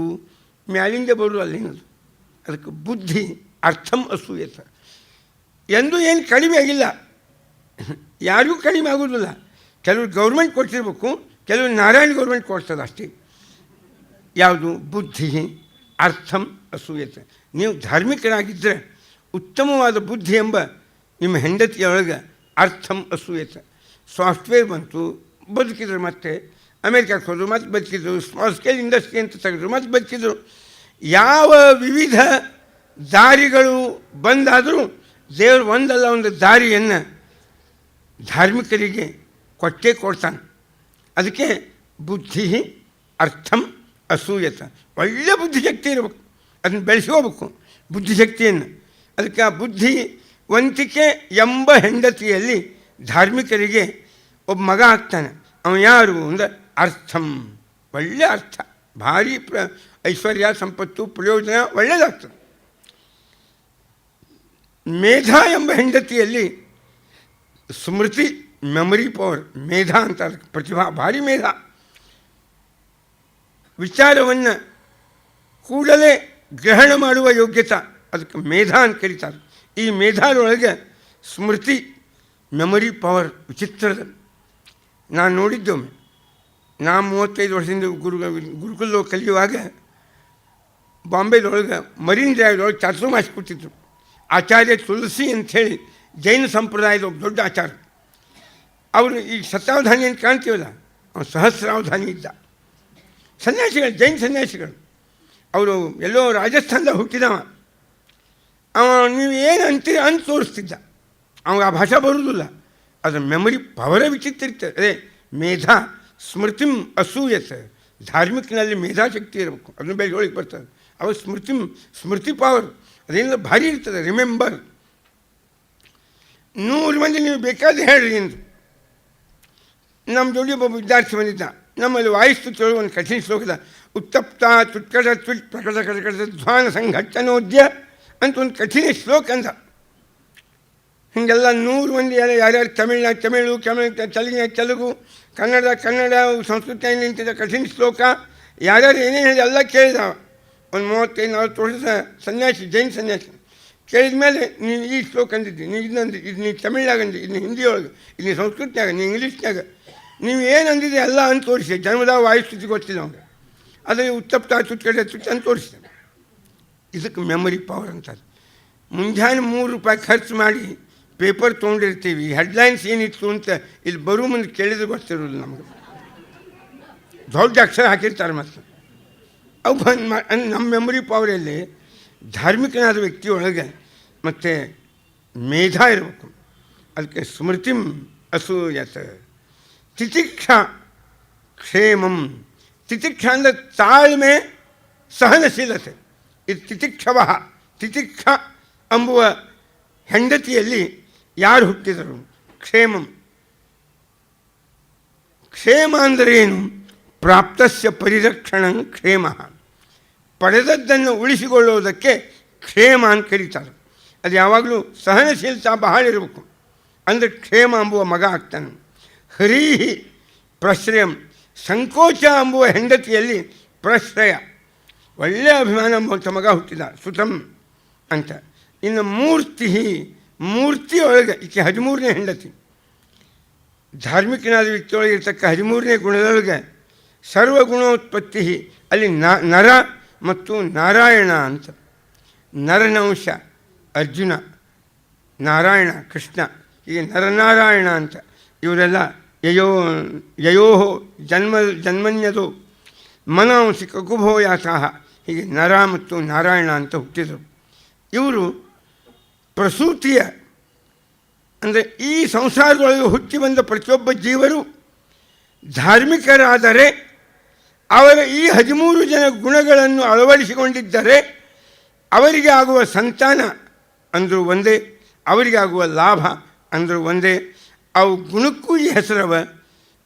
Speaker 2: ಮ್ಯಾಲಿಂದ ಬರೋದು, ಅಲ್ಲಿನದು. ಅದಕ್ಕೆ ಬುದ್ಧಿ ಅರ್ಥಂ ಅಸೂಯತ ಎಂದೂ ಏನು ಕಡಿಮೆ ಆಗಿಲ್ಲ, ಯಾರಿಗೂ ಕಡಿಮೆ ಆಗೋದಿಲ್ಲ. ಕೆಲವರು ಗೌರ್ಮೆಂಟ್ ಕೊಡ್ತಿರ್ಬೇಕು, ಕೆಲವರು ನಾರಾಯಣ ಗೌರ್ಮೆಂಟ್ ಕೊಡ್ತದೆ ಅಷ್ಟೇ. ಯಾವುದು? ಬುದ್ಧಿ ಅರ್ಥಂ ಅಸೂಯತೆ. ನೀವು ಧಾರ್ಮಿಕರಾಗಿದ್ದರೆ ಉತ್ತಮವಾದ ಬುದ್ಧಿ ಎಂಬ ನಿಮ್ಮ ಹೆಂಡತಿಯೊಳಗೆ ಅರ್ಥಂ ಅಸೂಯತೆ. ಸಾಫ್ಟ್ವೇರ್ ಬಂತು, ಬದುಕಿದ್ರು, ಮತ್ತೆ ಅಮೇರಿಕಕ್ಕೆ ಹೋದರು, ಮತ್ತೆ ಬದುಕಿದ್ರು, ಸ್ಮಾಲ್ ಸ್ಕೇಲ್ ಇಂಡಸ್ಟ್ರಿ ಅಂತ ತೆಗೆದ್ರು, ಮತ್ತೆ ಬದುಕಿದ್ರು. ಯಾವ ವಿವಿಧ ದಾರಿಗಳು ಬಂದಾದರೂ ದೇವರು ಒಂದಲ್ಲ ಒಂದು ದಾರಿಯನ್ನು ಧಾರ್ಮಿಕರಿಗೆ ಕೊಟ್ಟೇ ಕೊಡ್ತಾನೆ. ಅದಕ್ಕೆ ಬುದ್ಧಿ ಅರ್ಥಂ ಅಸೂಯತ. ಒಳ್ಳೆಯ ಬುದ್ಧಿಶಕ್ತಿ ಇರಬೇಕು, ಅದನ್ನು ಬೆಳೆಸ್ಕೋಬೇಕು ಬುದ್ಧಿಶಕ್ತಿಯನ್ನು. ಅದಕ್ಕೆ ಆ ಬುದ್ಧಿವಂತಿಕೆ ಎಂಬ ಹೆಂಡತಿಯಲ್ಲಿ ಧಾರ್ಮಿಕರಿಗೆ ಒಬ್ಬ ಮಗ ಆಗ್ತಾನೆ. ಅವನು ಯಾರು ಅಂದರೆ ಅರ್ಥಂ, ಒಳ್ಳೆಯ ಅರ್ಥ, ಭಾರಿ ಐಶ್ವರ್ಯ, ಸಂಪತ್ತು, ಪ್ರಯೋಜನ ಒಳ್ಳೆಯದಾಗ್ತದೆ. ಮೇಧಾ ಎಂಬ ಹೆಂಡತಿಯಲ್ಲಿ ಸ್ಮೃತಿ, ಮೆಮರಿ ಪವರ್, ಮೇಧಾ ಅಂತ, ಅದಕ್ಕೆ ಪ್ರತಿಭಾ, ಭಾರಿ ಮೇಧಾ, ವಿಚಾರವನ್ನು ಕೂಡಲೇ ಗ್ರಹಣ ಮಾಡುವ ಯೋಗ್ಯತೆ, ಅದಕ್ಕೆ ಮೇಧಾ ಅಂತ ಕರೀತಾರೆ. ಈ ಮೇಧಾದೊಳಗೆ ಸ್ಮೃತಿ, ಮೆಮರಿ ಪವರ್ ವಿಚಿತ್ರದ. ನಾನು ನೋಡಿದ್ದೊಮ್ಮೆ, ನಾ 35 ವರ್ಷದಿಂದ ಗುರುಕುಲ ಕಲಿಯುವಾಗ ಬಾಂಬೆದೊಳಗೆ ಮರೀನ್ ಡ್ರೈವ್ದೊಳಗೆ ಚಾತುರ್ಮಾಸಿ ಕೊಡ್ತಿದ್ರು. ಆಚಾರ್ಯ ತುಳಸಿ ಅಂಥೇಳಿ ಜೈನ ಸಂಪ್ರದಾಯದ ಒಬ್ಬ ದೊಡ್ಡ ಆಚಾರ್ಯ. ಅವರು ಈ ಶತಾವಧಾನಿ ಅಂತ ಕಾಣ್ತೀವಲ್ಲ, ಅವನು ಸಹಸ್ರಾವಧಾನಿ ಇದ್ದ. ಸನ್ಯಾಸಿಗಳು, ಜೈನ ಸನ್ಯಾಸಿಗಳು. ಅವರು ಎಲ್ಲೋ ರಾಜಸ್ಥಾನದಾಗ ಹುಟ್ಟಿದವ. ಅವ ನೀವು ಏನು ಅಂತೀರಿ ಅಂತ ತೋರಿಸ್ತಿದ್ದ. ಅವಾಗ ಆ ಭಾಷೆ ಬರುವುದಿಲ್ಲ, ಅದರ ಮೆಮರಿ ಪವರೇ ವಿಚಿತ್ರ ಇರ್ತದೆ. ಅದೇ ಮೇಧಾ ಸ್ಮೃತಿಂ ಅಸೂಯತೆ. ಧಾರ್ಮಿಕನಲ್ಲಿ ಮೇಧಾಶಕ್ತಿ ಇರಬೇಕು, ಅದನ್ನು ಬೆಳೆಸೋಳಿಗೆ ಬರ್ತದೆ. ಅವ ಸ್ಮೃತಿ ಪವರ್ ಅದೇನಿಲ್ಲ ಭಾರಿ ಇರ್ತದೆ. ರಿಮೆಂಬರ್. 100 ಮಂದಿ ನೀವು ಬೇಕಾದ್ರೆ ಹೇಳ್ರಿ ಎಂದು. ನಮ್ಮ ಜೋಡಿ ಒಬ್ಬ ವಿದ್ಯಾರ್ಥಿ ಬಂದಿದ್ದ. ನಮ್ಮಲ್ಲಿ ವಾಯುಸ್ತುತಿಯೊಳಗೆ ಒಂದು ಕಠಿಣ ಶ್ಲೋಕದ ಉತ್ತಪ್ತ ತುಟ್ಕಟ ತುಟ್ ಪ್ರಕಟ ಕಟಕಟ ಧ್ವಾನ ಸಂಘಟನೋದ್ಯ ಅಂತ ಒಂದು ಕಠಿಣ ಶ್ಲೋಕ ಅಂದ. ಹೀಗೆಲ್ಲ 100 ಮಂದಿ ಎಲ್ಲ ಯಾರ್ಯಾರು ತಮಿಳು, ತೆಲುಗು, ಕನ್ನಡ, ಸಂಸ್ಕೃತ ನಿಂತಿದ್ದ ಕಠಿಣ ಶ್ಲೋಕ ಯಾರ್ಯಾರು ಏನೇನು ಹೇಳಿ ಎಲ್ಲ ಕೇಳಿದಾವ. ಒಂದು 35-40 ವರ್ಷದ ಸನ್ಯಾಸಿ, ಜೈನ ಸನ್ಯಾಸಿ. ಕೇಳಿದ ಮೇಲೆ ನೀನು ಈ ಶ್ಲೋಕ ಅಂದಿದ್ದಿ, ನೀವು ಇದನ್ನಂದು, ಇದು ನೀವು ತಮಿಳ್ನಾಗ ಅಂದಿ, ಇದನ್ನ ಹಿಂದಿಯೊಳಗೆ, ಇದು ನೀವು ಸಂಸ್ಕೃತನಾಗ, ನೀವು ಇಂಗ್ಲೀಷ್ನಾಗ, ನೀವು ಏನು ಅಂದಿದ್ದೆ ಎಲ್ಲ ಅಂತ ತೋರಿಸಿ. ಜನ್ಮದ ವಾಯುಸ್ಥಿತಿ ಗೊತ್ತಿಲ್ಲ ಅವ್ಗೆ. ಅದೇ ಉತ್ತಪ್ತ ತುಟ್ಕಡೆ ತುಟ್ಟ ಅಂತ ತೋರಿಸ್ತಾರೆ. ಇದಕ್ಕೆ ಮೆಮರಿ ಪವರ್ ಅಂತಾರೆ. ಮುಂಜಾನೆ ₹3 ಖರ್ಚು ಮಾಡಿ ಪೇಪರ್ ತೊಗೊಂಡಿರ್ತೀವಿ, ಹೆಡ್ಲೈನ್ಸ್ ಏನಿತ್ತು ಅಂತ ಇಲ್ಲಿ ಬರೋ ಮುಂದೆ ಕೇಳಿದ್ರೆ ಗೊತ್ತಿರೋದು ನಮಗೆ. ದೊಡ್ಡ ಅಕ್ಷರ ಹಾಕಿರ್ತಾರೆ. ಮತ್ತು ಅವು ನಮ್ಮ ಮೆಮೊರಿ ಪವರಲ್ಲಿ ಧಾರ್ಮಿಕನಾದ ವ್ಯಕ್ತಿಯೊಳಗೆ ಮತ್ತು ಮೇಧಾ ಇರಬೇಕು. ಅದಕ್ಕೆ ಸ್ಮೃತಿಂ ಅಸೂಯತ. ತಿತಿಕ್ಷಾ ಕ್ಷೇಮಂ. ತಿತಿಕ್ಷ ಅಂದರೆ ತಾಳ್ಮೆ, ಸಹನಶೀಲತೆ. ಇದು ತಿತಿಕ್ಷವ. ತಿತಿಕ್ಷ ಎಂಬುವ ಹೆಂಡತಿಯಲ್ಲಿ ಯಾರು ಹುಟ್ಟಿದರು? ಕ್ಷೇಮಂ. ಕ್ಷೇಮ ಅಂದರೆ ಏನು? ಪ್ರಾಪ್ತಸ್ಯ ಪರಿರಕ್ಷಣ ಕ್ಷೇಮ. ಪಡೆದದ್ದನ್ನು ಉಳಿಸಿಕೊಳ್ಳುವುದಕ್ಕೆ ಕ್ಷೇಮ ಅಂತ ಕರೀತಾರೆ. ಅದು ಯಾವಾಗಲೂ ಸಹನಶೀಲತಾ ಬಹಳ ಇರಬೇಕು, ಅಂದರೆ ಕ್ಷೇಮ ಎಂಬುವ ಮಗ ಆಗ್ತಾನೆ. ಹರೀಹಿ ಪ್ರಶ್ರಯಂ. ಸಂಕೋಚ ಎಂಬುವ ಹೆಂಡತಿಯಲ್ಲಿ ಪ್ರಶ್ರಯ, ಒಳ್ಳೆಯ ಅಭಿಮಾನ ಎಂಬ ಮಗ ಹುಟ್ಟಿದ, ಸುತಂ ಅಂತ. ಇನ್ನು ಮೂರ್ತಿ. ಮೂರ್ತಿಯೊಳಗೆ ಈಕೆ 13ನೇ ಹೆಂಡತಿ. ಧಾರ್ಮಿಕನಾದ ವ್ಯಕ್ತಿಯೊಳಗೆ ಇರ್ತಕ್ಕ 13ನೇ ಗುಣದೊಳಗೆ ಸರ್ವಗುಣೋತ್ಪತ್ತಿ. ಅಲ್ಲಿ ನರ ಮತ್ತು ನಾರಾಯಣ ಅಂತ. ನರನ ಅಂಶ ಅರ್ಜುನ, ನಾರಾಯಣ ಕೃಷ್ಣ, ಹೀಗೆ ನರನಾರಾಯಣ ಅಂತ. ಇವರೆಲ್ಲ ಯಯೋ ಜನ್ಮನ್ಯದೋ ಮನಾಂಸಿ ಕಕುಭೋಯಾಸಾಹ, ಹೀಗೆ ನರ ಮತ್ತು ನಾರಾಯಣ ಅಂತ ಹುಟ್ಟಿದರು. ಇವರು ಪ್ರಸೂತಿಯ ಅಂದರೆ ಈ ಸಂಸಾರದೊಳಗೆ ಹುಟ್ಟಿ ಬಂದ ಪ್ರತಿಯೊಬ್ಬ ಜೀವರು ಧಾರ್ಮಿಕರಾದರೆ ಅವರ ಈ 13 ಜನ ಗುಣಗಳನ್ನು ಅಳವಡಿಸಿಕೊಂಡಿದ್ದರೆ ಅವರಿಗೆ ಆಗುವ ಸಂತಾನ ಅಂದರೂ ಒಂದೇ, ಅವರಿಗೆ ಆಗುವ ಲಾಭ ಅಂದರೂ ಒಂದೇ. ಅವು ಗುಣಕ್ಕೂ ಈ ಹೆಸರವ,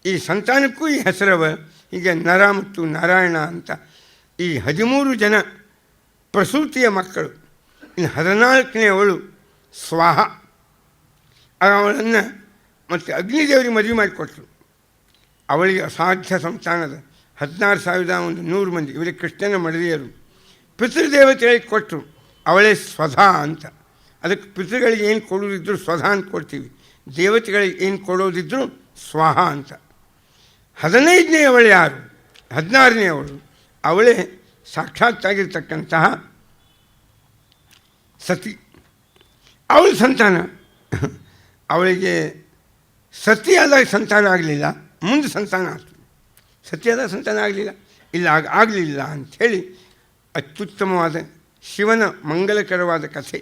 Speaker 2: ಈ ಸಂತಾನಕ್ಕೂ ಈ ಹೆಸರವ. ಹೀಗೆ ನರ ಮತ್ತು ನಾರಾಯಣ ಅಂತ ಈ 13 ಜನ ಪ್ರಸೂತಿಯ ಮಕ್ಕಳು. ಇನ್ನು 14ನೇವಳು ಸ್ವಾಹ. ಅವಳನ್ನು ಮತ್ತು ಅಗ್ನಿದೇವರಿಗೆ ಮದುವೆ ಮಾಡಿಕೊಟ್ರು. ಅವಳಿಗೆ ಅಸಾಧ್ಯ ಸಂತಾನದ 16,100 ಮಂದಿ, ಇವರಿಗೆ ಕೃಷ್ಣನ ಮಡದಿಯರು. ಪಿತೃದೇವತೆಗಳಿಗೆ ಕೊಟ್ಟರು, ಅವಳೇ ಸ್ವಧಾ ಅಂತ. ಅದಕ್ಕೆ ಪಿತೃಗಳಿಗೆ ಏನು ಕೊಡೋದಿದ್ರು ಸ್ವಧಾ ಅಂತ ಕೊಡ್ತೀವಿ, ದೇವತೆಗಳಿಗೆ ಏನು ಕೊಡೋದಿದ್ರು ಸ್ವಾಹ ಅಂತ. 15ನೇಯವಳು ಯಾರು? 16ನೇಯವಳು ಅವಳೇ ಸಾಕ್ಷಾತ್ತಾಗಿರ್ತಕ್ಕಂತಹ ಸತಿ. ಅವಳ ಸಂತಾನ, ಅವಳಿಗೆ ಸತಿಯಾದಾಗ ಸಂತಾನ ಆಗಲಿಲ್ಲ, ಮುಂದೆ ಸಂತಾನ ಆಗ್ತದೆ. ಸತಿಯಾದಾಗ ಸಂತಾನ ಆಗಲಿಲ್ಲ, ಇಲ್ಲ ಆಗಲಿಲ್ಲ ಅಂಥೇಳಿ ಅತ್ಯುತ್ತಮವಾದ ಶಿವನ ಮಂಗಲಕರವಾದ ಕಥೆ.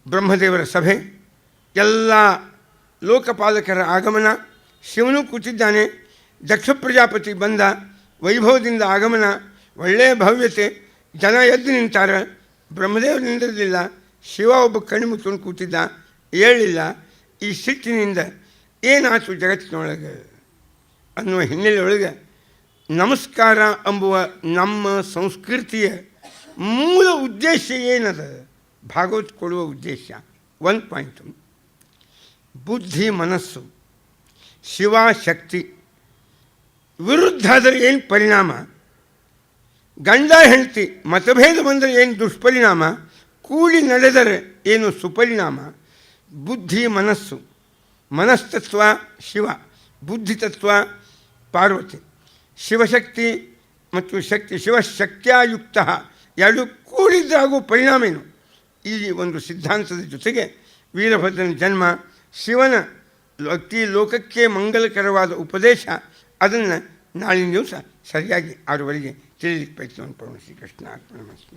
Speaker 2: ಬ್ರಹ್ಮದೇವರ ಸಭೆ, ಎಲ್ಲ ಲೋಕಪಾಲಕರ ಆಗಮನ, ಶಿವನು ಕೂತಿದ್ದಾನೆ. ದಕ್ಷ ಪ್ರಜಾಪತಿ ಬಂದ, ವೈಭವದಿಂದ ಆಗಮನ, ಒಳ್ಳೆಯ ಭವ್ಯತೆ, ಜನ ಎದ್ದು ನಿಂತಾರೆ. ಬ್ರಹ್ಮದೇವರು ನಿಂದಿರಲಿಲ್ಲ, ಶಿವ ಒಬ್ಬ ಕಣ್ಣು ಮುಚ್ಕೊಂಡು ಕೂತಿದ್ದ, ಹೇಳಿಲ್ಲ. ಈ ಸಿಟ್ಟಿನಿಂದ ಏನಾಯ್ತು ಜಗತ್ತಿನೊಳಗೆ ಅನ್ನುವ ಹಿನ್ನೆಲೆಯೊಳಗೆ ನಮಸ್ಕಾರ ಎಂಬುವ ನಮ್ಮ ಸಂಸ್ಕೃತಿಯ ಮೂಲ ಉದ್ದೇಶ ಏನದ? ಭಾಗವತ್ ಕೊಡುವ ಉದ್ದೇಶ 1 ಪಾಯಿಂಟು. ಬುದ್ಧಿ ಮನಸ್ಸು ಶಿವ ಶಕ್ತಿ ವಿರುದ್ಧ ಆದರೆ ಏನು ಪರಿಣಾಮ, ಗಂಡ ಹೆಂಡತಿ ಮತಭೇದ ಬಂದರೆ ಏನು ದುಷ್ಪರಿಣಾಮ, ಕೂಡಿ ನಡೆದರೆ ಏನು ಸುಪರಿಣಾಮ. ಬುದ್ಧಿ ಮನಸ್ಸು, ಮನಸ್ತತ್ವ ಶಿವ, ಬುದ್ಧಿತತ್ವ ಪಾರ್ವತಿ. ಶಿವಶಕ್ತಿ ಮತ್ತು ಶಕ್ತಿ, ಶಿವಶಕ್ತಿಯುಕ್ತ ಎರಡು ಕೂಡಿದ್ದಾಗುವ ಪರಿಣಾಮ ಏನು? ಈ ಒಂದು ಸಿದ್ಧಾಂತದ ಜೊತೆಗೆ ವೀರಭದ್ರನ ಜನ್ಮ, ಶಿವನ ಅತಿ ಲೋಕಕ್ಕೆ ಮಂಗಲಕರವಾದ ಉಪದೇಶ, ಅದನ್ನು ನಾಳಿನ ದಿವಸ ಸರಿಯಾಗಿ 6 ತಿಳಿಲಿಕ್ಕೆ ಪ್ರಯತ್ನ ಮಾಡೋಣ. ಶ್ರೀಕೃಷ್ಣ ಅರ್ಪಣಮಸ್ತು.